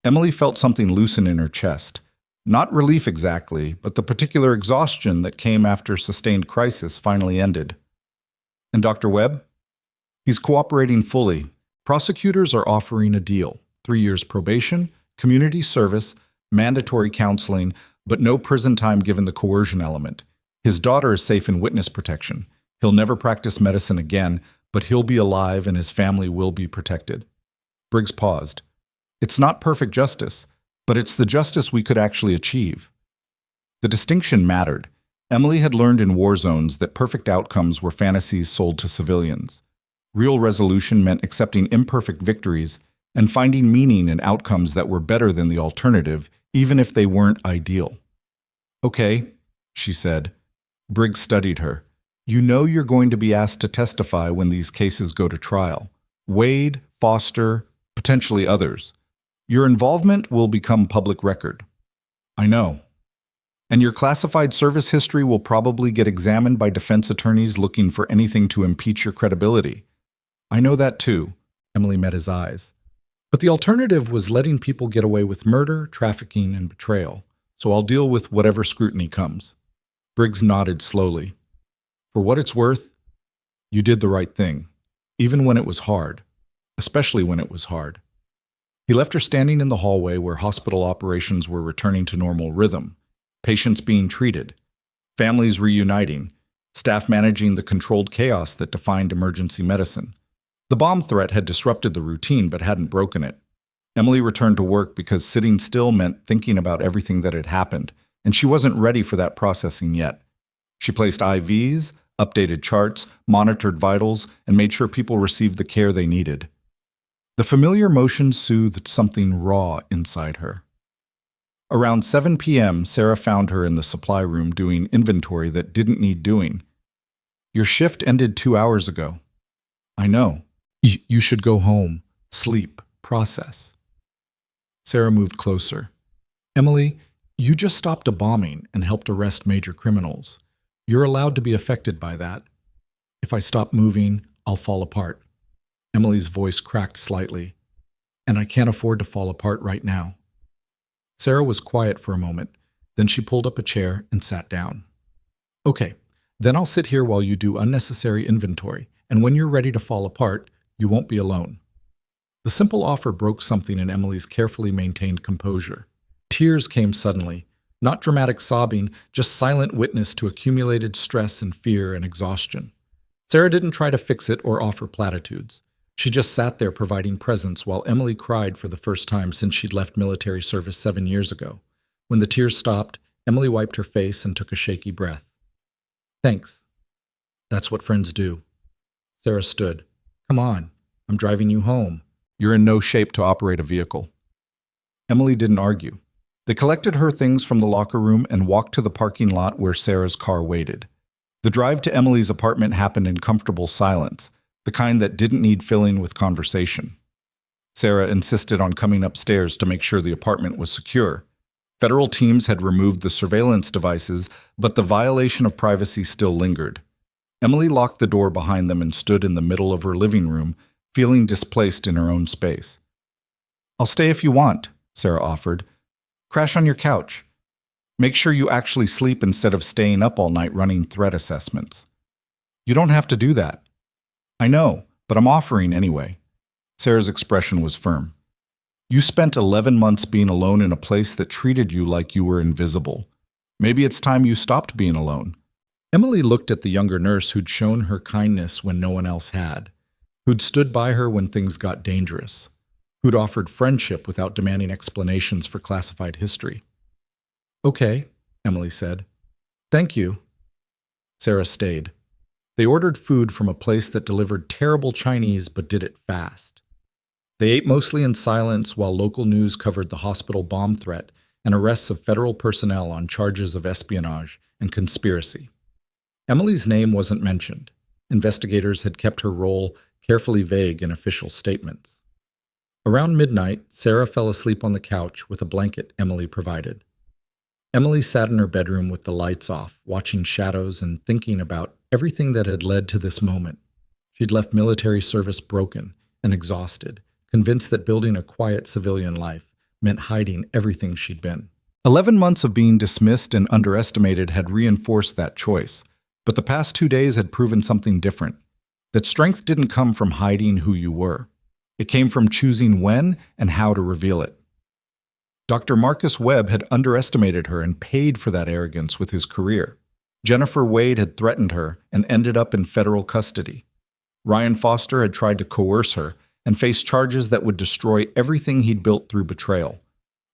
Emily felt something loosen in her chest. Not relief exactly, but the particular exhaustion that came after sustained crisis finally ended. And Dr. Webb? He's cooperating fully. Prosecutors are offering a deal: 3 years probation, community service, mandatory counseling, but no prison time given the coercion element. His daughter is safe in witness protection. He'll never practice medicine again, but he'll be alive and his family will be protected. Briggs paused. It's not perfect justice, but it's the justice we could actually achieve. The distinction mattered. Emily had learned in war zones that perfect outcomes were fantasies sold to civilians. Real resolution meant accepting imperfect victories and finding meaning in outcomes that were better than the alternative, even if they weren't ideal. Okay, she said. Briggs studied her. You know you're going to be asked to testify when these cases go to trial. Wade, Foster, potentially others. Your involvement will become public record. I know. And your classified service history will probably get examined by defense attorneys looking for anything to impeach your credibility. I know that too. Emily met his eyes. But the alternative was letting people get away with murder, trafficking, and betrayal. So I'll deal with whatever scrutiny comes. Briggs nodded slowly. For what it's worth, you did the right thing, even when it was hard, especially when it was hard. He left her standing in the hallway where hospital operations were returning to normal rhythm, patients being treated, families reuniting, staff managing the controlled chaos that defined emergency medicine. The bomb threat had disrupted the routine but hadn't broken it. Emily returned to work because sitting still meant thinking about everything that had happened, and she wasn't ready for that processing yet. She placed IVs, updated charts, monitored vitals, and made sure people received the care they needed. The familiar motion soothed something raw inside her. Around 7 p.m., Sarah found her in the supply room doing inventory that didn't need doing. Your shift ended 2 hours ago. I know. You should go home, sleep, process. Sarah moved closer. Emily, you just stopped a bombing and helped arrest major criminals. You're allowed to be affected by that. If I stop moving, I'll fall apart. Emily's voice cracked slightly. And I can't afford to fall apart right now. Sarah was quiet for a moment. Then she pulled up a chair and sat down. Okay, then I'll sit here while you do unnecessary inventory, and when you're ready to fall apart, you won't be alone. The simple offer broke something in Emily's carefully maintained composure. Tears came suddenly. Not dramatic sobbing, just silent witness to accumulated stress and fear and exhaustion. Sarah didn't try to fix it or offer platitudes. She just sat there providing presence while Emily cried for the first time since she'd left military service 7 years ago. When the tears stopped, Emily wiped her face and took a shaky breath. Thanks. That's what friends do. Sarah stood. Come on, I'm driving you home. You're in no shape to operate a vehicle. Emily didn't argue. They collected her things from the locker room and walked to the parking lot where Sarah's car waited. The drive to Emily's apartment happened in comfortable silence, the kind that didn't need filling with conversation. Sarah insisted on coming upstairs to make sure the apartment was secure. Federal teams had removed the surveillance devices, but the violation of privacy still lingered. Emily locked the door behind them and stood in the middle of her living room, feeling displaced in her own space. I'll stay if you want, Sarah offered. Crash on your couch. Make sure you actually sleep instead of staying up all night running threat assessments. You don't have to do that. I know, but I'm offering anyway. Sarah's expression was firm. You spent 11 months being alone in a place that treated you like you were invisible. Maybe it's time you stopped being alone. Emily looked at the younger nurse who'd shown her kindness when no one else had, who'd stood by her when things got dangerous, who'd offered friendship without demanding explanations for classified history. Okay, Emily said. Thank you. Sarah stayed. They ordered food from a place that delivered terrible Chinese but did it fast. They ate mostly in silence while local news covered the hospital bomb threat and arrests of federal personnel on charges of espionage and conspiracy. Emily's name wasn't mentioned. Investigators had kept her role carefully vague in official statements. Around midnight, Sarah fell asleep on the couch with a blanket Emily provided. Emily sat in her bedroom with the lights off, watching shadows and thinking about everything that had led to this moment. She'd left military service broken and exhausted, convinced that building a quiet civilian life meant hiding everything she'd been. 11 months of being dismissed and underestimated had reinforced that choice, but the past 2 days had proven something different. That strength didn't come from hiding who you were. It came from choosing when and how to reveal it. Dr. Marcus Webb had underestimated her and paid for that arrogance with his career. Jennifer Wade had threatened her and ended up in federal custody. Ryan Foster had tried to coerce her and faced charges that would destroy everything he'd built through betrayal.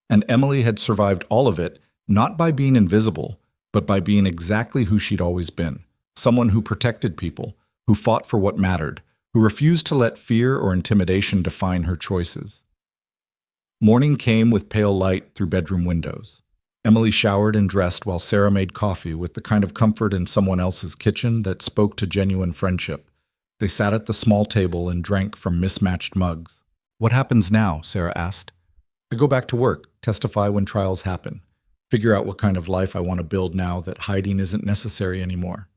And Emily had survived all of it, not by being invisible, but by being exactly who she'd always been, someone who protected people, who fought for what mattered, who refused to let fear or intimidation define her choices. Morning came with pale light through bedroom windows. Emily showered and dressed while Sarah made coffee with the kind of comfort in someone else's kitchen that spoke to genuine friendship. They sat at the small table and drank from mismatched mugs. "What happens now?" Sarah asked. "I go back to work, testify when trials happen, figure out what kind of life I want to build now that hiding isn't necessary anymore."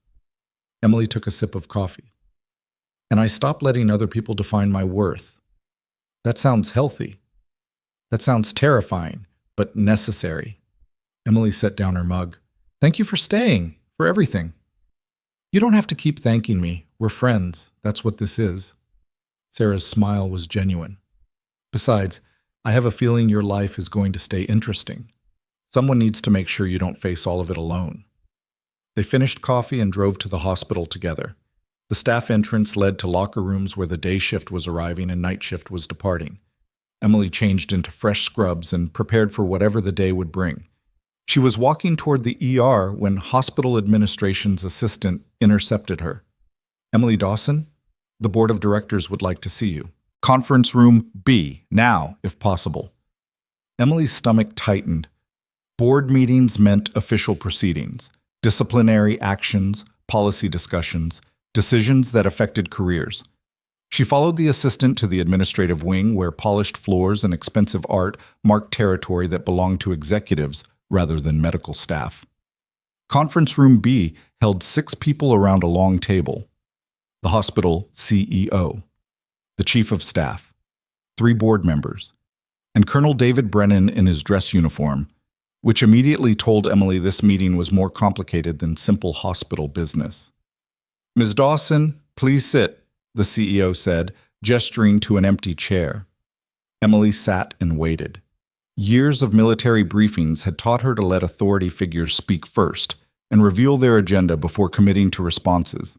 Emily took a sip of coffee. "And I stop letting other people define my worth." "That sounds healthy." "That sounds terrifying, but necessary." Emily set down her mug. "Thank you for staying, for everything." "You don't have to keep thanking me. We're friends. That's what this is." Sarah's smile was genuine. "Besides, I have a feeling your life is going to stay interesting. Someone needs to make sure you don't face all of it alone." They finished coffee and drove to the hospital together. The staff entrance led to locker rooms where the day shift was arriving and night shift was departing. Emily changed into fresh scrubs and prepared for whatever the day would bring. She was walking toward the ER when hospital administration's assistant intercepted her. "Emily Dawson, the board of directors would like to see you. Conference room B, now, if possible." Emily's stomach tightened. Board meetings meant official proceedings, disciplinary actions, policy discussions, decisions that affected careers. She followed the assistant to the administrative wing where polished floors and expensive art marked territory that belonged to executives rather than medical staff. Conference room B held 6 people around a long table. The hospital CEO, the chief of staff, 3 board members, and Colonel David Brennan in his dress uniform, which immediately told Emily this meeting was more complicated than simple hospital business. "Ms. Dawson, please sit," the CEO said, gesturing to an empty chair. Emily sat and waited. Years of military briefings had taught her to let authority figures speak first and reveal their agenda before committing to responses.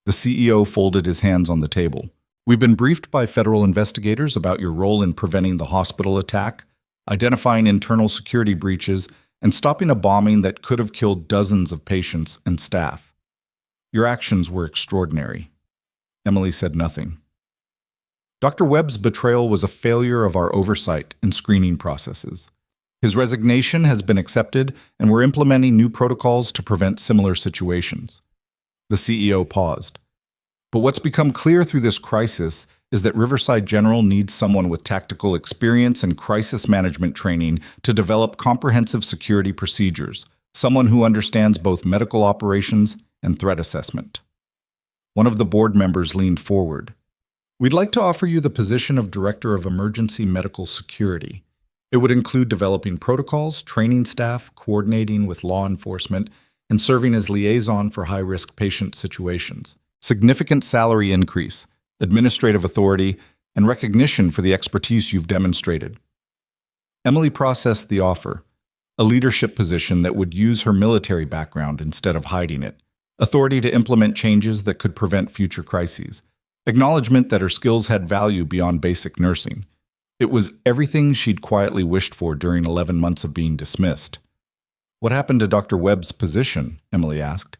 The CEO folded his hands on the table. "We've been briefed by federal investigators about your role in preventing the hospital attack, identifying internal security breaches, and stopping a bombing that could have killed dozens of patients and staff. Your actions were extraordinary." Emily said nothing. Dr. Webb's betrayal was a failure of our oversight and screening processes. His resignation has been accepted, and we're implementing new protocols to prevent similar situations. The CEO paused. "But what's become clear through this crisis is that Riverside General needs someone with tactical experience and crisis management training to develop comprehensive security procedures, someone who understands both medical operations and threat assessment." One of the board members leaned forward. "We'd like to offer you the position of Director of Emergency Medical Security. It would include developing protocols, training staff, coordinating with law enforcement, and serving as liaison for high-risk patient situations. Significant salary increase, administrative authority, and recognition for the expertise you've demonstrated." Emily processed the offer, a leadership position that would use her military background instead of hiding it, authority to implement changes that could prevent future crises, acknowledgement that her skills had value beyond basic nursing. It was everything she'd quietly wished for during 11 months of being dismissed. "What happened to Dr. Webb's position?" Emily asked.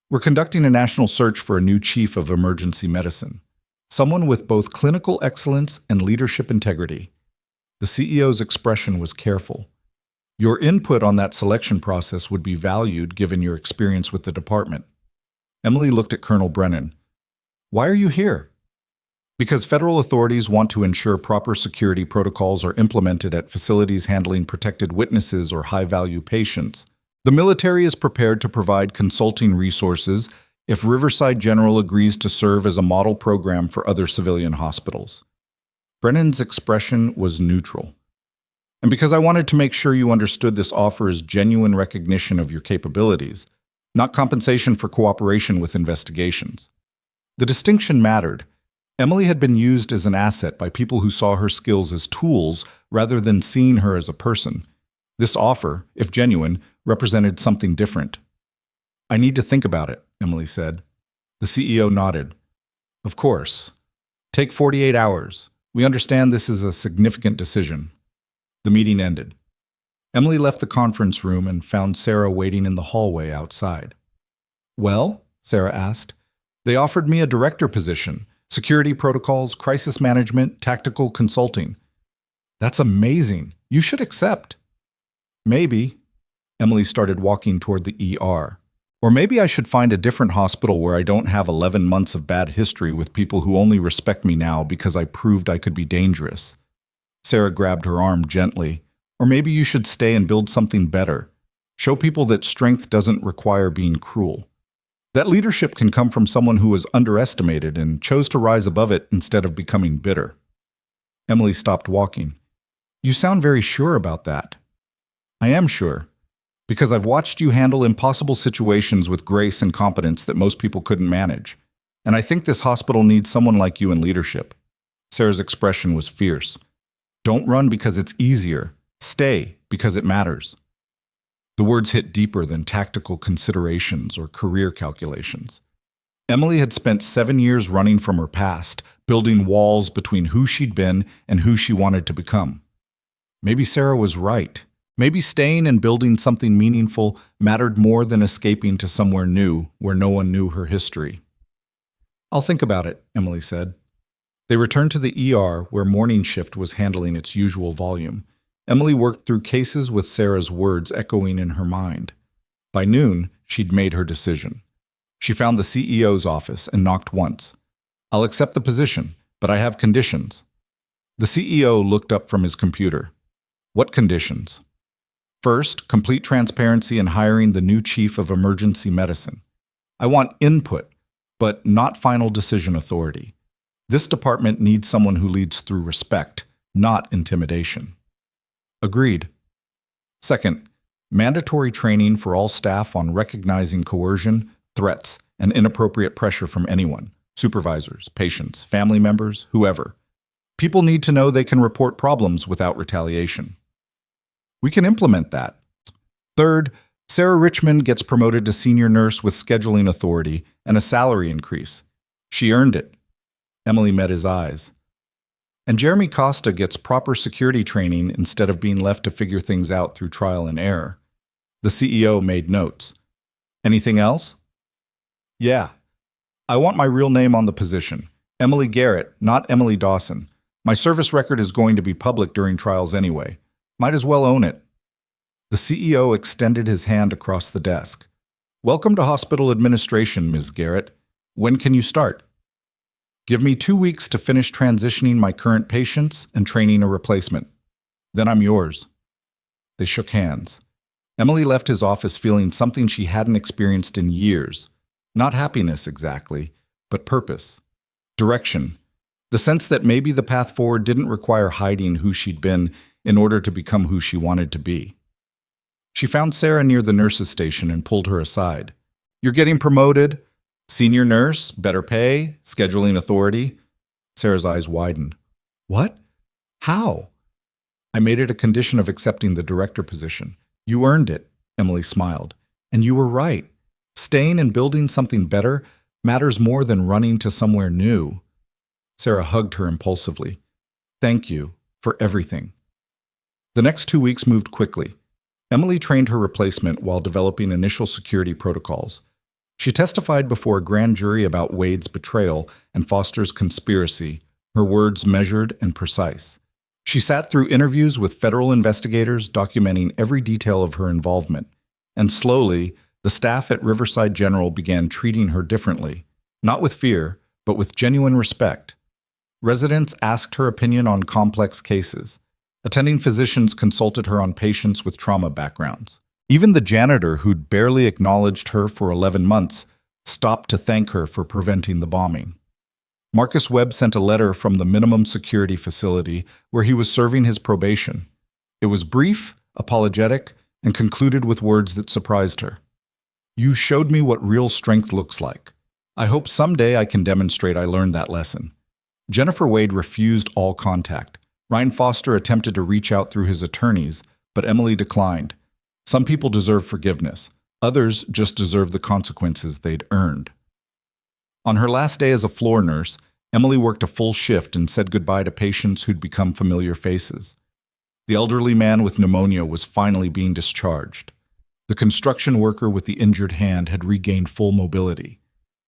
"We're conducting a national search for a new chief of emergency medicine, someone with both clinical excellence and leadership integrity." The CEO's expression was careful. "Your input on that selection process would be valued given your experience with the department." Emily looked at Colonel Brennan. "Why are you here?" "Because federal authorities want to ensure proper security protocols are implemented at facilities handling protected witnesses or high-value patients. The military is prepared to provide consulting resources if Riverside General agrees to serve as a model program for other civilian hospitals." Brennan's expression was neutral. "And because I wanted to make sure you understood this offer is genuine recognition of your capabilities, not compensation for cooperation with investigations." The distinction mattered. Emily had been used as an asset by people who saw her skills as tools rather than seeing her as a person. This offer, if genuine, represented something different. "I need to think about it," Emily said. The CEO nodded. "Of course. Take 48 hours. We understand this is a significant decision." The meeting ended. Emily left the conference room and found Sarah waiting in the hallway outside. "Well?" Sarah asked. "They offered me a director position, security protocols, crisis management, tactical consulting." "That's amazing. You should accept." "Maybe." Emily started walking toward the ER. "Or maybe I should find a different hospital where I don't have 11 months of bad history with people who only respect me now because I proved I could be dangerous." Sarah grabbed her arm gently. "Or maybe you should stay and build something better. Show people that strength doesn't require being cruel. That leadership can come from someone who was underestimated and chose to rise above it instead of becoming bitter." Emily stopped walking. "You sound very sure about that." "I am sure, because I've watched you handle impossible situations with grace and competence that most people couldn't manage. And I think this hospital needs someone like you in leadership." Sarah's expression was fierce. "Don't run because it's easier. Stay because it matters." The words hit deeper than tactical considerations or career calculations. Emily had spent 7 years running from her past, building walls between who she'd been and who she wanted to become. Maybe Sarah was right. Maybe staying and building something meaningful mattered more than escaping to somewhere new where no one knew her history. "I'll think about it," Emily said. They returned to the ER where morning shift was handling its usual volume. Emily worked through cases with Sarah's words echoing in her mind. By noon, she'd made her decision. She found the CEO's office and knocked once. "I'll accept the position, but I have conditions." The CEO looked up from his computer. "What conditions?" "First, complete transparency in hiring the new chief of emergency medicine. I want input, but not final decision authority. This department needs someone who leads through respect, not intimidation." "Agreed." "Second, mandatory training for all staff on recognizing coercion, threats, and inappropriate pressure from anyone, supervisors, patients, family members, whoever. People need to know they can report problems without retaliation." "We can implement that." "Third, Sarah Richmond gets promoted to senior nurse with scheduling authority and a salary increase. She earned it." Emily met his eyes. "And Jeremy Costa gets proper security training instead of being left to figure things out through trial and error." The CEO made notes. "Anything else?" "Yeah. I want my real name on the position. Emily Garrett, not Emily Dawson. My service record is going to be public during trials anyway. Might as well own it." The CEO extended his hand across the desk. "Welcome to hospital administration, Ms. Garrett. When can you start?" "Give me 2 weeks to finish transitioning my current patients and training a replacement. Then I'm yours." They shook hands. Emily left his office feeling something she hadn't experienced in years. Not happiness exactly, but purpose. Direction. The sense that maybe the path forward didn't require hiding who she'd been in order to become who she wanted to be. She found Sarah near the nurse's station and pulled her aside. "You're getting promoted? Senior nurse, better pay, scheduling authority?" Sarah's eyes widened. "What? How?" "I made it a condition of accepting the director position. You earned it," Emily smiled. "And you were right. Staying and building something better matters more than running to somewhere new." Sarah hugged her impulsively. "Thank you for everything." The next 2 weeks moved quickly. Emily trained her replacement while developing initial security protocols. She testified before a grand jury about Wade's betrayal and Foster's conspiracy, her words measured and precise. She sat through interviews with federal investigators documenting every detail of her involvement. And slowly, the staff at Riverside General began treating her differently, not with fear, but with genuine respect. Residents asked her opinion on complex cases. Attending physicians consulted her on patients with trauma backgrounds. Even the janitor who'd barely acknowledged her for 11 months stopped to thank her for preventing the bombing. Marcus Webb sent a letter from the minimum security facility where he was serving his probation. It was brief, apologetic, and concluded with words that surprised her. "You showed me what real strength looks like. I hope someday I can demonstrate I learned that lesson. Jennifer Wade refused all contact. Ryan Foster attempted to reach out through his attorneys, but Emily declined. Some people deserve forgiveness. Others just deserve the consequences they'd earned. On her last day as a floor nurse, Emily worked a full shift and said goodbye to patients who'd become familiar faces. The elderly man with pneumonia was finally being discharged. The construction worker with the injured hand had regained full mobility.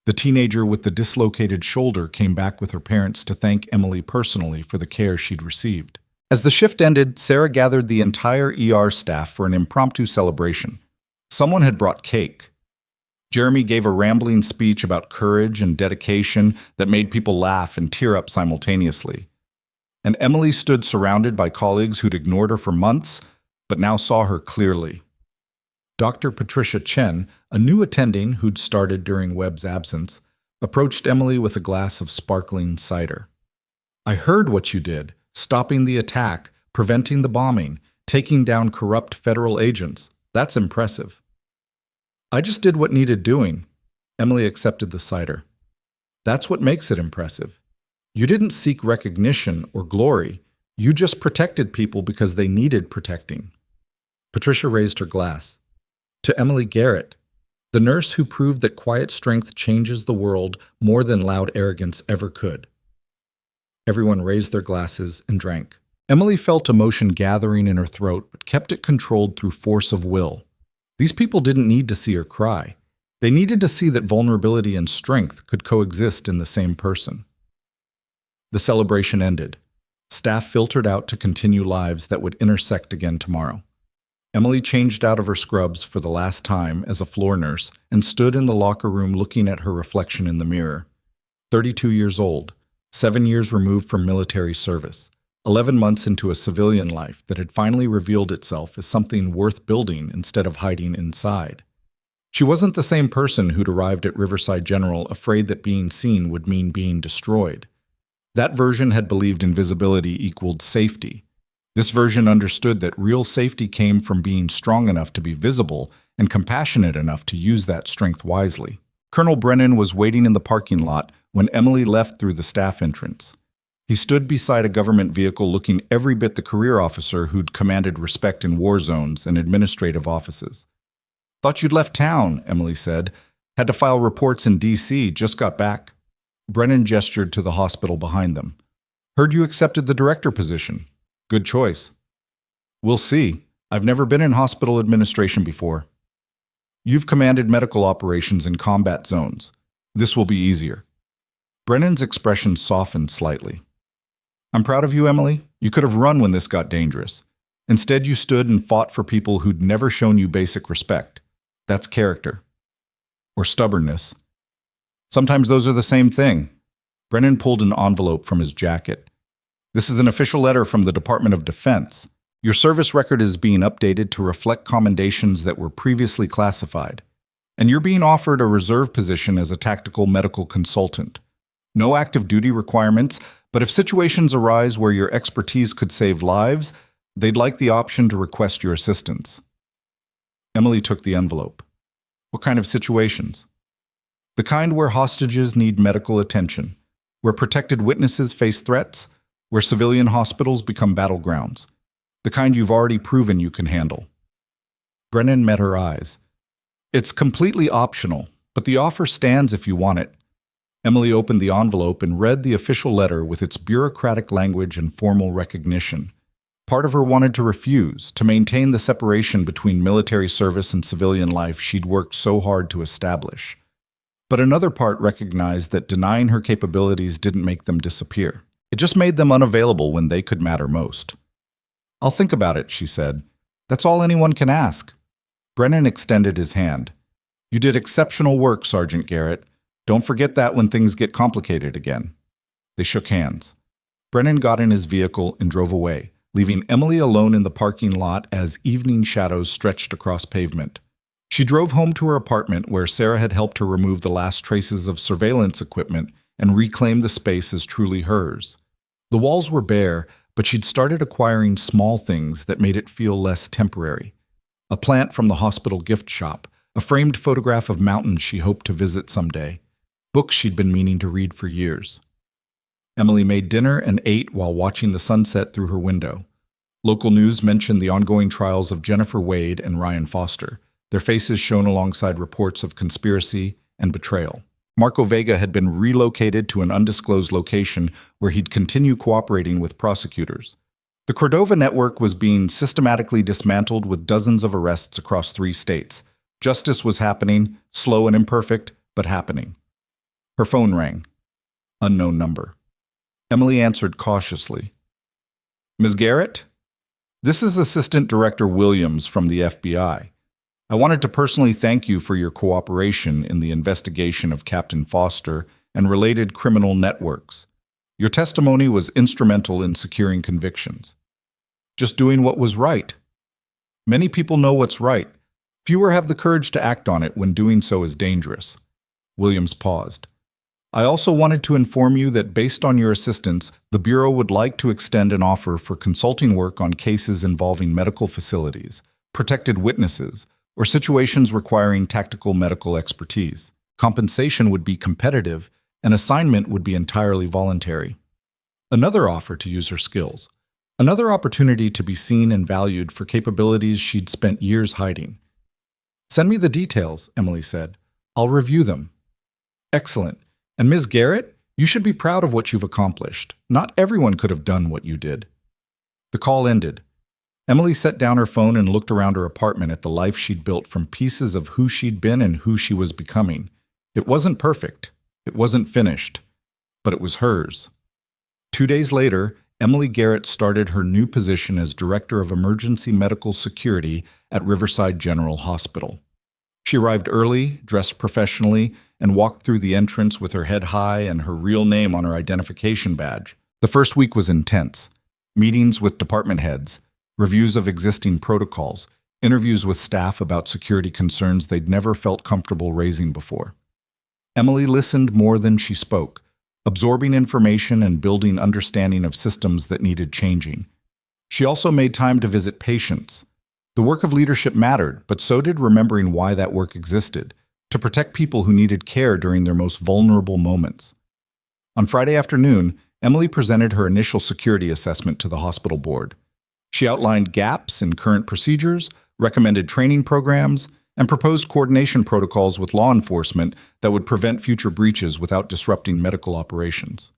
The teenager with the dislocated shoulder came back with her parents to thank Emily personally for the care she'd received. As the shift ended, Sarah gathered the entire ER staff for an impromptu celebration. Someone had brought cake. Jeremy gave a rambling speech about courage and dedication that made people laugh and tear up simultaneously. And Emily stood surrounded by colleagues who'd ignored her for months, but now saw her clearly. Dr. Patricia Chen, a new attending who'd started during Webb's absence, approached Emily with a glass of sparkling cider. "I heard what you did, stopping the attack, preventing the bombing, taking down corrupt federal agents. That's impressive." "I just did what needed doing." Emily accepted the cider. "That's what makes it impressive. You didn't seek recognition or glory. You just protected people because they needed protecting." Patricia raised her glass. "To Emily Garrett, the nurse who proved that quiet strength changes the world more than loud arrogance ever could." Everyone raised their glasses and drank. Emily felt emotion gathering in her throat, but kept it controlled through force of will. These people didn't need to see her cry. They needed to see that vulnerability and strength could coexist in the same person. The celebration ended. Staff filtered out to continue lives that would intersect again tomorrow. Emily changed out of her scrubs for the last time as a floor nurse and stood in the locker room looking at her reflection in the mirror. 32 years old, 7 years removed from military service, 11 months into a civilian life that had finally revealed itself as something worth building instead of hiding inside. She wasn't the same person who'd arrived at Riverside General afraid that being seen would mean being destroyed. That version had believed invisibility equaled safety. This version understood that real safety came from being strong enough to be visible and compassionate enough to use that strength wisely. Colonel Brennan was waiting in the parking lot when Emily left through the staff entrance. He stood beside a government vehicle looking every bit the career officer who'd commanded respect in war zones and administrative offices. "Thought you'd left town," Emily said. "Had to file reports in D.C., just got back." Brennan gestured to the hospital behind them. "Heard you accepted the director position. Good choice." "We'll see. I've never been in hospital administration before." "You've commanded medical operations in combat zones. This will be easier." Brennan's expression softened slightly. "I'm proud of you, Emily. You could have run when this got dangerous. Instead, you stood and fought for people who'd never shown you basic respect. That's character. Or stubbornness. Sometimes those are the same thing." Brennan pulled an envelope from his jacket. "This is an official letter from the Department of Defense. Your service record is being updated to reflect commendations that were previously classified. And you're being offered a reserve position as a tactical medical consultant. No active duty requirements, but if situations arise where your expertise could save lives, they'd like the option to request your assistance." Emily took the envelope. "What kind of situations?" "The kind where hostages need medical attention, where protected witnesses face threats, where civilian hospitals become battlegrounds. The kind you've already proven you can handle." Brennan met her eyes. "It's completely optional, but the offer stands if you want it." Emily opened the envelope and read the official letter with its bureaucratic language and formal recognition. Part of her wanted to refuse, to maintain the separation between military service and civilian life she'd worked so hard to establish. But another part recognized that denying her capabilities didn't make them disappear. It just made them unavailable when they could matter most. "I'll think about it," she said. "That's all anyone can ask." Brennan extended his hand. "You did exceptional work, Sergeant Garrett. Don't forget that when things get complicated again." They shook hands. Brennan got in his vehicle and drove away, leaving Emily alone in the parking lot as evening shadows stretched across pavement. She drove home to her apartment where Sarah had helped her remove the last traces of surveillance equipment and reclaim the space as truly hers. The walls were bare, but she'd started acquiring small things that made it feel less temporary. A plant from the hospital gift shop, a framed photograph of mountains she hoped to visit someday, books she'd been meaning to read for years. Emily made dinner and ate while watching the sunset through her window. Local news mentioned the ongoing trials of Jennifer Wade and Ryan Foster, their faces shown alongside reports of conspiracy and betrayal. Marco Vega had been relocated to an undisclosed location where he'd continue cooperating with prosecutors. The Cordova network was being systematically dismantled with dozens of arrests across 3 states. Justice was happening, slow and imperfect, but happening. Her phone rang. Unknown number. Emily answered cautiously. "Ms. Garrett? This is Assistant Director Williams from the FBI. I wanted to personally thank you for your cooperation in the investigation of Captain Foster and related criminal networks. Your testimony was instrumental in securing convictions. Just doing what was right. Many people know what's right. Fewer have the courage to act on it when doing so is dangerous." Williams paused. "I also wanted to inform you that based on your assistance, the Bureau would like to extend an offer for consulting work on cases involving medical facilities, protected witnesses, or situations requiring tactical medical expertise. Compensation would be competitive, and assignment would be entirely voluntary." Another offer to use her skills. Another opportunity to be seen and valued for capabilities she'd spent years hiding. "Send me the details," Emily said. "I'll review them." "Excellent. And Ms. Garrett, you should be proud of what you've accomplished. Not everyone could have done what you did." The call ended. Emily set down her phone and looked around her apartment at the life she'd built from pieces of who she'd been and who she was becoming. It wasn't perfect. It wasn't finished. But it was hers. 2 days later, Emily Garrett started her new position as Director of Emergency Medical Security at Riverside General Hospital. She arrived early, dressed professionally, and walked through the entrance with her head high and her real name on her identification badge. The first week was intense. Meetings with department heads, reviews of existing protocols, interviews with staff about security concerns they'd never felt comfortable raising before. Emily listened more than she spoke, absorbing information and building understanding of systems that needed changing. She also made time to visit patients. The work of leadership mattered, but so did remembering why that work existed, to protect people who needed care during their most vulnerable moments. On Friday afternoon, Emily presented her initial security assessment to the hospital board. She outlined gaps in current procedures, recommended training programs, and proposed coordination protocols with law enforcement that would prevent future breaches without disrupting medical operations.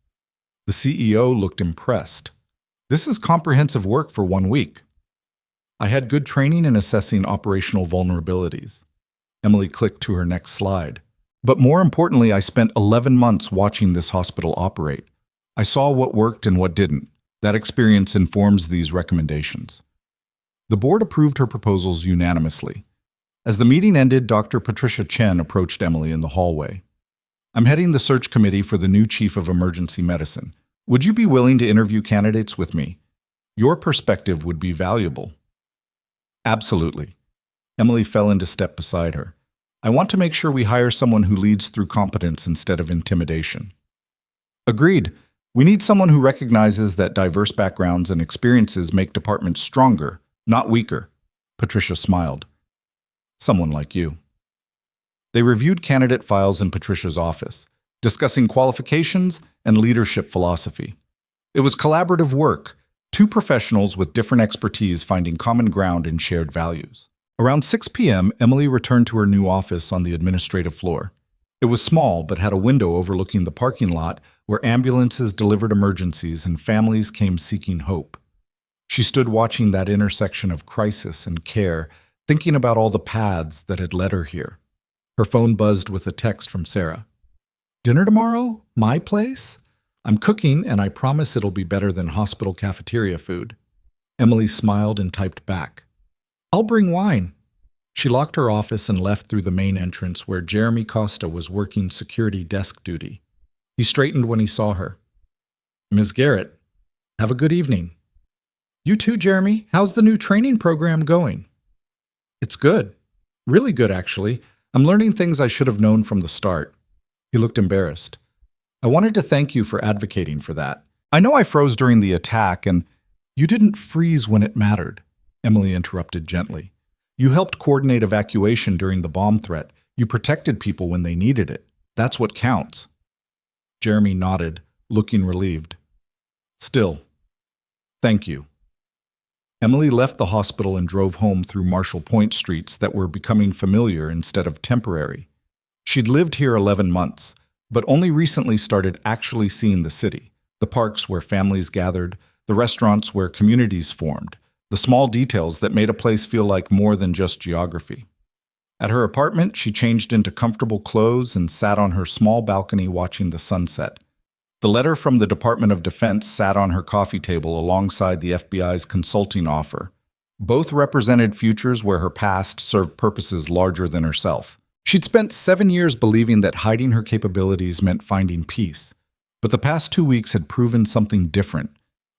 The CEO looked impressed. "This is comprehensive work for 1 week. I had good training in assessing operational vulnerabilities." Emily clicked to her next slide. "But more importantly, I spent 11 months watching this hospital operate. I saw what worked and what didn't. That experience informs these recommendations." The board approved her proposals unanimously. As the meeting ended, Dr. Patricia Chen approached Emily in the hallway. "I'm heading the search committee for the new chief of emergency medicine. Would you be willing to interview candidates with me? Your perspective would be valuable." "Absolutely." Emily fell into step beside her. "I want to make sure we hire someone who leads through competence instead of intimidation." "Agreed. We need someone who recognizes that diverse backgrounds and experiences make departments stronger, not weaker." Patricia smiled. "Someone like you." They reviewed candidate files in Patricia's office, discussing qualifications and leadership philosophy. It was collaborative work, 2 professionals with different expertise finding common ground and shared values. Around 6 p.m., Emily returned to her new office on the administrative floor. It was small, but had a window overlooking the parking lot where ambulances delivered emergencies and families came seeking hope. She stood watching that intersection of crisis and care, thinking about all the paths that had led her here. Her phone buzzed with a text from Sarah. "Dinner tomorrow? My place? I'm cooking, and I promise it'll be better than hospital cafeteria food." Emily smiled and typed back, "I'll bring wine." She locked her office and left through the main entrance where Jeremy Costa was working security desk duty. He straightened when he saw her. "Ms. Garrett, have a good evening." "You too, Jeremy. How's the new training program going?" "It's good. Really good, actually. I'm learning things I should have known from the start." He looked embarrassed. "I wanted to thank you for advocating for that. I know I froze during the attack, and—" "You didn't freeze when it mattered," Emily interrupted gently. "You helped coordinate evacuation during the bomb threat. You protected people when they needed it. That's what counts." Jeremy nodded, looking relieved. Still, thank you. Emily left the hospital and drove home through Marshall Point streets that were becoming familiar instead of temporary. She'd lived here 11 months, but only recently started actually seeing the city, the parks where families gathered, the restaurants where communities formed, the small details that made a place feel like more than just geography. At her apartment, she changed into comfortable clothes and sat on her small balcony watching the sunset. The letter from the Department of Defense sat on her coffee table alongside the FBI's consulting offer. Both represented futures where her past served purposes larger than herself. She'd spent 7 years believing that hiding her capabilities meant finding peace. But the past 2 weeks had proven something different.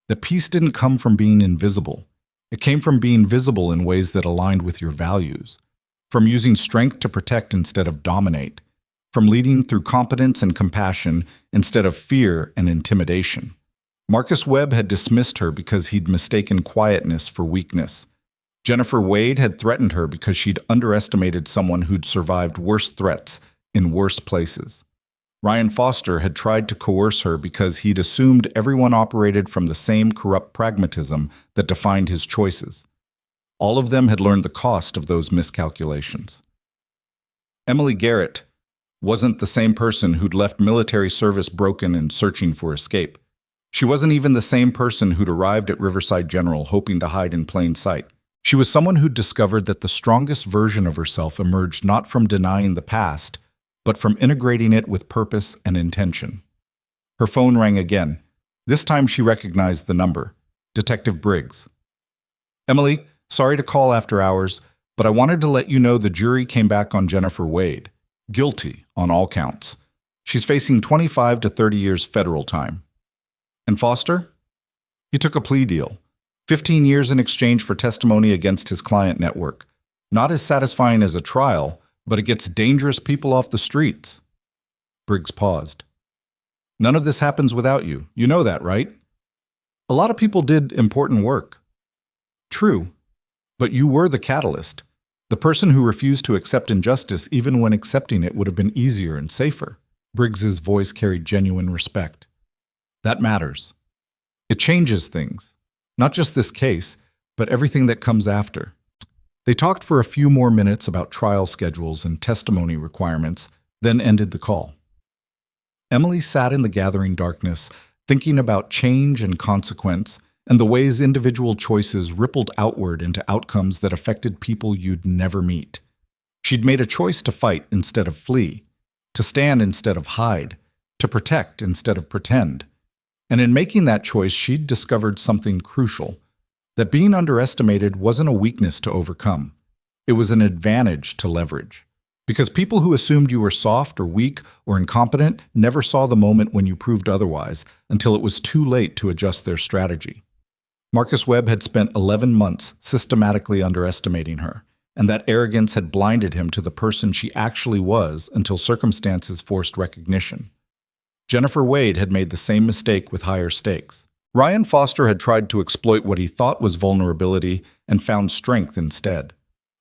That peace didn't come from being invisible. It came from being visible in ways that aligned with your values. From using strength to protect instead of dominate. From leading through competence and compassion instead of fear and intimidation. Marcus Webb had dismissed her because he'd mistaken quietness for weakness. Jennifer Wade had threatened her because she'd underestimated someone who'd survived worse threats in worse places. Ryan Foster had tried to coerce her because he'd assumed everyone operated from the same corrupt pragmatism that defined his choices. All of them had learned the cost of those miscalculations. Emily Garrett wasn't the same person who'd left military service broken and searching for escape. She wasn't even the same person who'd arrived at Riverside General hoping to hide in plain sight. She was someone who'd discovered that the strongest version of herself emerged not from denying the past, but from integrating it with purpose and intention. Her phone rang again. This time she recognized the number. Detective Briggs. Emily, sorry to call after hours, but I wanted to let you know the jury came back on Jennifer Wade. Guilty on all counts. She's facing 25 to 30 years federal time. And Foster? He took a plea deal. 15 years in exchange for testimony against his client network. Not as satisfying as a trial, but it gets dangerous people off the streets. Briggs paused. None of this happens without you. You know that, right? A lot of people did important work. True, but you were the catalyst. The person who refused to accept injustice even when accepting it would have been easier and safer. Briggs's voice carried genuine respect. That matters. It changes things. Not just this case, but everything that comes after. They talked for a few more minutes about trial schedules and testimony requirements, then ended the call. Emily sat in the gathering darkness, thinking about change and consequence, and the ways individual choices rippled outward into outcomes that affected people you'd never meet. She'd made a choice to fight instead of flee, to stand instead of hide, to protect instead of pretend. And in making that choice, she'd discovered something crucial, that being underestimated wasn't a weakness to overcome. It was an advantage to leverage. Because people who assumed you were soft or weak or incompetent never saw the moment when you proved otherwise until it was too late to adjust their strategy. Marcus Webb had spent 11 months systematically underestimating her, and that arrogance had blinded him to the person she actually was until circumstances forced recognition. Jennifer Wade had made the same mistake with higher stakes. Ryan Foster had tried to exploit what he thought was vulnerability and found strength instead.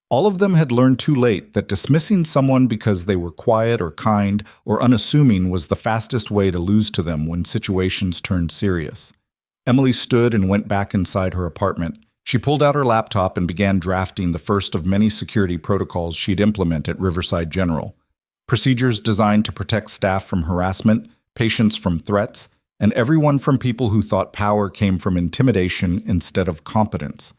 All of them had learned too late that dismissing someone because they were quiet or kind or unassuming was the fastest way to lose to them when situations turned serious. Emily stood and went back inside her apartment. She pulled out her laptop and began drafting the first of many security protocols she'd implement at Riverside General. Procedures designed to protect staff from harassment, patients from threats, and everyone from people who thought power came from intimidation instead of competence.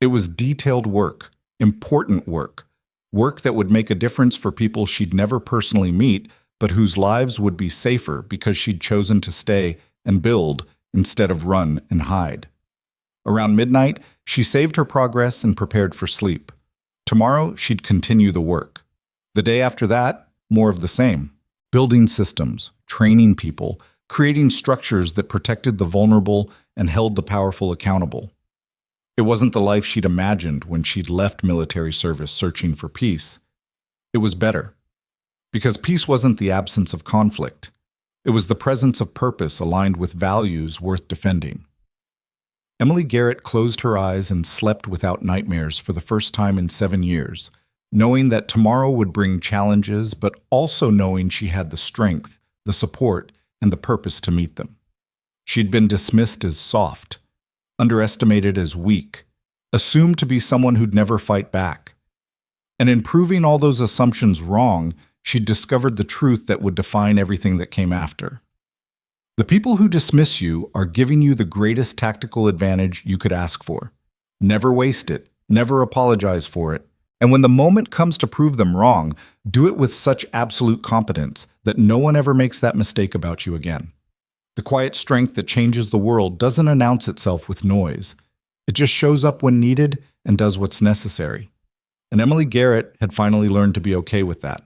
It was detailed work, important work, work that would make a difference for people she'd never personally meet, but whose lives would be safer because she'd chosen to stay and build instead of run and hide. Around midnight, she saved her progress and prepared for sleep. Tomorrow, she'd continue the work. The day after that, more of the same. Building systems, training people, creating structures that protected the vulnerable and held the powerful accountable. It wasn't the life she'd imagined when she'd left military service searching for peace. It was better. Because peace wasn't the absence of conflict. It was the presence of purpose aligned with values worth defending. Emily Garrett closed her eyes and slept without nightmares for the first time in 7 years, knowing that tomorrow would bring challenges, but also knowing she had the strength, the support, and the purpose to meet them. She'd been dismissed as soft, underestimated as weak, assumed to be someone who'd never fight back. And in proving all those assumptions wrong, she'd discovered the truth that would define everything that came after. The people who dismiss you are giving you the greatest tactical advantage you could ask for. Never waste it, never apologize for it, and when the moment comes to prove them wrong, do it with such absolute competence that no one ever makes that mistake about you again. The quiet strength that changes the world doesn't announce itself with noise. It just shows up when needed and does what's necessary. And Emily Garrett had finally learned to be okay with that.